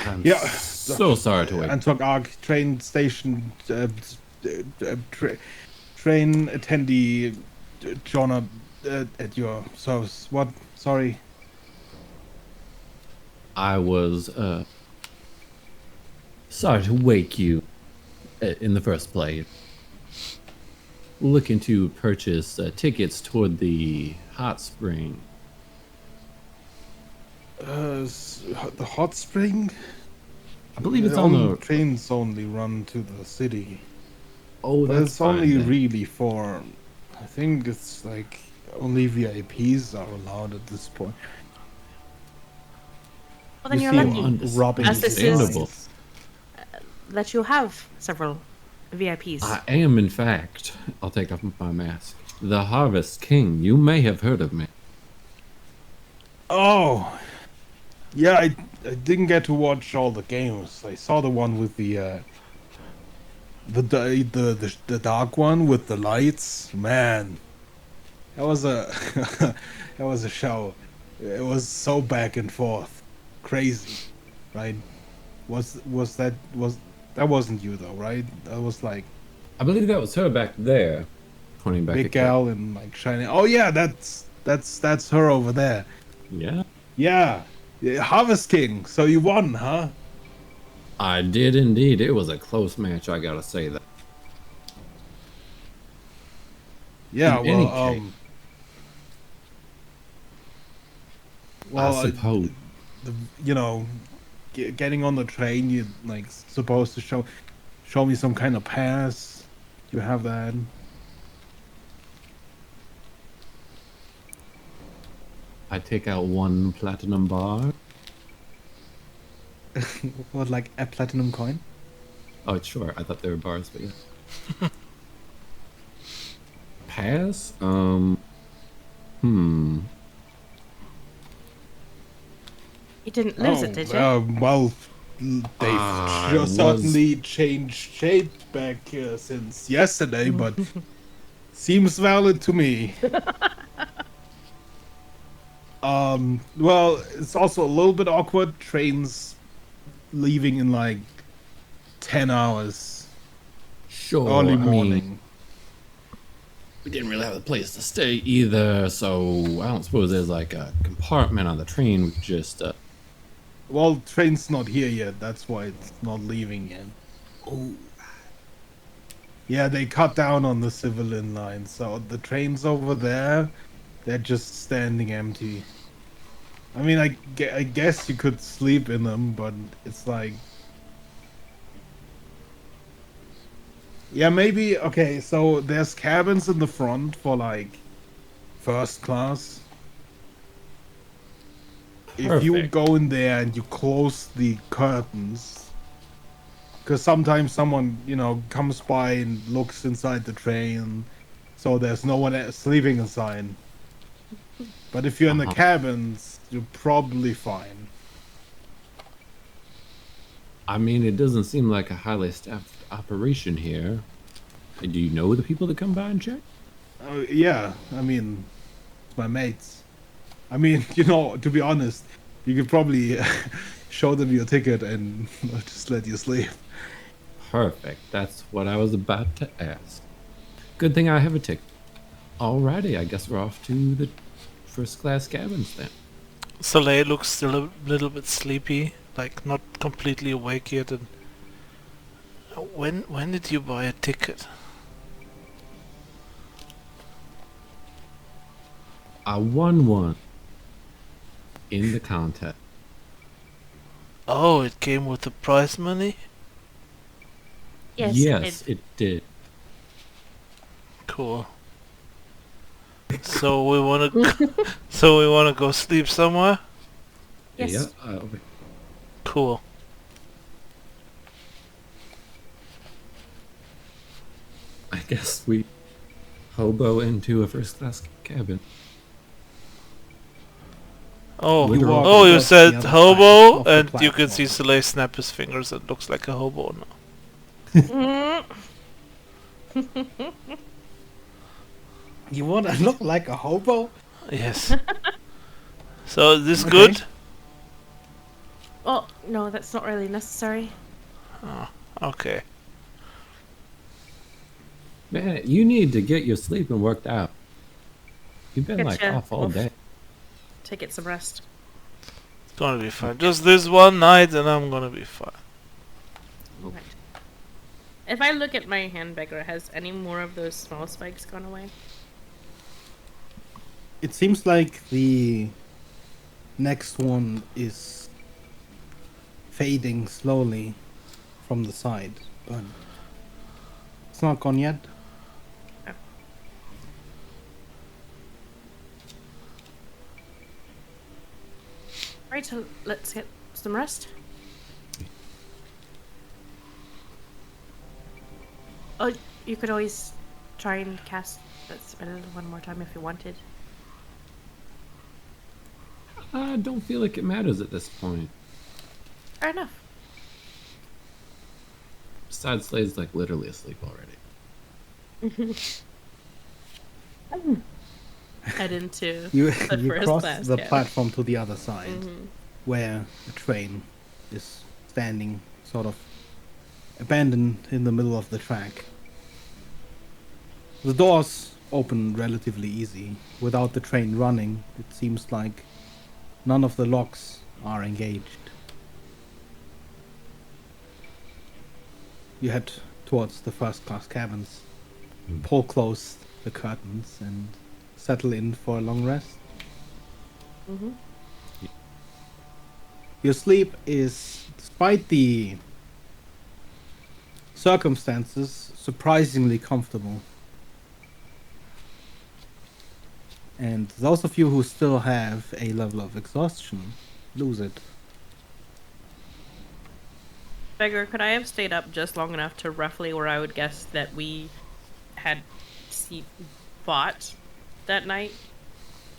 I'm Yeah. so sorry to wait. Antwerp Arc train station train attendee Jonah at your service. What? Sorry. I was sorry to wake you in the first place. Looking to purchase tickets toward the hot spring. The hot spring? I believe it's on the. trains only run to the city. Oh, But that's it's only fine then. really for, I think it's like only VIPs are allowed at this point. Well, then You you're see lucky robbing As this Understandable. is- that you have several VIPs. I am, in fact. I'll take off my mask. The Harvest King. You may have heard of me. Oh, yeah. I didn't get to watch all the games. I saw the one with the dark one with the lights. Man, that was a that was a show. It was so back and forth, crazy, right? That wasn't you though, right? That was like I believe that was her back there. Pointing back big at gal and like shining. Oh yeah, that's her over there. Yeah. Yeah, Harvest King. So you won, huh? I did indeed. It was a close match, I gotta say that. Yeah. In any Well, case, well, I suppose. you know, getting on the train, you like supposed to show me some kind of pass. You have that. I take out one platinum bar. What, like a platinum coin? Oh, sure. I thought they were bars, but yeah. Pass? You didn't lose it, did you? Well, they've I certainly changed shape back since yesterday, but seems valid to me. Well, it's also a little bit awkward. Trains leaving in like 10 hours. Sure. Early I mean, morning. we didn't really have a place to stay either, so I don't suppose there's like a compartment on the train. We could just. Well, train's not here yet. That's why it's not leaving yet. Oh. Yeah, they cut down on the civilian line, so the trains over there, they're just standing empty. I mean, I guess you could sleep in them, but it's like... Yeah, maybe... Okay, so there's cabins in the front for, like, first class. If you Perfect. go in there and you close the curtains... Because sometimes someone, you know, comes by and looks inside the train, so there's no one else sleeping inside. But if you're in the cabins, you're probably fine. I mean, it doesn't seem like a highly staffed operation here. Do you know the people that come by and check? Yeah, I mean, my mates. I mean, to be honest, you could probably show them your ticket and just let you sleep. Perfect. That's what I was about to ask. Good thing I have a ticket. Alrighty, I guess we're off to the first class cabins then. Soleil looks still a little bit sleepy, like not completely awake yet. And when did you buy a ticket? I won one in the contest. Oh, it came with the prize money? Yes, it did. Cool. So we wanna so we wanna go sleep somewhere? Yes. Yeah. Cool. I guess we hobo into a first class cabin. Oh, You walk you towards said the other hobo, side of the and you can see platform. Soleil snap his fingers. It looks like a hobo now. Mm. You want to look like a hobo? Yes. So is this Okay. good? Well, no, that's not really necessary. Okay. Man, you need to get your sleeping worked out. You've been like Getcha. off all day. To get some rest. It's gonna be fine. Just this one night and I'm gonna be fine. Right. If I look at my handbagger, has any more of those small spikes gone away? It seems like the next one is fading slowly from the side, but it's not gone yet. Right, so let's get some rest. Oh, you could always try and cast that spell one more time if you wanted. I don't feel like it matters at this point. Fair enough. Besides, Slade's like literally asleep already. Head into You the you first cross class the cabin. platform to the other side, Mhm. where a train is standing, sort of abandoned in the middle of the track. The doors open relatively easy. Without the train running, it seems like none of the locks are engaged. You head towards the first class cabins, pull close the curtains, and settle in for a long rest. Mhm. Your sleep is, despite the circumstances, surprisingly comfortable. And those of you who still have a level of exhaustion lose it. Beggar, could I have stayed up just long enough to roughly where I would guess that we had fought that night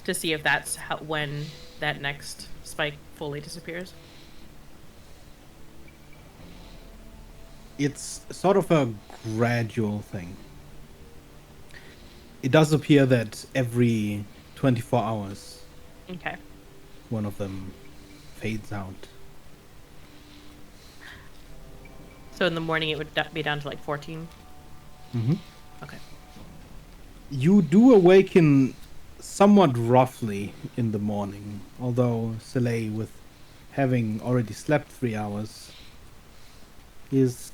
to see if that's when that next spike fully disappears? It's sort of a gradual thing. It does appear that every 24 hours, Okay. one of them fades out. So in the morning it would be down to like 14? Mm-hmm. Okay. You do awaken somewhat roughly in the morning, although Soleil, with having already slept 3 hours, is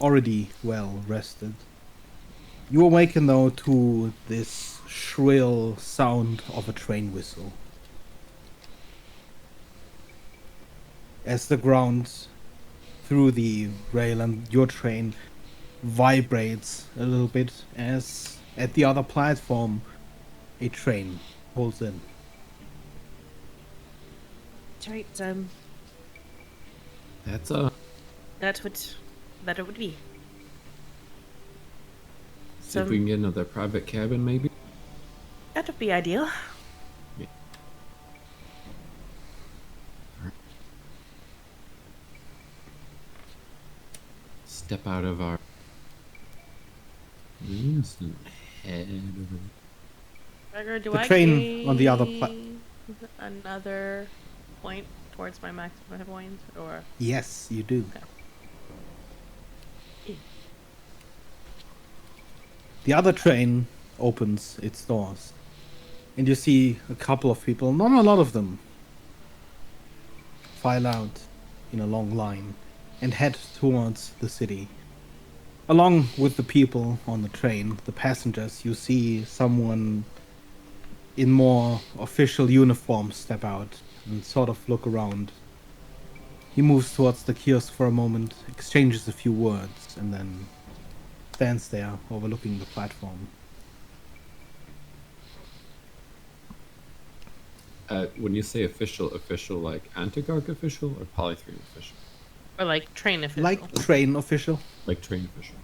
already well rested. You awaken though to this shrill sound of a train whistle. As the ground through the rail and your train vibrates a little bit, as at the other platform a train pulls in. That's right. That's That it would be. see if we can get another private cabin, maybe. That would be ideal. step out of our rooms and head over Gregor, do The I train on the other gain another point towards my maximum hit points, or Yes, you do. Okay. The other train opens its doors, and you see a couple of people, not a lot of them, file out in a long line and head towards the city. Along with the people on the train, the passengers, you see someone in more official uniform step out and sort of look around. He moves towards the kiosk for a moment, exchanges a few words, and then stands there overlooking the platform. when you say official, like Antigarch official or Polythreme official? or like train official? Like train official. Like train official.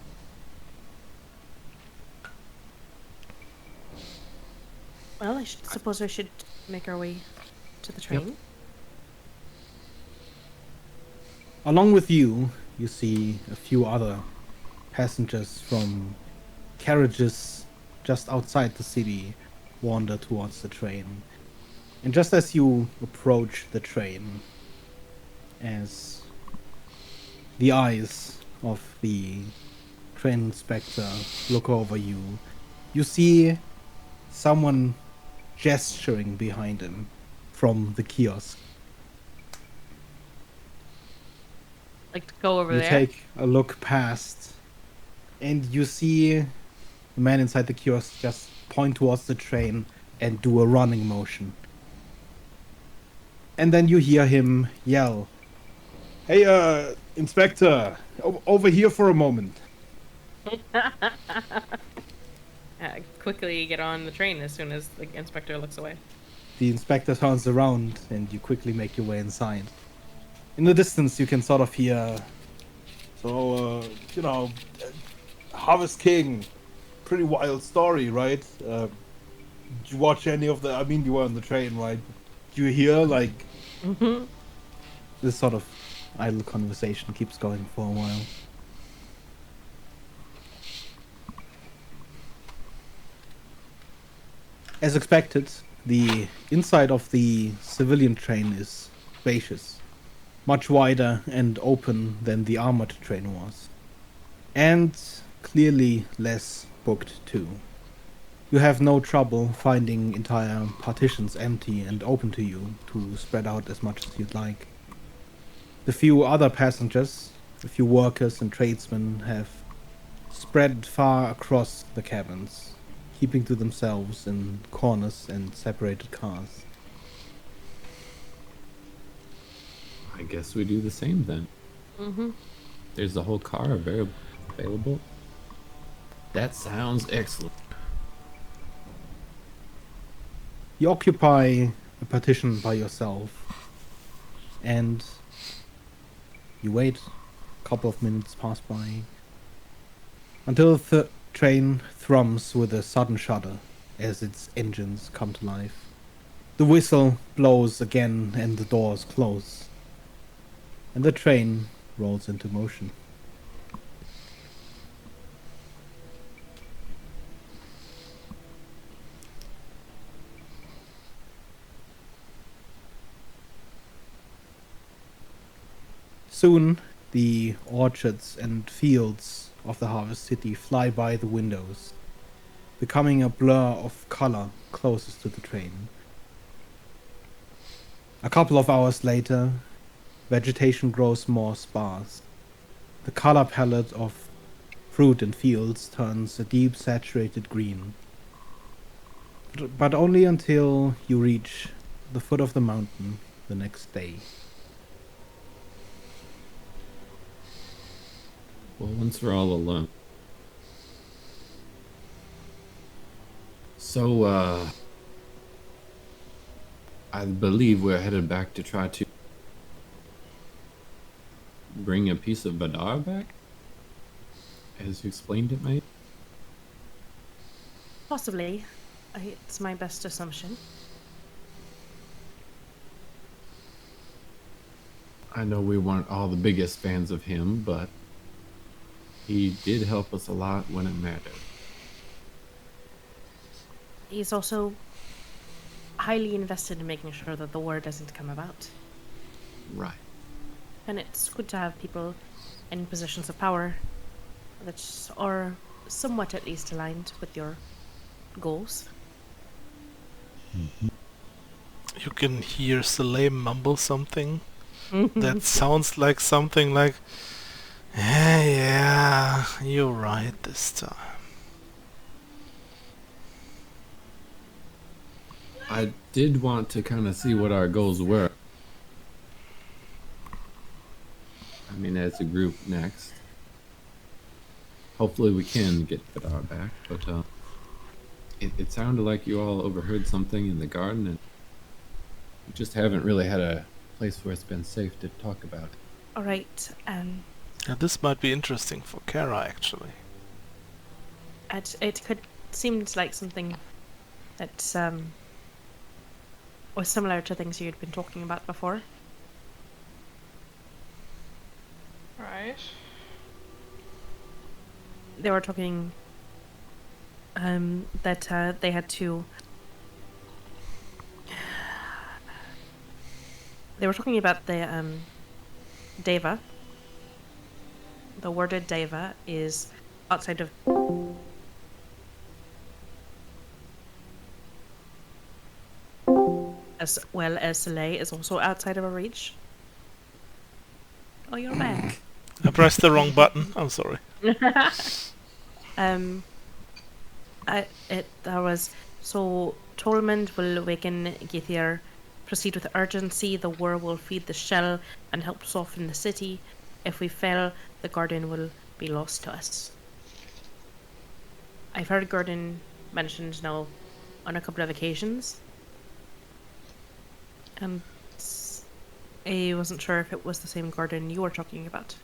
Well, I suppose I should make our way to the train. Along with you, you see a few other passengers from carriages just outside the city wander towards the train. And just as you approach the train, as the eyes of the train inspector look over you, you see someone gesturing behind him from the kiosk. Like to go over You there. take a look past, and you see the man inside the kiosk just point towards the train and do a running motion. And then you hear him yell, "Hey, Inspector, over here for a moment." Quickly get on the train as soon as the inspector looks away. The inspector turns around, and you quickly make your way inside. In the distance, you can sort of hear, "So, Harvest King, pretty wild story, right? Did you watch any of the? I mean, you were on the train, right? Did you hear like this sort of idle conversation keeps going for a while?" As expected, the inside of the civilian train is spacious, much wider and open than the armored train was, and clearly less booked too. You have no trouble finding entire partitions empty and open to you to spread out as much as you'd like. The few other passengers, a few workers and tradesmen, have spread far across the cabins, keeping to themselves in corners and separated cars. I guess we do the same then. Mm-hmm. There's the whole car available. That sounds excellent. You occupy a partition by yourself, and you wait. A couple of minutes pass by until the train thrums with a sudden shudder as its engines come to life. The whistle blows again and the doors close, and the train rolls into motion. Soon, the orchards and fields of the Harvest City fly by the windows, becoming a blur of color closest to the train. A couple of hours later, vegetation grows more sparse. The color palette of fruit and fields turns a deep saturated green. But only until you reach the foot of the mountain the next day. Well, once we're all alone. So, I believe we're headed back to try to bring a piece of Badar back? As you explained it, mate? Possibly. It's my best assumption. I know we weren't all the biggest fans of him, but He did help us a lot when it mattered. He's also highly invested in making sure that the war doesn't come about. Right. And it's good to have people in positions of power that are somewhat at least aligned with your goals. You can hear Salem mumble something that sounds like something like, yeah, you're right this time. I did want to kind of see what our goals were. I mean, as a group next. Hopefully we can get Vidar back, but it sounded like you all overheard something in the garden, and we just haven't really had a place where it's been safe to talk about it. All right. Now this might be interesting for Kara, actually. It could seem like something that was similar to things you'd been talking about before. Right. They were talking that they had to. They were talking about the Deva. The worded Deva is outside of. As well as Soleil is also outside of our reach. Oh, you're back. I pressed the wrong button. I'm sorry. That was so. Tormund will awaken Githir. Proceed with urgency. The war will feed the shell and help soften the city. If we fail, the garden will be lost to us. I've heard garden mentioned now on a couple of occasions, and I wasn't sure if it was the same garden you were talking about.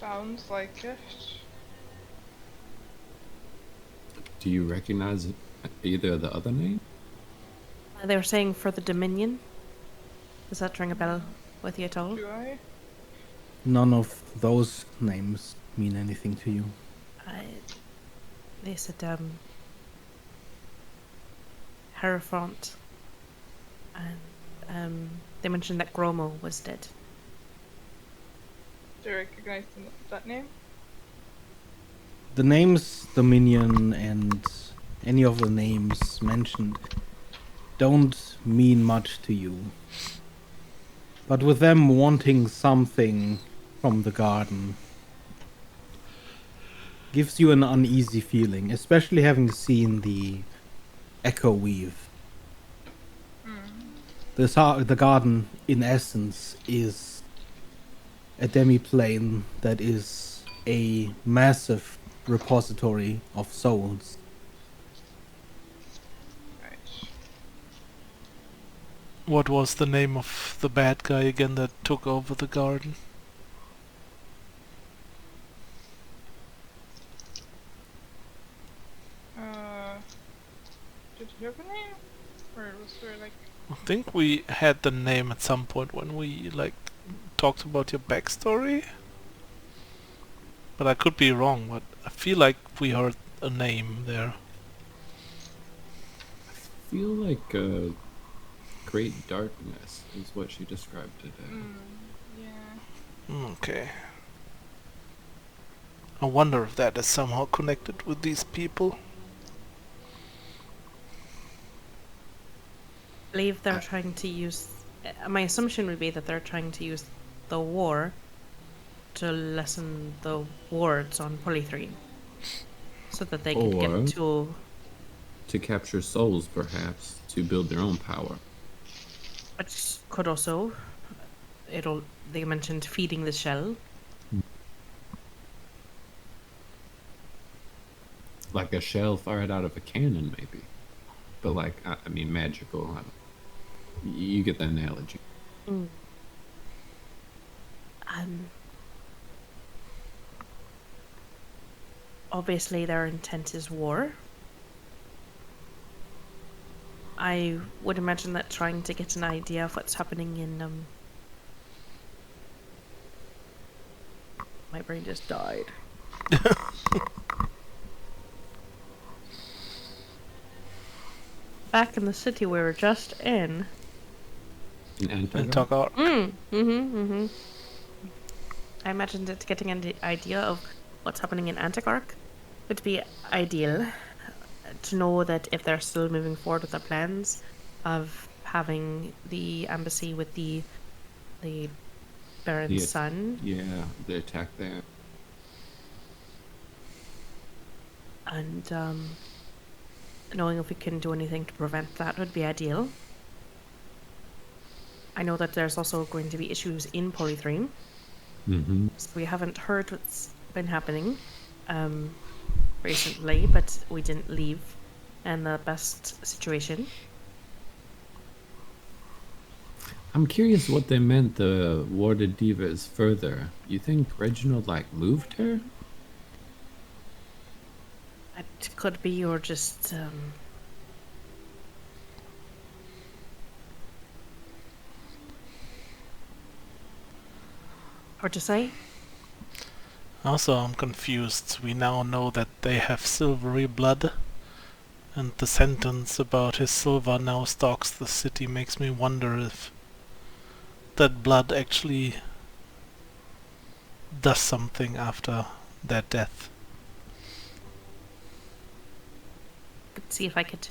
Sounds like it. Do you recognize either of the other names? They were saying for the Dominion. Does that ring a bell with you at all? Do I? None of those names mean anything to you. They said Hierophant, and they mentioned that Gromo was dead. Do you recognize that name? The names Dominion and any of the names mentioned don't mean much to you. But with them wanting something from the garden gives you an uneasy feeling, especially having seen the Echo Weave. The garden, in essence, is a demi-plane that is a massive repository of souls. Right. What was the name of the bad guy again that took over the garden? Did you have a name? Or was there like... I think we had the name at some point when we talked about your backstory. But I could be wrong, but I feel like we heard a name there. I feel like great darkness is what she described it as. yeah. Okay. I wonder if that is somehow connected with these people. I believe they're trying to use. My assumption would be that they're trying to use the war to lessen the wards on Polythreme, so that they could Or get to. to capture souls, perhaps, to build their own power. Which could also. They mentioned feeding the shell. Like a shell fired out of a cannon, maybe. But I mean, magical. You get the analogy. Obviously, their intent is war. I would imagine that trying to get an idea of what's happening in My brain just died. Back in the city we were just in. In And Antarctica? talk out. I imagined that getting an idea of what's happening in Antarctica would be ideal. To know that if they're still moving forward with their plans of having the embassy with the Baron's son, Yeah, the attack there. and knowing if we can do anything to prevent that would be ideal. I know that there's also going to be issues in Polythreme. Mm-hmm. So we haven't heard what's been happening recently, but we didn't leave in the best situation. I'm curious what they meant the warded diva is further. You think Reginald, like, moved her? It could be, or just hard to say. Also, I'm confused. We now know that they have silvery blood, and the sentence about his silver now stalks the city makes me wonder if that blood actually does something after their death. Could see if I could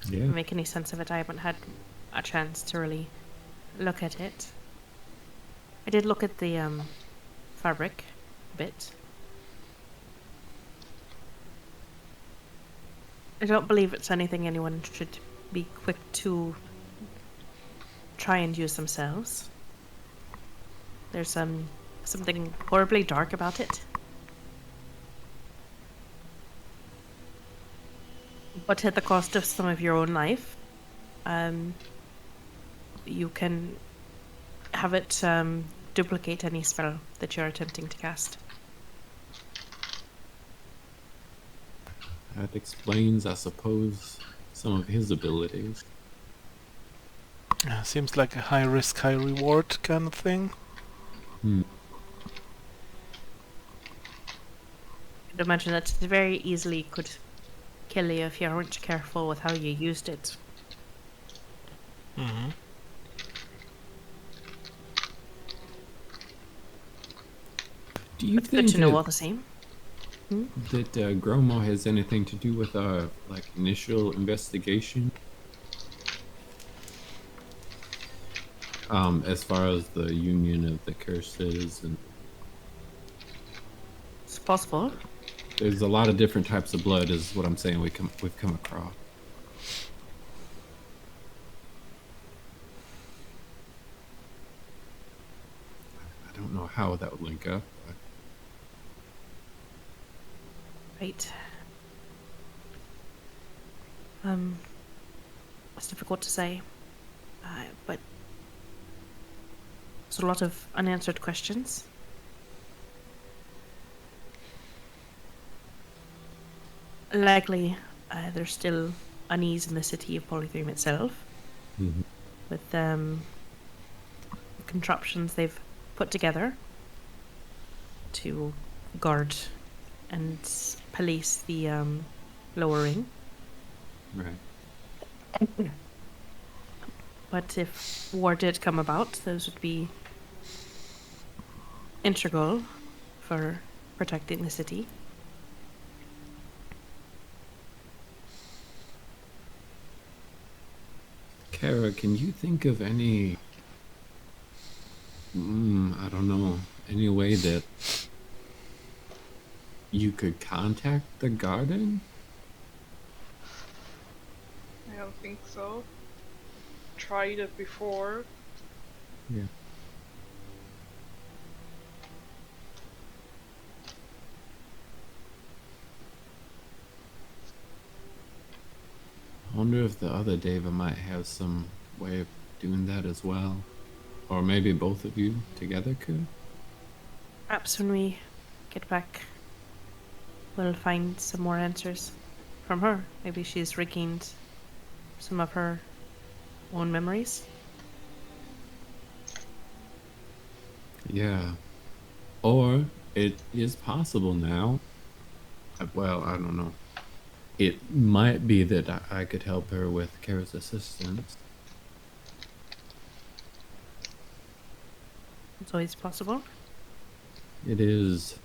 Yeah. make any sense of it. I haven't had a chance to really look at it. I did look at the fabric a bit. I don't believe it's anything anyone should be quick to try and use themselves. There's something horribly dark about it. But at the cost of some of your own life, you can have it duplicate any spell that you're attempting to cast. That explains, I suppose, some of his abilities. Seems like a high risk, high reward kind of thing. Hmm. I'd imagine that it very easily could kill you if you weren't careful with how you used it. Mm-hmm. Do you But good think to know all the same. that Gromo has anything to do with our initial investigation? As far as the union of the curses, and It's possible. there's a lot of different types of blood, is what I'm saying. We've come across. I don't know how that would link up. But Right. It's difficult to say. But there's a lot of unanswered questions. Likely, there's still unease in the city of Polythreme itself, Mhm. with the contraptions they've put together to guard and police the lower ring. Right. But if war did come about, those would be integral for protecting the city. Kara, can you think of any, I don't know, any way that you could contact the garden? I don't think so. Tried it before. Yeah. I wonder if the other Deva might have some way of doing that as well. Or maybe both of you together could? Perhaps when we get back, we'll find some more answers from her. Maybe she's regained some of her own memories. Yeah. Or It is possible now. Well, I don't know. It might be that I could help her with Kara's assistance. It's always possible. It is.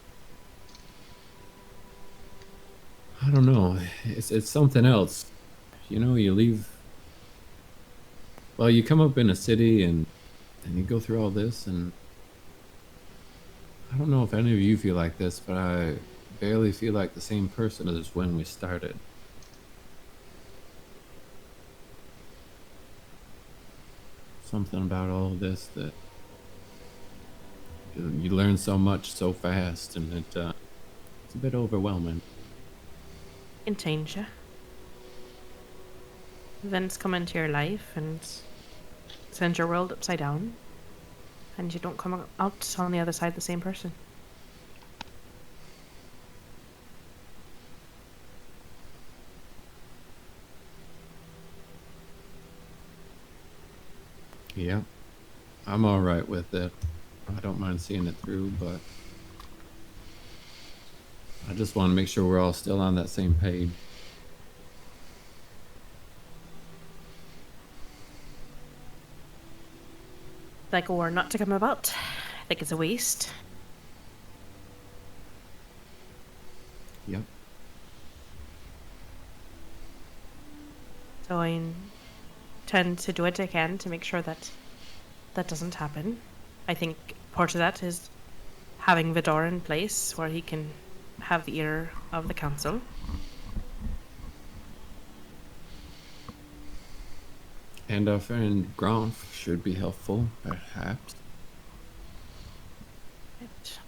I don't know. It's something else. You know, you leave. Well, you come up in a city and you go through all this, and I don't know if any of you feel like this, but I barely feel like the same person as when we started. Something about all of this that you learn so much so fast, and it's a bit overwhelming. Can change you. Events come into your life and send your world upside down, and you don't come out on the other side the same person. Yeah, I'm all right with it. I don't mind seeing it through, but I just want to make sure we're all still on that same page. Like a war not to come about. I think it's a waste. Yep. So I tend to do what I can to make sure that that doesn't happen. I think part of that is having Vidor in place where he can have the ear of the council. And our friend Gronf should be helpful, perhaps. It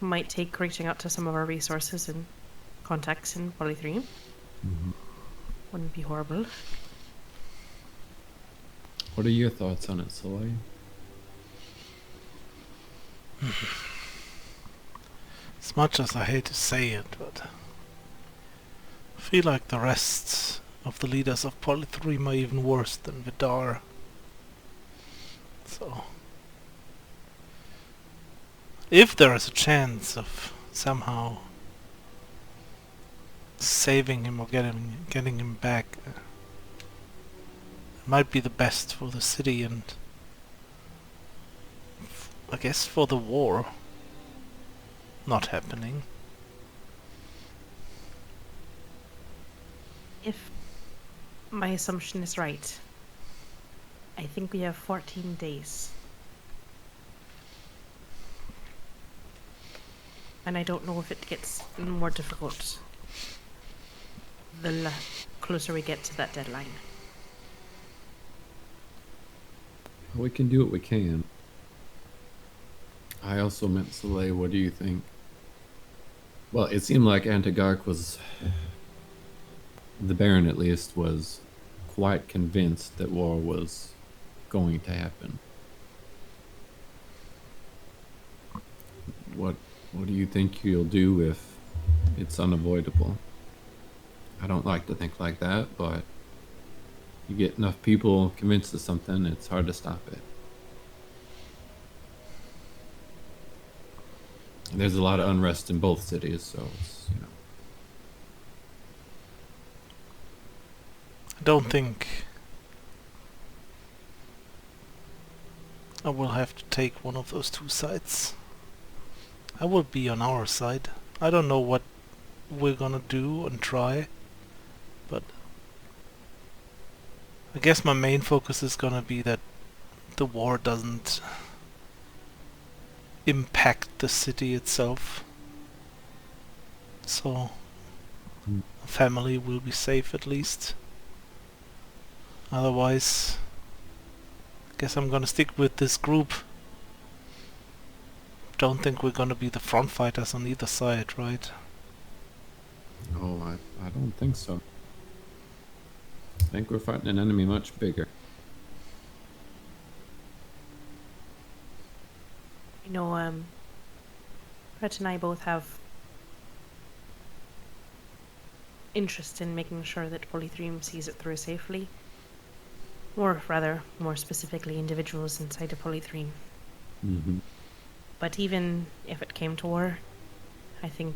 might take reaching out to some of our resources and contacts in Polythreme. Mm-hmm. Wouldn't be horrible. What are your thoughts on it, Soleil? As much as I hate to say it, but I feel like the rest of the leaders of Polythreme are even worse than Vidar. So, if there is a chance of somehow saving him or getting him back, it might be the best for the city and I guess for the war not happening. If my assumption is right, I think we have 14 days. And I don't know if it gets more difficult the closer we get to that deadline. We can do what we can. I also meant Soleil, what do you think? Well, it seemed like Antigarch was, the Baron at least, was quite convinced that war was going to happen. What do you think you'll do if it's unavoidable? I don't like to think like that, but you get enough people convinced of something, it's hard to stop it. And there's a lot of unrest in both cities, so it's, you know. I don't think I will have to take one of those two sides. I will be on our side. I don't know what we're gonna do and try, but I guess my main focus is gonna be that the war doesn't impact the city itself. So family will be safe at least. Otherwise, I guess I'm gonna stick with this group. Don't think we're gonna be the front fighters on either side, right? Oh, I don't think so. I think we're fighting an enemy much bigger. You know, Brett and I both have interest in making sure that Polythreme sees it through safely. Or rather, more specifically, individuals inside of Polythreme. Mm-hmm. But even if it came to war, I think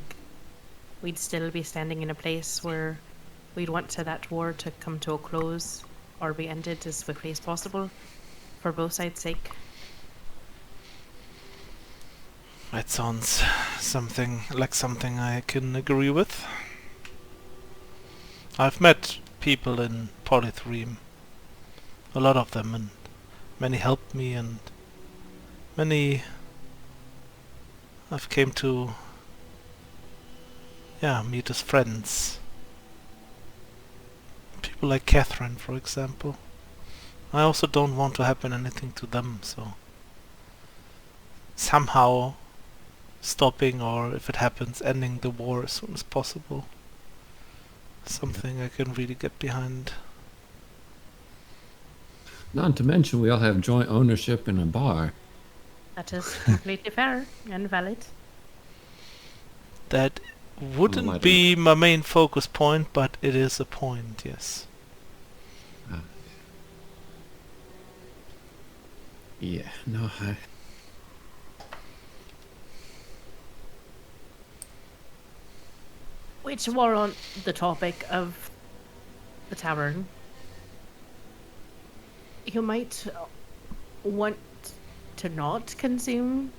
we'd still be standing in a place where we'd want to that war to come to a close or be ended as quickly as possible for both sides' sake. That sounds something I can agree with. I've met people in Polythreme, a lot of them, and many helped me, and many I've came to, meet as friends. People like Catherine, for example. I also don't want to happen anything to them, so somehow stopping, or if it happens, ending the war as soon as possible. Something I can really get behind. Not to mention, we all have joint ownership in a bar. That is completely fair and valid. That wouldn't Lighter. be my main focus point, but it is a point, yes. Yeah, no, Which were on the topic of the tavern. You might want to not consume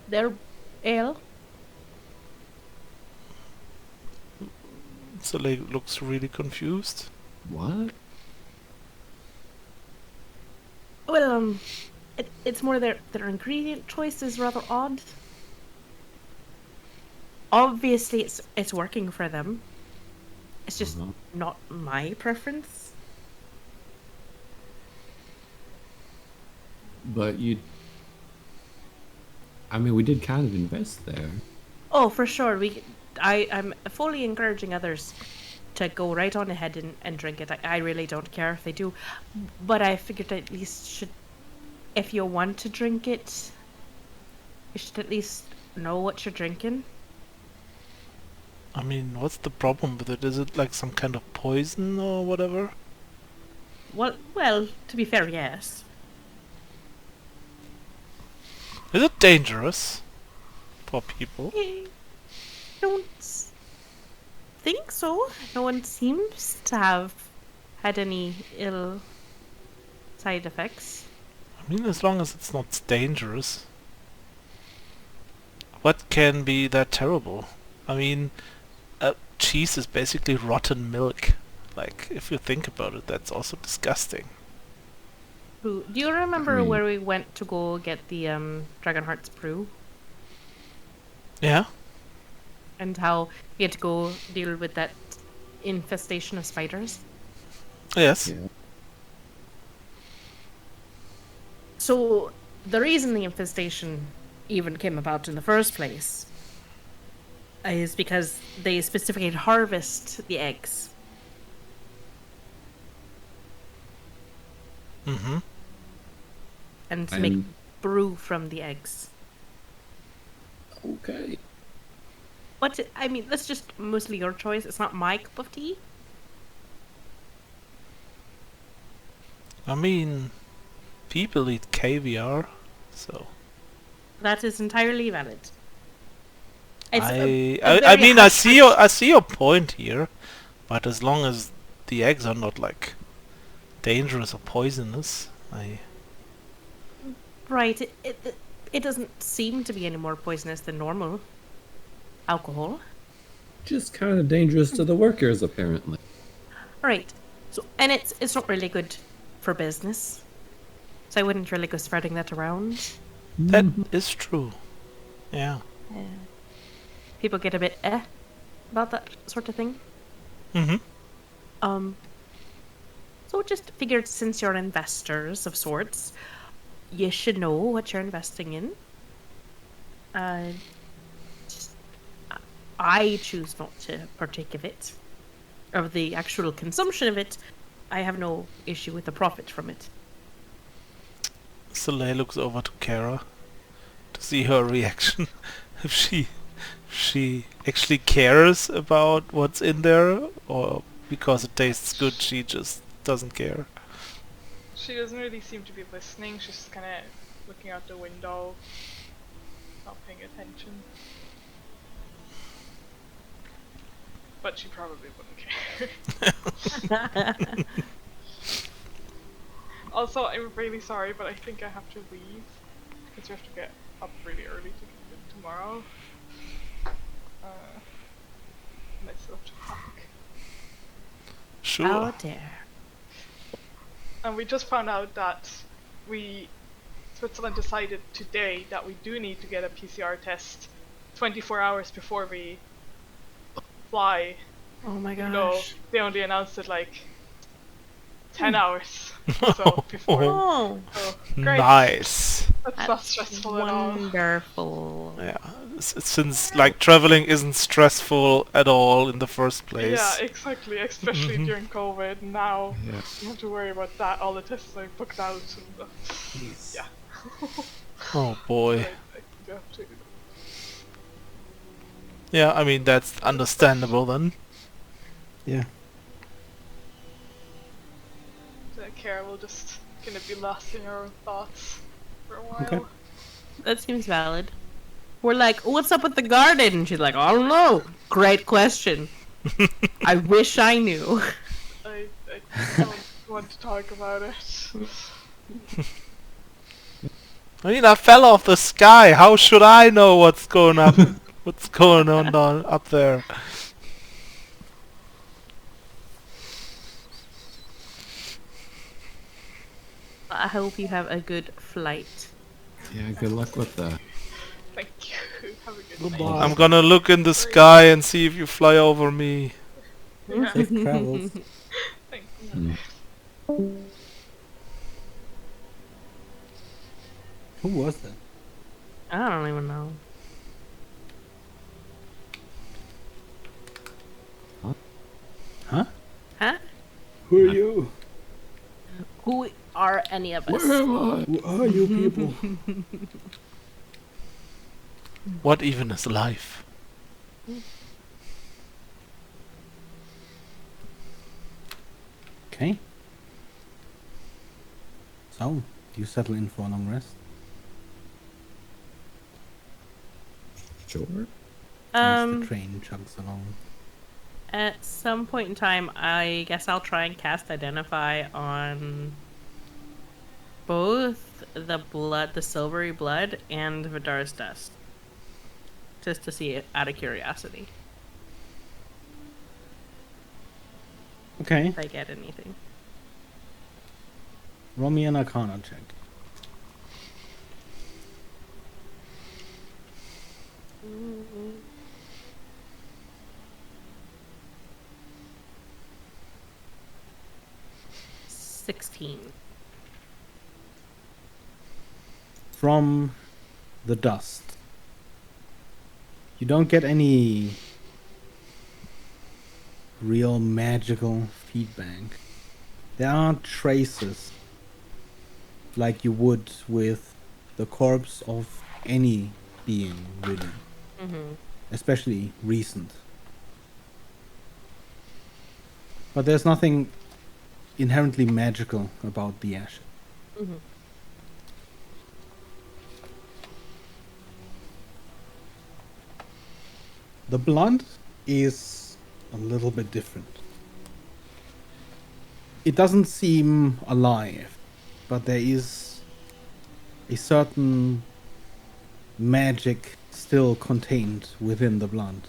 their ale. Soleil looks really confused. what? Well, it's more their ingredient choice is rather odd. Obviously, it's working for them. It's just Uh-huh. not my preference. But I mean, we did kind of invest there. Oh, for sure. I'm fully encouraging others to go right on ahead and drink it. I really don't care if they do. But I figured at least if you want to drink it, you should at least know what you're drinking. I mean, what's the problem with it? Is it like some kind of poison or whatever? Well, to be fair, yes. Is it dangerous for people? I don't think so. No one seems to have had any ill side effects. I mean, as long as it's not dangerous. What can be that terrible? I mean, cheese is basically rotten milk. Like, if you think about it, that's also disgusting. Do you remember mean- where we went to go get the Dragon Hearts brew? Yeah? And how we had to go deal with that infestation of spiders? Yes. Yeah. So, the reason the infestation even came about in the first place is because they specifically harvest the eggs. Mm-hmm. And to make And- brew from the eggs. Okay. But, I mean, that's just mostly your choice. It's not my cup of tea. I mean, people eat caviar, so... That is entirely valid. It's I mean, I see your point here, but as long as the eggs are not like dangerous or poisonous, Right, it doesn't seem to be any more poisonous than normal alcohol. Just kind of dangerous to the workers, apparently. Right. So, and it's not really good for business. So I wouldn't really go spreading that around. that is true. Yeah. People get a bit about that sort of thing. Mm-hmm. So just figured since you're investors of sorts, you should know what you're investing in. I choose not to partake of it, of the actual consumption of it. I have no issue with the profit from it. Soleil looks over to Kara to see her reaction. if she actually cares about what's in there, or because it tastes good, she just doesn't care. She doesn't really seem to be listening. She's just kind of looking out the window, not paying attention. But she probably wouldn't care. Also, I'm really sorry, but I think I have to leave because we have to get up really early tomorrow. And I still have to pack. Sure. Oh dear. And we just found out that Switzerland decided today that we do need to get a PCR test 24 hours before we fly. Oh my Even though gosh. they only announced it like 10 hours so before. Oh, So, great. Nice. That's not stressful at all. wonderful. Yeah, since like traveling isn't stressful at all in the first place. Yeah, exactly. Especially during COVID. Now Yeah. you have to worry about that. All the tests are booked out. And, yeah. Oh boy. I think you have to. Yeah, I mean that's understandable then. Yeah. Kara will just gonna be lost in her own thoughts for a while. Okay. That seems valid. We're like, what's up with the garden? And she's like, I don't know. Great question. I wish I knew. I don't want to talk about it. I mean, I fell off the sky. How should I know what's going up? What's going on down up there? I hope you have a good flight. Yeah, good luck with that. Thank you. Have a good Goodbye. night. I'm gonna look in the sky and see if you fly over me. Yeah. Safe travels. Thank Mm. Who was that? I don't even know. Huh? Huh? Who are you? Who are any of us? Where am I? Who are you people? What even is life? Okay. So, you settle in for a long rest? Sure. As the train chugs along. At some point in time, I guess I'll try and cast Identify on both the silvery blood, and Vidar's dust. Just to see it out of curiosity. Okay. If I get anything. Roll me an Arcana check. Mm. 16. From the dust, you don't get any real magical feedback. There aren't traces like you would with the corpse of any being, really. Mm-hmm. Especially recent. But there's nothing inherently magical about the ashes. Mm-hmm. The blood is a little bit different. It doesn't seem alive, but there is a certain magic still contained within the blood.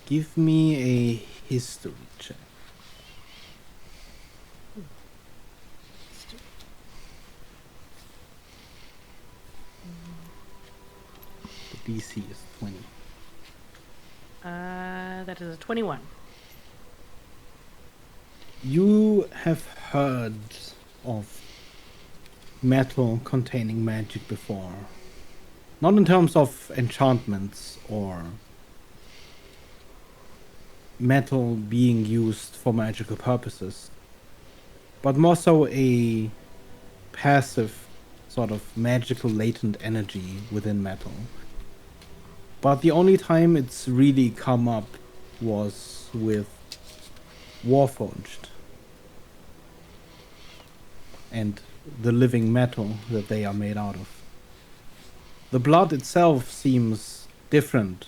Give me a history check. The DC is 20. That is a 21. You have heard of metal containing magic before. Not in terms of enchantments or metal being used for magical purposes, but more so a passive sort of magical latent energy within metal. But the only time it's really come up was with Warforged. and the living metal that they are made out of. The blood itself seems different.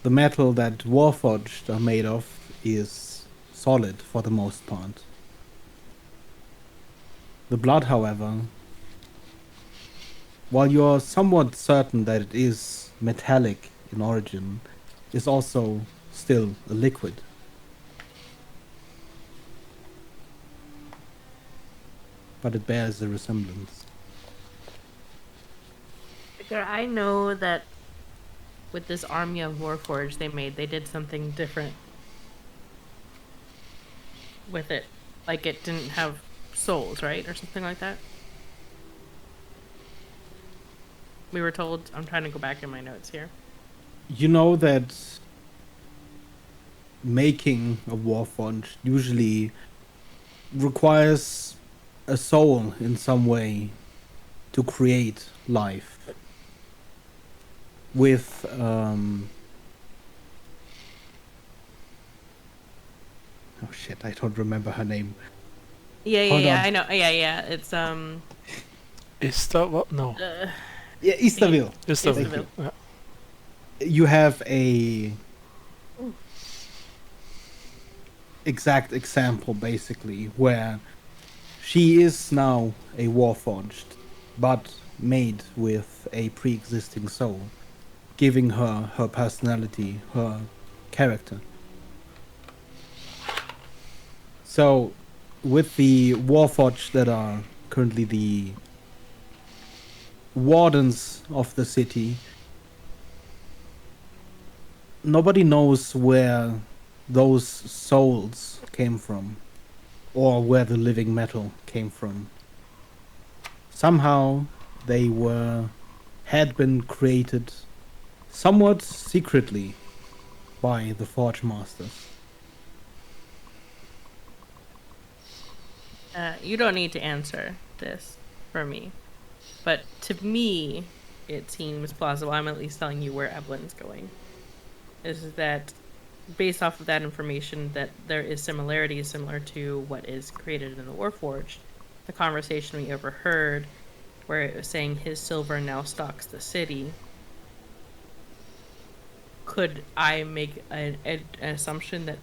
The metal that Warforged are made of is solid for the most part. The blood, however, while you're somewhat certain that it is metallic in origin, is also still a liquid. But it bears a resemblance. Figure, I know that with this army of Warforged they did something different with it. Like it didn't have souls, right? Or something like that. We were told, I'm trying to go back in my notes here. You know that making a Warforged usually requires a soul in some way to create life. With oh shit, I don't remember her name. Yeah, Hold on. I know. Yeah. It's Is that what? No. Yeah, Easterville. Is that Easterville. yeah. You have a exact example basically where she is now a Warforged, but made with a pre-existing soul, giving her her personality, her character. So, with the Warforged that are currently the wardens of the city, nobody knows where those souls came from, or where the living metal came from. Somehow they had been created somewhat secretly by the Forge Masters. You don't need to answer this for me, but to me, it seems plausible. I'm at least telling you where Evelyn's going. Is that based off of that information that there is similarities similar to what is created in the Warforged? The conversation we overheard, where it was saying his silver now stalks the city. Could I make an assumption that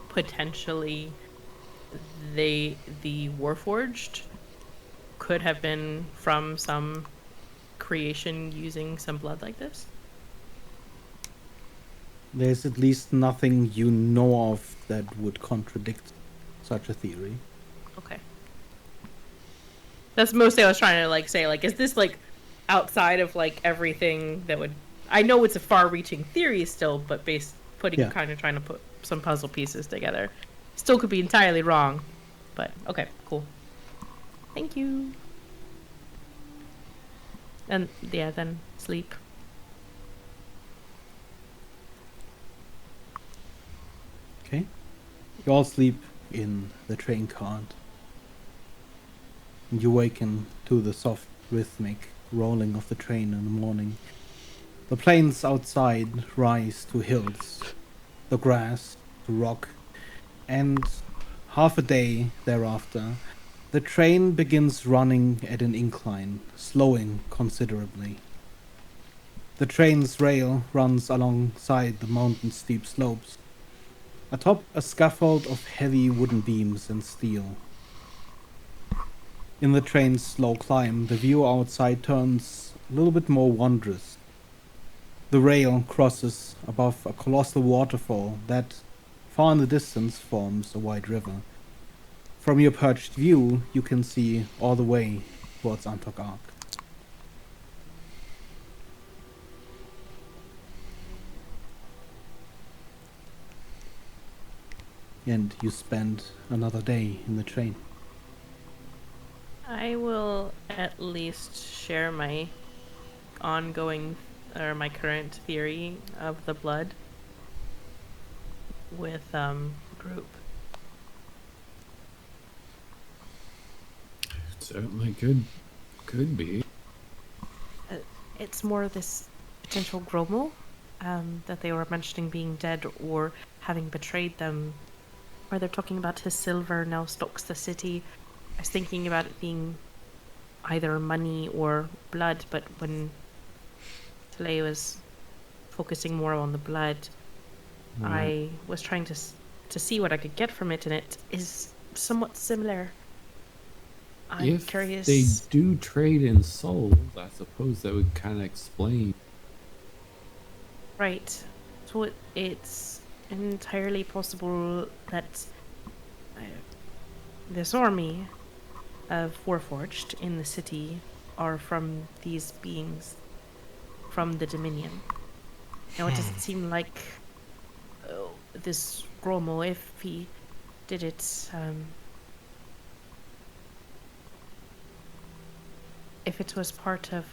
potentially the Warforged could have been from some creation using some blood like this? There's at least nothing you know of that would contradict such a theory. Okay. That's mostly I was trying to say, is this outside of everything that would, I know it's a far-reaching theory still, but kind of trying to put some puzzle pieces together. Still could be entirely wrong, but okay, cool. Thank you. And yeah, then sleep. Okay. You all sleep in the train cart. And you waken to the soft, rhythmic rolling of the train in the morning. The plains outside rise to hills, the grass to rock, and half a day thereafter, the train begins running at an incline, slowing considerably. The train's rail runs alongside the mountain steep slopes, atop a scaffold of heavy wooden beams and steel. In the train's slow climb, the view outside turns a little bit more wondrous. The rail crosses above a colossal waterfall that, far in the distance, forms a wide river. From your perched view, you can see all the way towards Antok Arc. And you spend another day in the train. I will at least share my ongoing or my current theory of the blood with group. Certainly could be. It's more this potential Gromo that they were mentioning being dead or having betrayed them, where they're talking about his silver now stalks the city. I was thinking about it being either money or blood, but when Tale was focusing more on the blood, I was trying to see what I could get from it, and it is somewhat similar. I'm If curious. they do trade in souls, I suppose that would kind of explain. Right. So it's entirely possible that this army of Warforged in the city are from these beings from the Dominion. Now, it doesn't seem like this Gromo, if he did it, if it was part of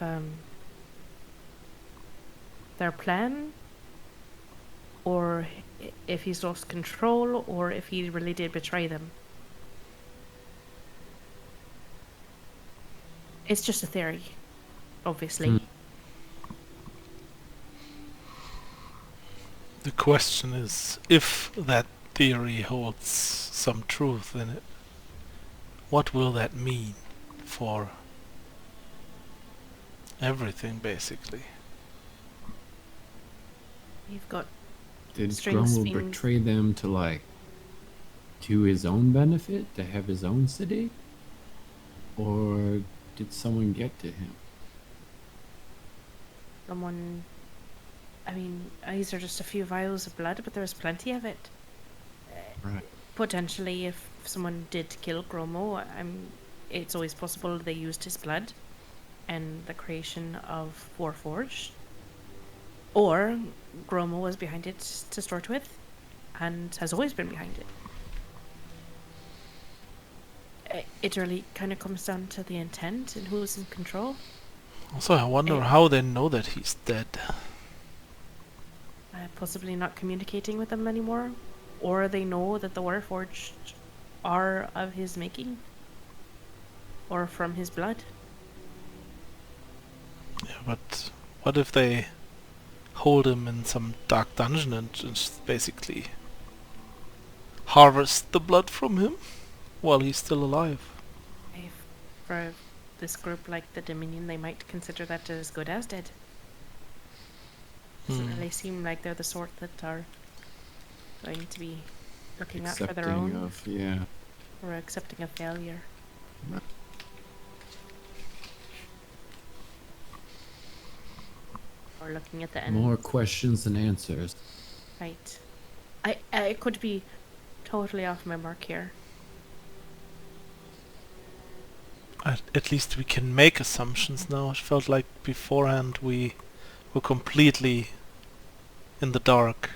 their plan, or if he's lost control, or if he really did betray them. It's just a theory, obviously. The question is, if that theory holds some truth in it, what will that mean for everything, basically? You've got Did strings Grumble being- betray them to, like, to his own benefit, to have his own city? Or did someone get to him? someone. I mean, these are just a few vials of blood, but there's plenty of it. Right. Potentially, if someone did kill Gromo, it's always possible they used his blood and the creation of Warforged. Or Gromo was behind it to start with, and has always been behind it. It really kind of comes down to the intent and who's in control. Also, I wonder how they know that he's dead. Possibly not communicating with them anymore, or they know that the Warforged are of his making, or from his blood. Yeah, but what if they hold him in some dark dungeon and just basically harvest the blood from him while he's still alive? If for this group like the Dominion, they might consider that as good as dead. Doesn't really seem like they're the sort that are going to be looking out for their own or accepting a failure. Or looking at the end. More questions than answers. Right. I could be totally off my mark here. At least we can make assumptions now. It felt like beforehand we were completely in the dark.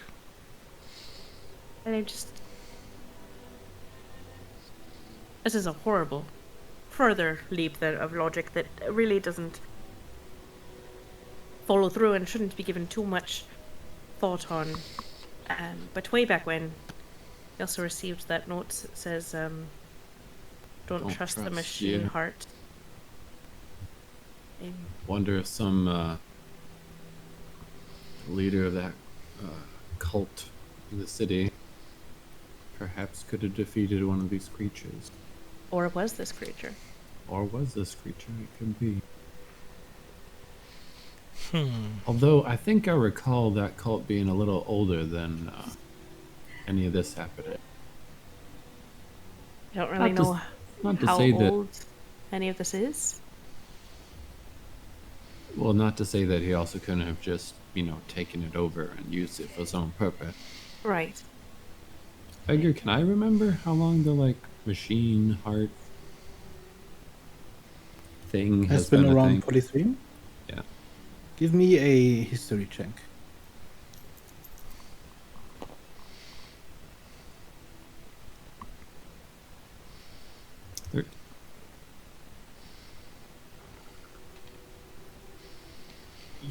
And this is a horrible further leap of logic that really doesn't follow through and shouldn't be given too much thought on. But way back when, he also received that note that says, don't trust the machine heart. Wonder if some leader of that cult in the city perhaps could have defeated one of these creatures. Or was this creature? Or was this creature? It could be. Although I think I recall that cult being a little older than any of this happening. I don't really know not to how say old any of this is. Well, not to say that he also couldn't have just, taken it over and used it for his own purpose. Right. Edgar, can I remember how long the, machine heart thing Has been a around thing? Polythreme? Yeah. Give me a history check.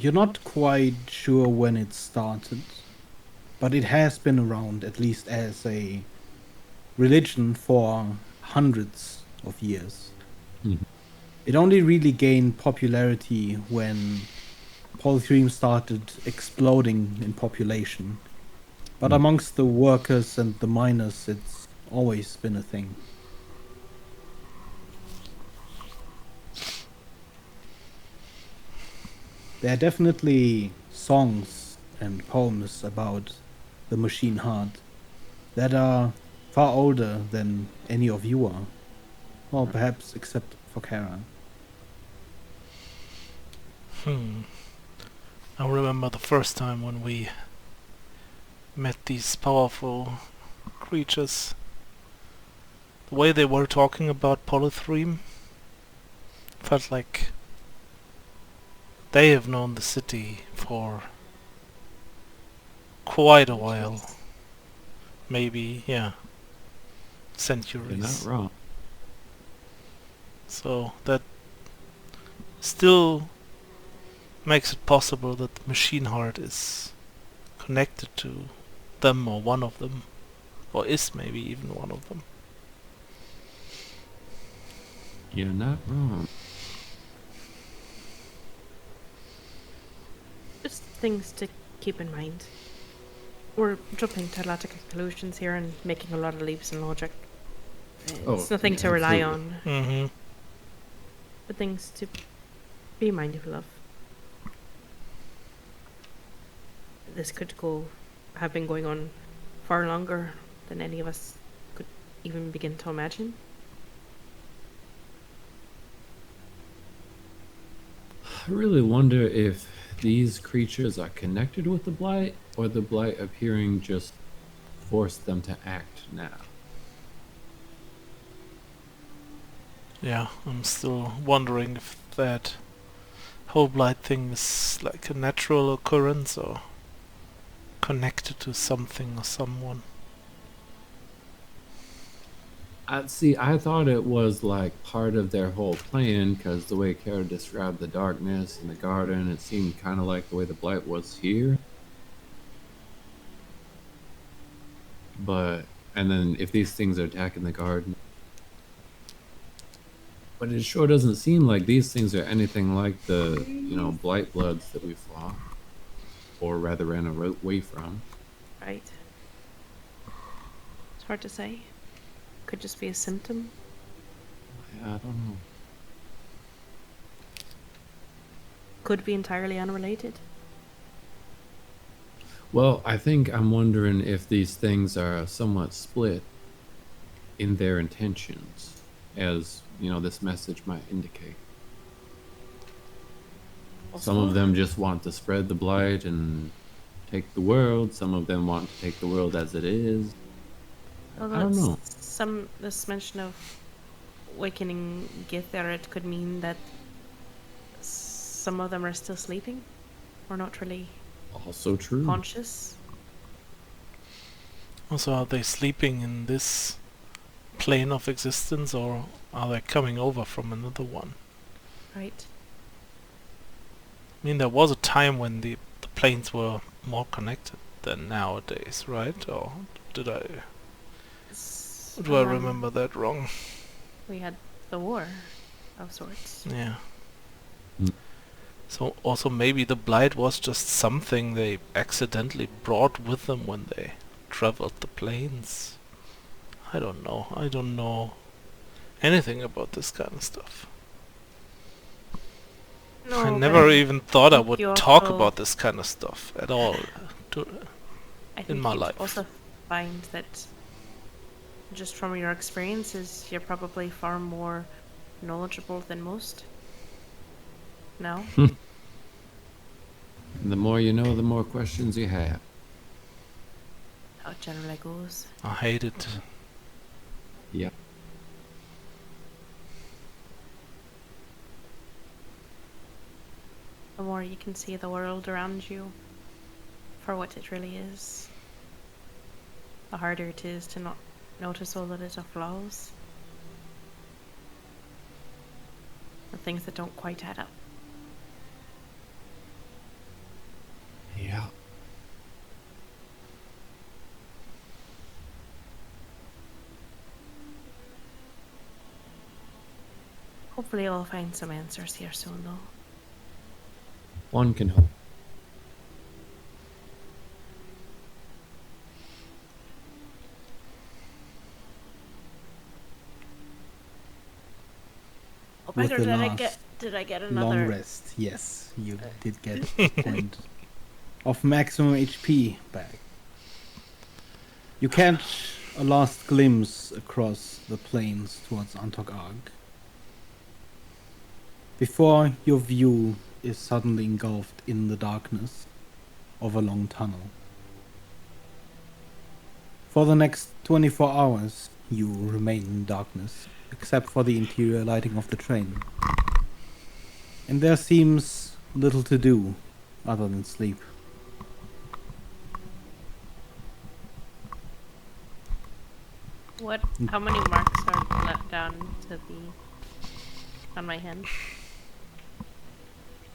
You're not quite sure when it started, but it has been around, at least as a religion, for hundreds of years. Mhm. It only really gained popularity when Polythreme started exploding in population. But amongst the workers and the miners, it's always been a thing. There are definitely songs and poems about the machine heart that are far older than any of you are. Or perhaps except for Kara. I remember the first time when we met these powerful creatures. The way they were talking about Polythreme felt like they have known the city for quite a while. Maybe, yeah, You're centuries. not wrong. So that still makes it possible that the machine heart is connected to them or one of them. Or is maybe even one of them. You're not wrong. Just things to keep in mind. We're jumping to a lot of conclusions here and making a lot of leaps in logic. It's nothing to rely on, Mm-hmm. but things to be mindful of. This could have been going on far longer than any of us could even begin to imagine. I really wonder if these creatures are connected with the blight, or the blight appearing just forced them to act now. Yeah, I'm still wondering if that whole blight thing is like a natural occurrence or connected to something or someone. I thought it was like part of their whole plan, because the way Kara described the darkness in the garden, it seemed kind of like the way the blight was here. And then if these things are attacking the garden, but it sure doesn't seem like these things are anything like the, blight bloods that we fought, or rather ran away from. Right. It's hard to say. Could just be a symptom. I don't know. Could be entirely unrelated. Well, I think I'm wondering if these things are somewhat split in their intentions, as, this message might indicate. Some of them just want to spread the blight and take the world. Some of them want to take the world as it is. Although I don't know. This mention of awakening Gither, it could mean that some of them are still sleeping, or not really Also true. conscious. Also, are they sleeping in this plane of existence, or are they coming over from another one? Right. I mean, there was a time when the planes were more connected than nowadays, right? Or did I do I remember that wrong? We had the war of sorts. Yeah. Mm. So also maybe the blight was just something they accidentally brought with them when they traveled the plains. I don't know. I don't know anything about this kind of stuff. No, I but never even thought I think would you talk also- about this kind of stuff at all I think in my you'd life. also find that just from your experiences, you're probably far more knowledgeable than most. No? The more you know, the more questions you have. How it generally goes. I hate it. Yep. The more you can see the world around you for what it really is, the harder it is to not notice all the little flaws. The things that don't quite add up. Yeah. Hopefully I'll find some answers here soon though. One can hope. Oh, With better the that I last get Did I get long another? rest. Yes, you did get a point of maximum HP back. You catch a last glimpse across the plains towards Antok Arc before your view is suddenly engulfed in the darkness of a long tunnel. For the next 24 hours, you remain in darkness, except for the interior lighting of the train. And there seems little to do other than sleep. What? How many marks are left down to the on my hand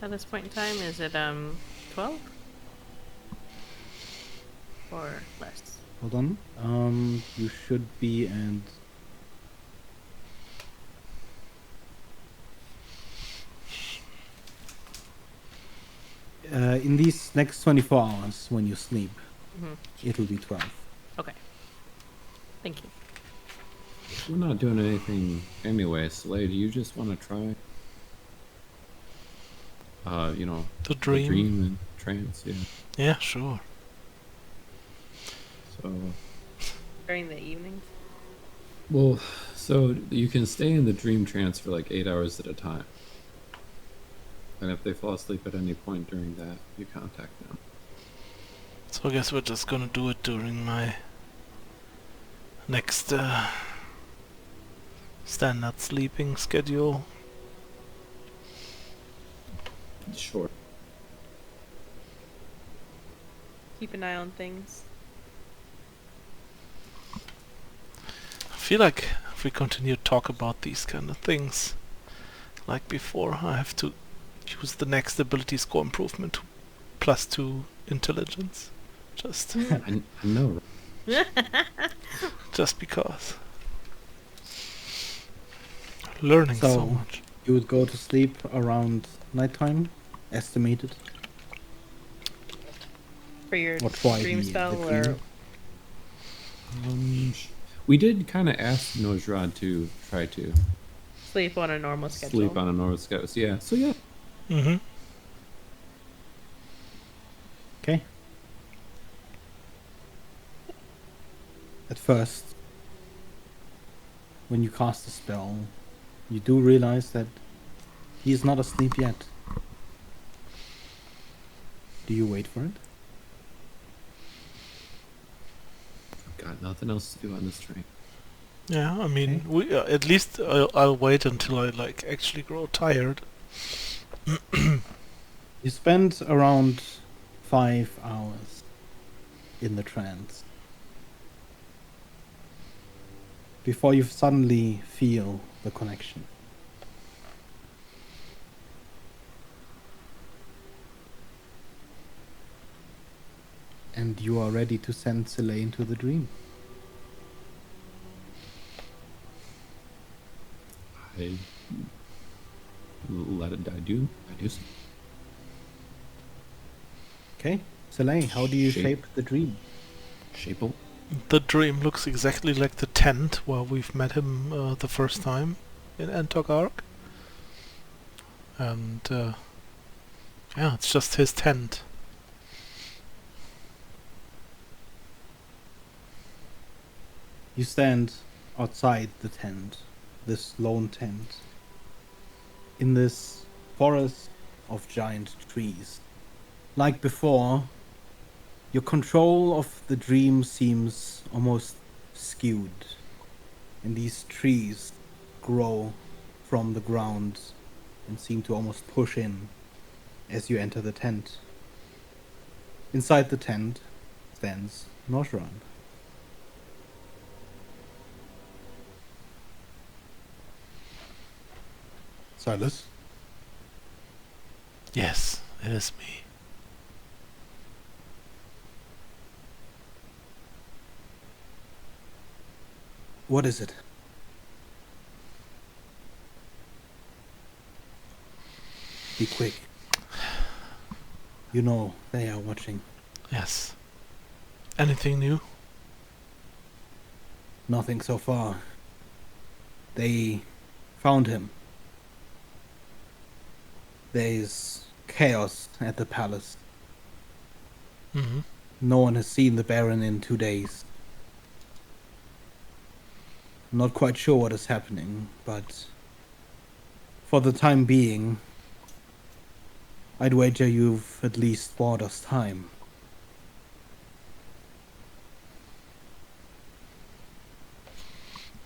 at this point in time? Is it 12 or less? Hold on. You should be at... in these next 24 hours, when you sleep, it'll be 12. Okay. Thank you. We're not doing anything anyway, Slade. You just want to try, The dream. dream and trance, yeah. Yeah, sure. So, During the evening. well, so you can stay in the dream trance for like 8 hours at a time. And if they fall asleep at any point during that, you contact them. So I guess we're just gonna do it during my next standard sleeping schedule. Sure. Keep an eye on things. I feel like if we continue to talk about these kind of things like before, I have to use the next ability score improvement to +2 intelligence. Just I know. just because. Learning so So- much. You would go to sleep around nighttime, estimated. For your Or try dream the spell dream. or We did kind of ask Nojrad to try to sleep on a normal schedule. sleep on a normal schedule. Yeah, so yeah. Mm-hmm. Okay. At first, when you cast the spell, you do realize that he is not asleep yet. Do you wait for it? Got nothing else to do on this train. Yeah, I mean, Okay. we at least I'll wait until I like actually grow tired. You spend around 5 hours in the trance before you suddenly feel the connection. And you are ready to send Soleil into the dream. I let it die. Do so. Okay, Soleil, how do you Shape. shape the dream? Shapeable. The dream looks exactly like the tent where we've met him the first time in Antok Arc. And yeah, it's just his tent. You stand outside the tent, this lone tent, in this forest of giant trees. Like before, your control of the dream seems almost skewed, and these trees grow from the ground and seem to almost push in as you enter the tent. Inside the tent stands Noshran. Silas? Yes, it is me. What is it? Be quick. You know they are watching. Yes. Anything new? Nothing so far. They found him. there is chaos at the palace. Mm-hmm. No one has seen the Baron in 2 days. Not quite sure what is happening, but for the time being, I'd wager you've at least bought us time.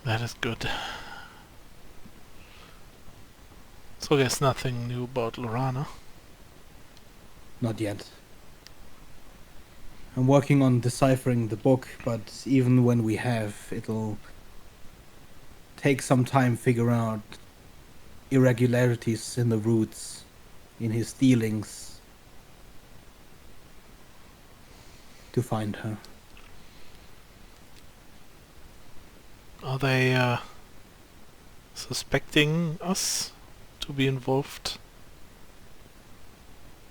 That is good. So there's nothing new about Lorana. Not yet. I'm working on deciphering the book, but even when we have, it'll take some time figure out irregularities in the roots, in his dealings, to find her. Are they suspecting us to be involved?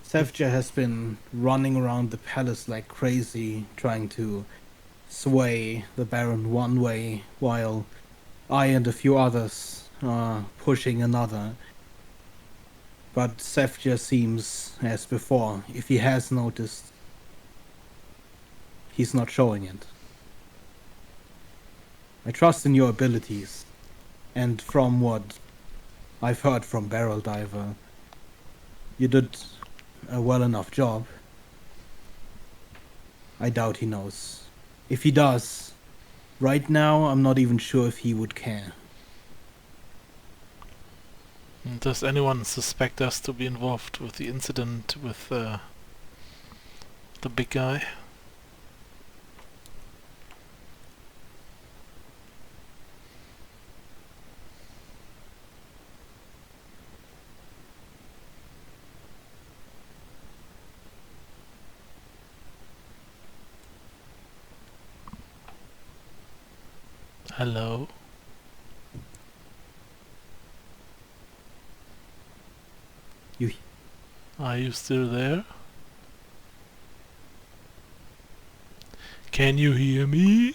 Sevja has been running around the palace like crazy, trying to sway the Baron one way, while I and a few others are pushing another. But Sevja seems, as before, if he has noticed, he's not showing it. I trust in your abilities, and from what I've heard from Barrel Diver, you did a well enough job. I doubt he knows. If he does, right now I'm not even sure if he would care. Does anyone suspect us to be involved with the incident with the big guy? Hello? You Are you still there? Can you hear me?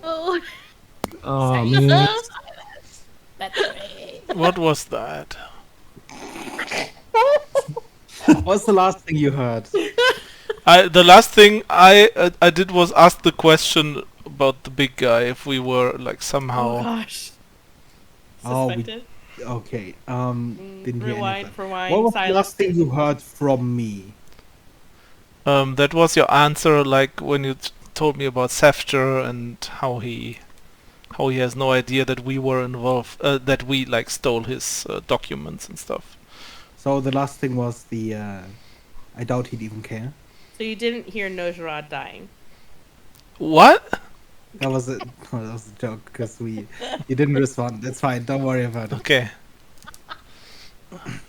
Oh, Oh man. What was that? What's the last thing you heard? The last thing I did was ask the question about the big guy, if we were like oh somehow. gosh. Oh, we- Suspected. Okay, didn't hear any of Rewind, that. rewind, What was the silence. last thing you heard from me? That was your answer, like when you told me about Safter and how he has no idea that we were involved, that we like stole his documents and stuff. So the last thing was the, I doubt he'd even care. So you didn't hear Nojarad dying. What? That was a, oh, that was a joke, because you didn't respond. That's fine, don't worry about it. Okay.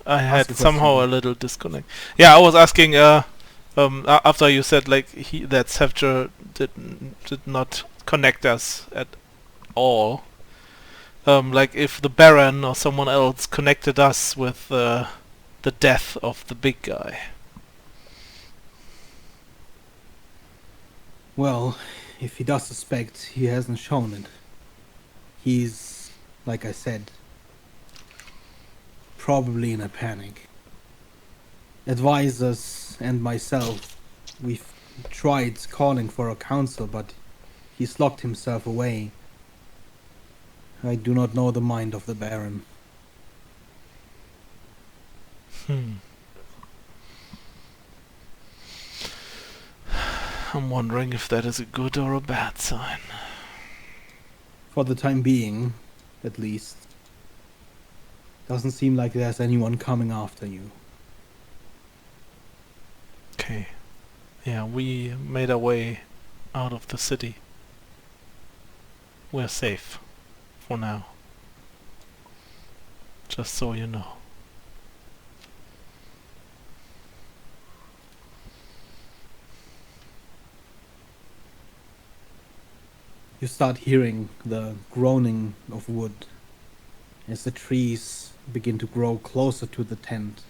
I Ask had a somehow question. a little disconnect. Yeah, I was asking. After you said like that Safter did not connect us at all. Like if the Baron or someone else connected us with the death of the big guy. Well, if he does suspect, he hasn't shown it. He's, like I said, probably in a panic. Advisors and myself, we've tried calling for a council, but He's locked himself away. I do not know the mind of the Baron. I'm wondering if that is a good or a bad sign. For the time being, at least. Doesn't seem like there's anyone coming after you. Okay. Yeah, we made our way out of the city. We're safe. For now. Just so you know. You start hearing the groaning of wood as the trees begin to grow closer to the tent.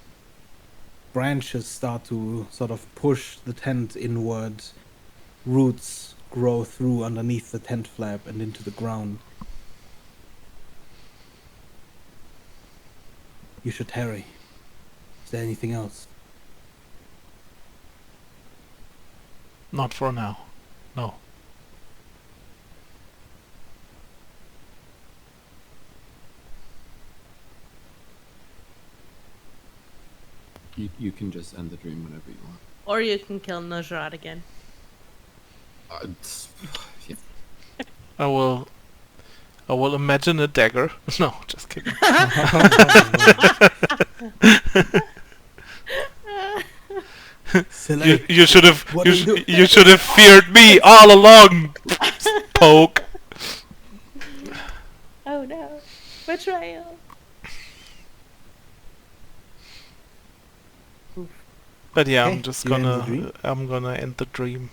Branches start to sort of push the tent inward. Roots grow through underneath the tent flap and into the ground. You should hurry. Is there anything else? Not for now. No. You can just end the dream whenever you want. Or you can kill Nojrat again. Yeah. I will imagine a dagger. No, just kidding. You should have you should have feared me all along. Poke. Oh no. Betrayal. But yeah, Okay, I'm just you end the dream? gonna end the dream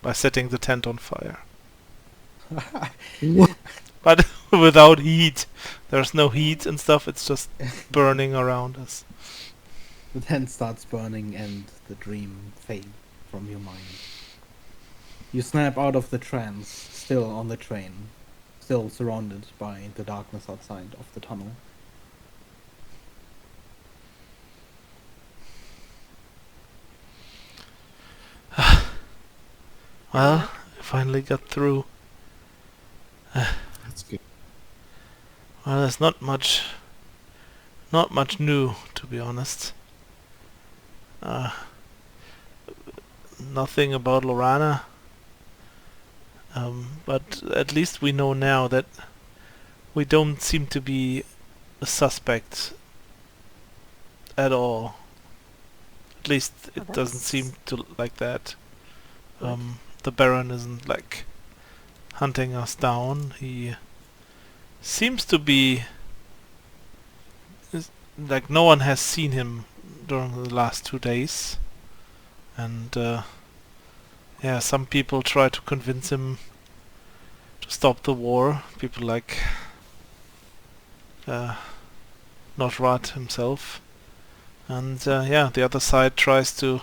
by setting the tent on fire. But without heat. There's no heat and stuff, it's just burning around us. The tent starts burning and the dream fades from your mind. You snap out of the trance, still on the train, still surrounded by the darkness outside of the tunnel. Well, I finally got through. That's good. Well, there's not much new, to be honest. Nothing about Lorana. But at least we know now that we don't seem to be a suspect at all. At least it doesn't seem to like that. The Baron isn't like hunting us down. He seems to be like no one has seen him during the last 2 days, and yeah, some people try to convince him to stop the war. People like Notrat himself, and yeah, the other side tries to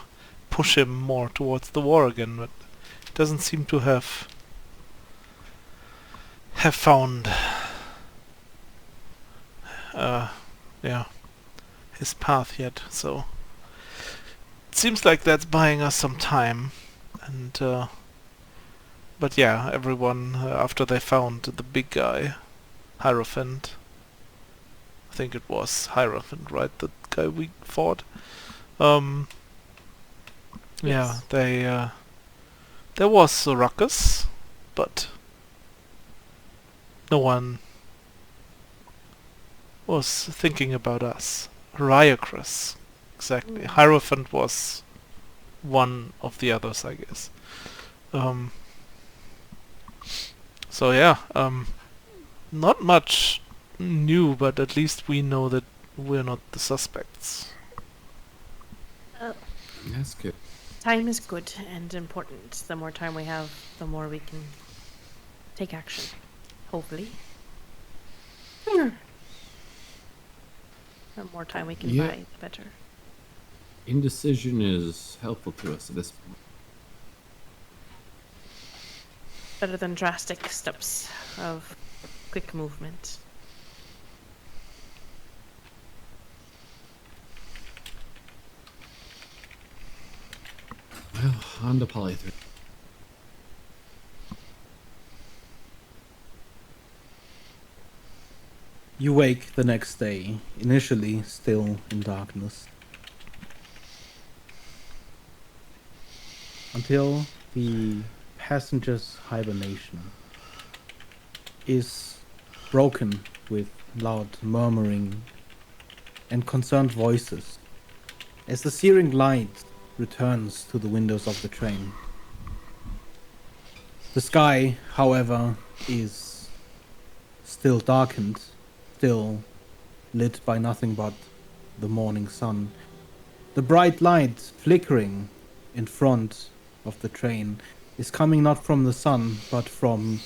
push him more towards the war again, but doesn't seem to have found yeah, his path yet. So it seems like that's buying us some time, and but yeah, everyone after they found the big guy, Hierophant. I think it was Hierophant, right? The guy we fought. Yeah, Yes. they there was a ruckus, but no one was thinking about us. Riacrus, exactly. Hierophant was one of the others, I guess. So yeah, not much new, but at least we know that we're not the suspects. That's good. Time is good and important. The more time we have, the more we can take action. Hopefully. The more time we can Yeah. buy, the better. Indecision is helpful to us at this point. Better than drastic steps of quick movement. Well, on to Polythreme. You wake the next day, initially still in darkness, until the passenger's hibernation is broken with loud murmuring and concerned voices as the searing light returns to the windows of the train. The sky, however, is still darkened, still lit by nothing but the morning sun. The bright light flickering in front of the train is coming not from the sun, but from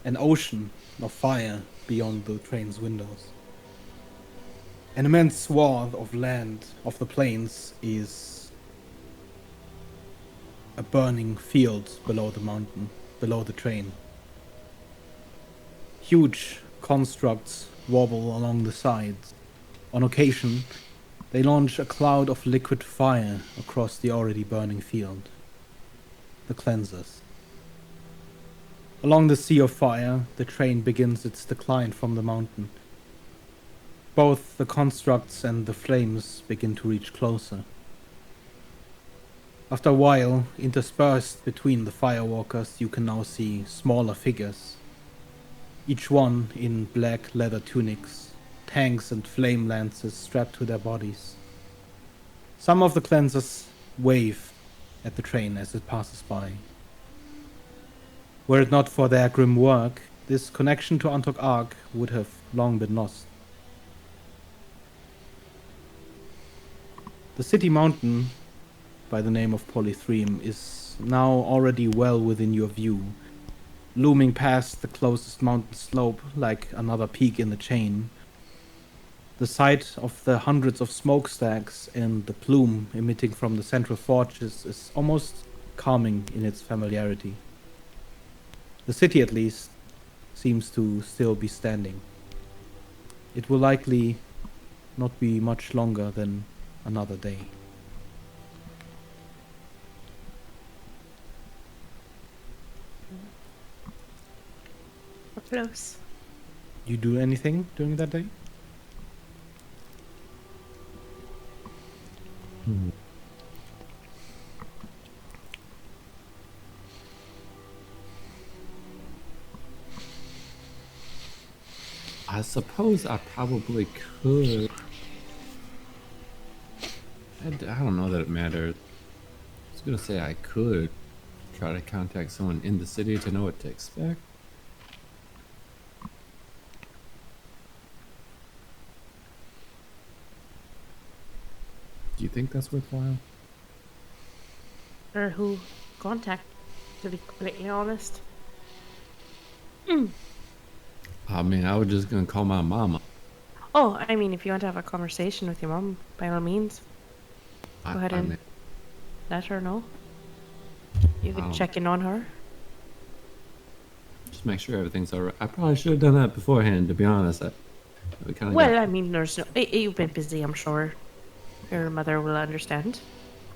an ocean of fire beyond the train's windows. An immense swath of land of the plains is a burning field below the mountain, below the train. Huge constructs wobble along the sides. On occasion, they launch a cloud of liquid fire across the already burning field. The cleansers. Along the sea of fire, the train begins its decline from the mountain. Both the constructs and the flames begin to reach closer. After a while, interspersed between the firewalkers, you can now see smaller figures, each one in black leather tunics, tanks and flame lances strapped to their bodies. Some of the cleansers wave at the train as it passes by. Were it not for their grim work, this connection to Antok Ark would have long been lost. The city mountain, by the name of Polythreme, is now already well within your view, looming past the closest mountain slope like another peak in the chain. The sight of the hundreds of smokestacks and the plume emitting from the central forges is almost calming in its familiarity. The city, at least, seems to still be standing. It will likely not be much longer than another day. We're close. You do anything during that day? I suppose I probably could. I don't know that it matters. I was gonna say I could try to contact someone in the city to know what to expect. Do you think that's worthwhile? Or who contact, to be completely honest. I mean, I was just gonna call my mama. Oh, I mean, if you want to have a conversation with your mom, by all means, go ahead and let her know. You could check in on her. Just make sure everything's alright. I probably should have done that beforehand, to be honest. We kinda Well, I mean, there's no. You've been busy, I'm sure. Your mother will understand.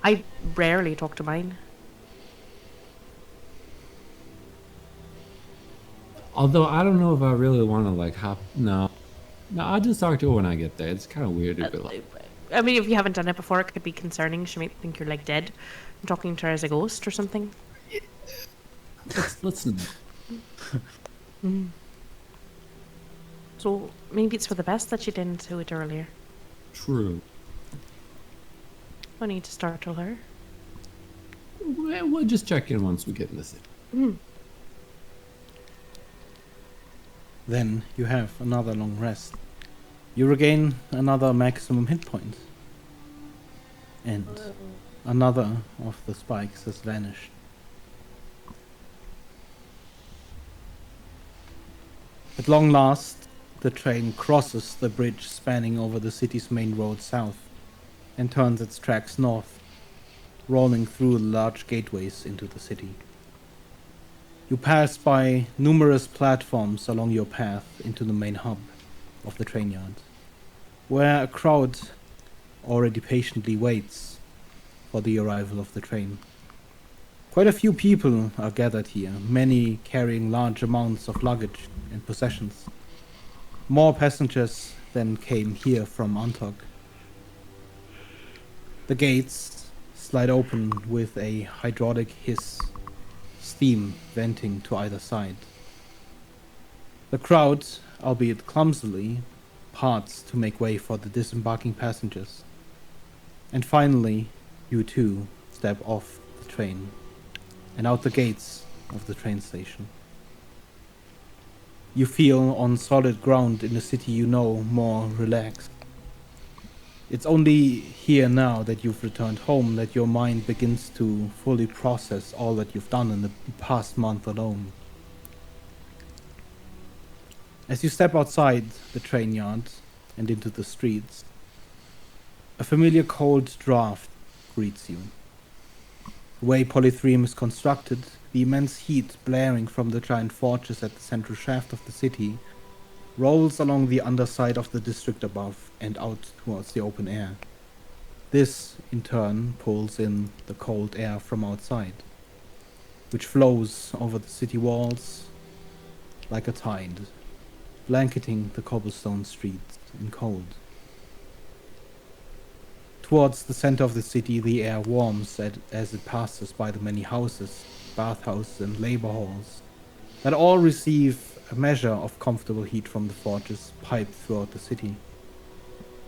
I rarely talk to mine. Although I don't know if I really want to like hop. No, I'll just talk to her when I get there. It's kind of weird to be like. I mean, if you haven't done it before, it could be concerning. She might think you're like dead. I'm talking to her as a ghost or something. Let's So maybe it's for the best that she didn't do it earlier. True. I need to startle her. We'll just check in once we get in the city. Then you have another long rest. You regain another maximum hit point. And another of the spikes has vanished. At long last, the train crosses the bridge spanning over the city's main road south and turns its tracks north, rolling through large gateways into the city. You pass by numerous platforms along your path into the main hub of the train yard, where a crowd already patiently waits for the arrival of the train. Quite a few people are gathered here, many carrying large amounts of luggage and possessions. More passengers then came here from Antok. The gates slide open with a hydraulic hiss, steam venting to either side. The crowd, albeit clumsily, parts to make way for the disembarking passengers. And finally, you two step off the train and out the gates of the train station. You feel on solid ground in a city you know more relaxed. It's only here now that you've returned home that your mind begins to fully process all that you've done in the past month alone. As you step outside the train yard and into the streets, a familiar cold draft greets you. The way Polythreme is constructed, the immense heat blaring from the giant forges at the central shaft of the city rolls along the underside of the district above and out towards the open air. This, in turn, pulls in the cold air from outside, which flows over the city walls like a tide, blanketing the cobblestone streets in cold. Towards the center of the city, the air warms as it passes by the many houses, bathhouses, and labor halls that all receive a measure of comfortable heat from the forges piped throughout the city.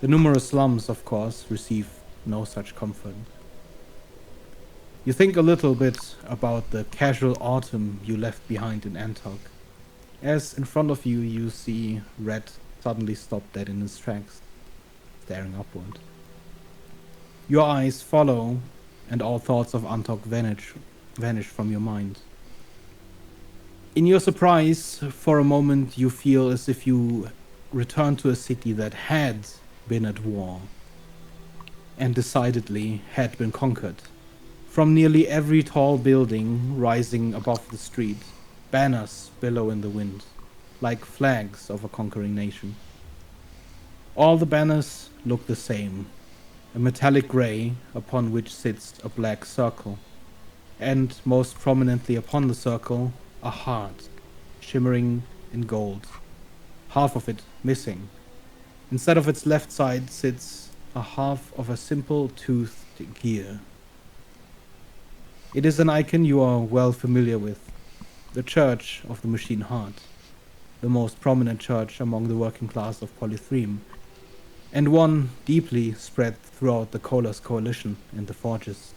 The numerous slums, of course, receive no such comfort. You think a little bit about the casual autumn you left behind in Antok, as in front of you you see Red suddenly stop dead in his tracks, staring upward. Your eyes follow, and all thoughts of Antok vanish from your mind. In your surprise, for a moment you feel as if you return to a city that had been at war, and decidedly had been conquered. From nearly every tall building rising above the street, banners billow in the wind, like flags of a conquering nation. All the banners look the same, a metallic gray upon which sits a black circle, and most prominently upon the circle, a heart, shimmering in gold, half of it missing. Instead of its left side sits a half of a simple toothed gear. It is an icon you are well familiar with, the Church of the Machine Heart, the most prominent church among the working class of Polythreme, and one deeply spread throughout the Colas coalition and the forges.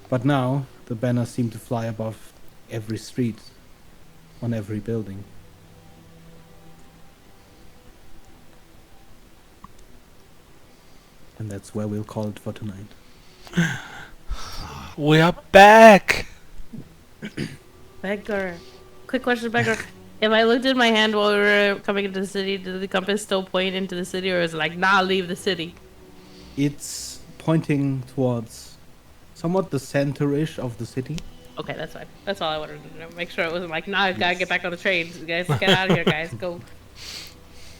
But now the banners seem to fly above every street, on every building. And that's where we'll call it for tonight. We are back! Beggar. Quick question, Beggar. If I looked at my hand while we were coming into the city, did the compass still point into the city, or is it like, nah, leave the city? It's pointing towards somewhat the center-ish of the city. Okay, that's fine. That's all I wanted to know. Make sure it wasn't like, nah, I gotta get back on the train. Guys, get out of here, guys. Go.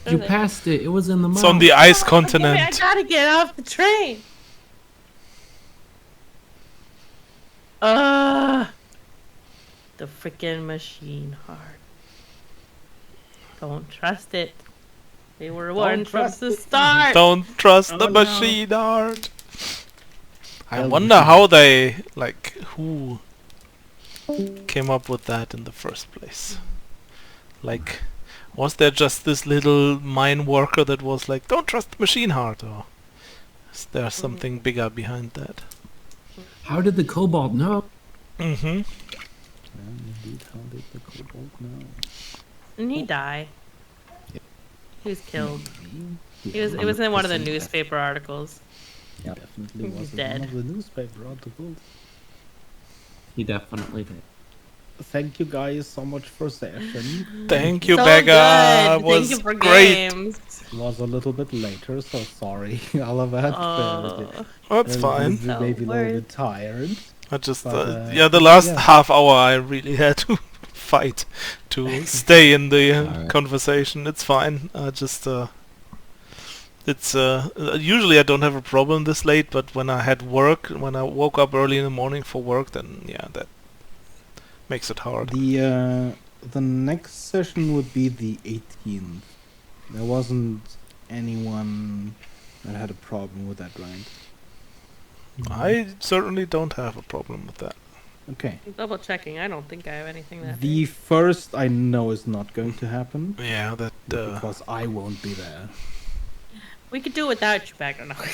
You passed it. It was in the mouth. It's on the ice I continent. gotta get off the train. The freaking machine heart. Don't trust it. They were warned from the start. Don't trust the Oh, no. machine heart. I wonder how they, like, who came up with that in the first place. Like, was there just this little mine worker that was like, don't trust the machine heart, or is there something bigger behind that? How did the kobold know? Mm-hmm. Indeed, how did the kobold know? Didn't he die? He was killed. It was in one of the newspaper articles. Yeah, definitely He's was dead. one of the newspaper articles. He definitely did. Thank you guys so much for session. Thank you, So Beggar. good. It was Thank you for great. games. Was a little bit later, so sorry, Oliver. Oh, That's fine. So Maybe a little worth. bit tired. I just, But, yeah, the last yeah. half hour I really had to fight to stay in the Alright. conversation. It's fine. It's usually I don't have a problem this late, but when I had work, when I woke up early in the morning for work, then yeah, that makes it hard. The the next session would be the 18th. There wasn't anyone that had a problem with that, right? I certainly don't have a problem with that. Okay. Double checking. I don't think I have anything that The day. first I know is not going to happen Yeah, that because I won't be there. We could do without you back. No.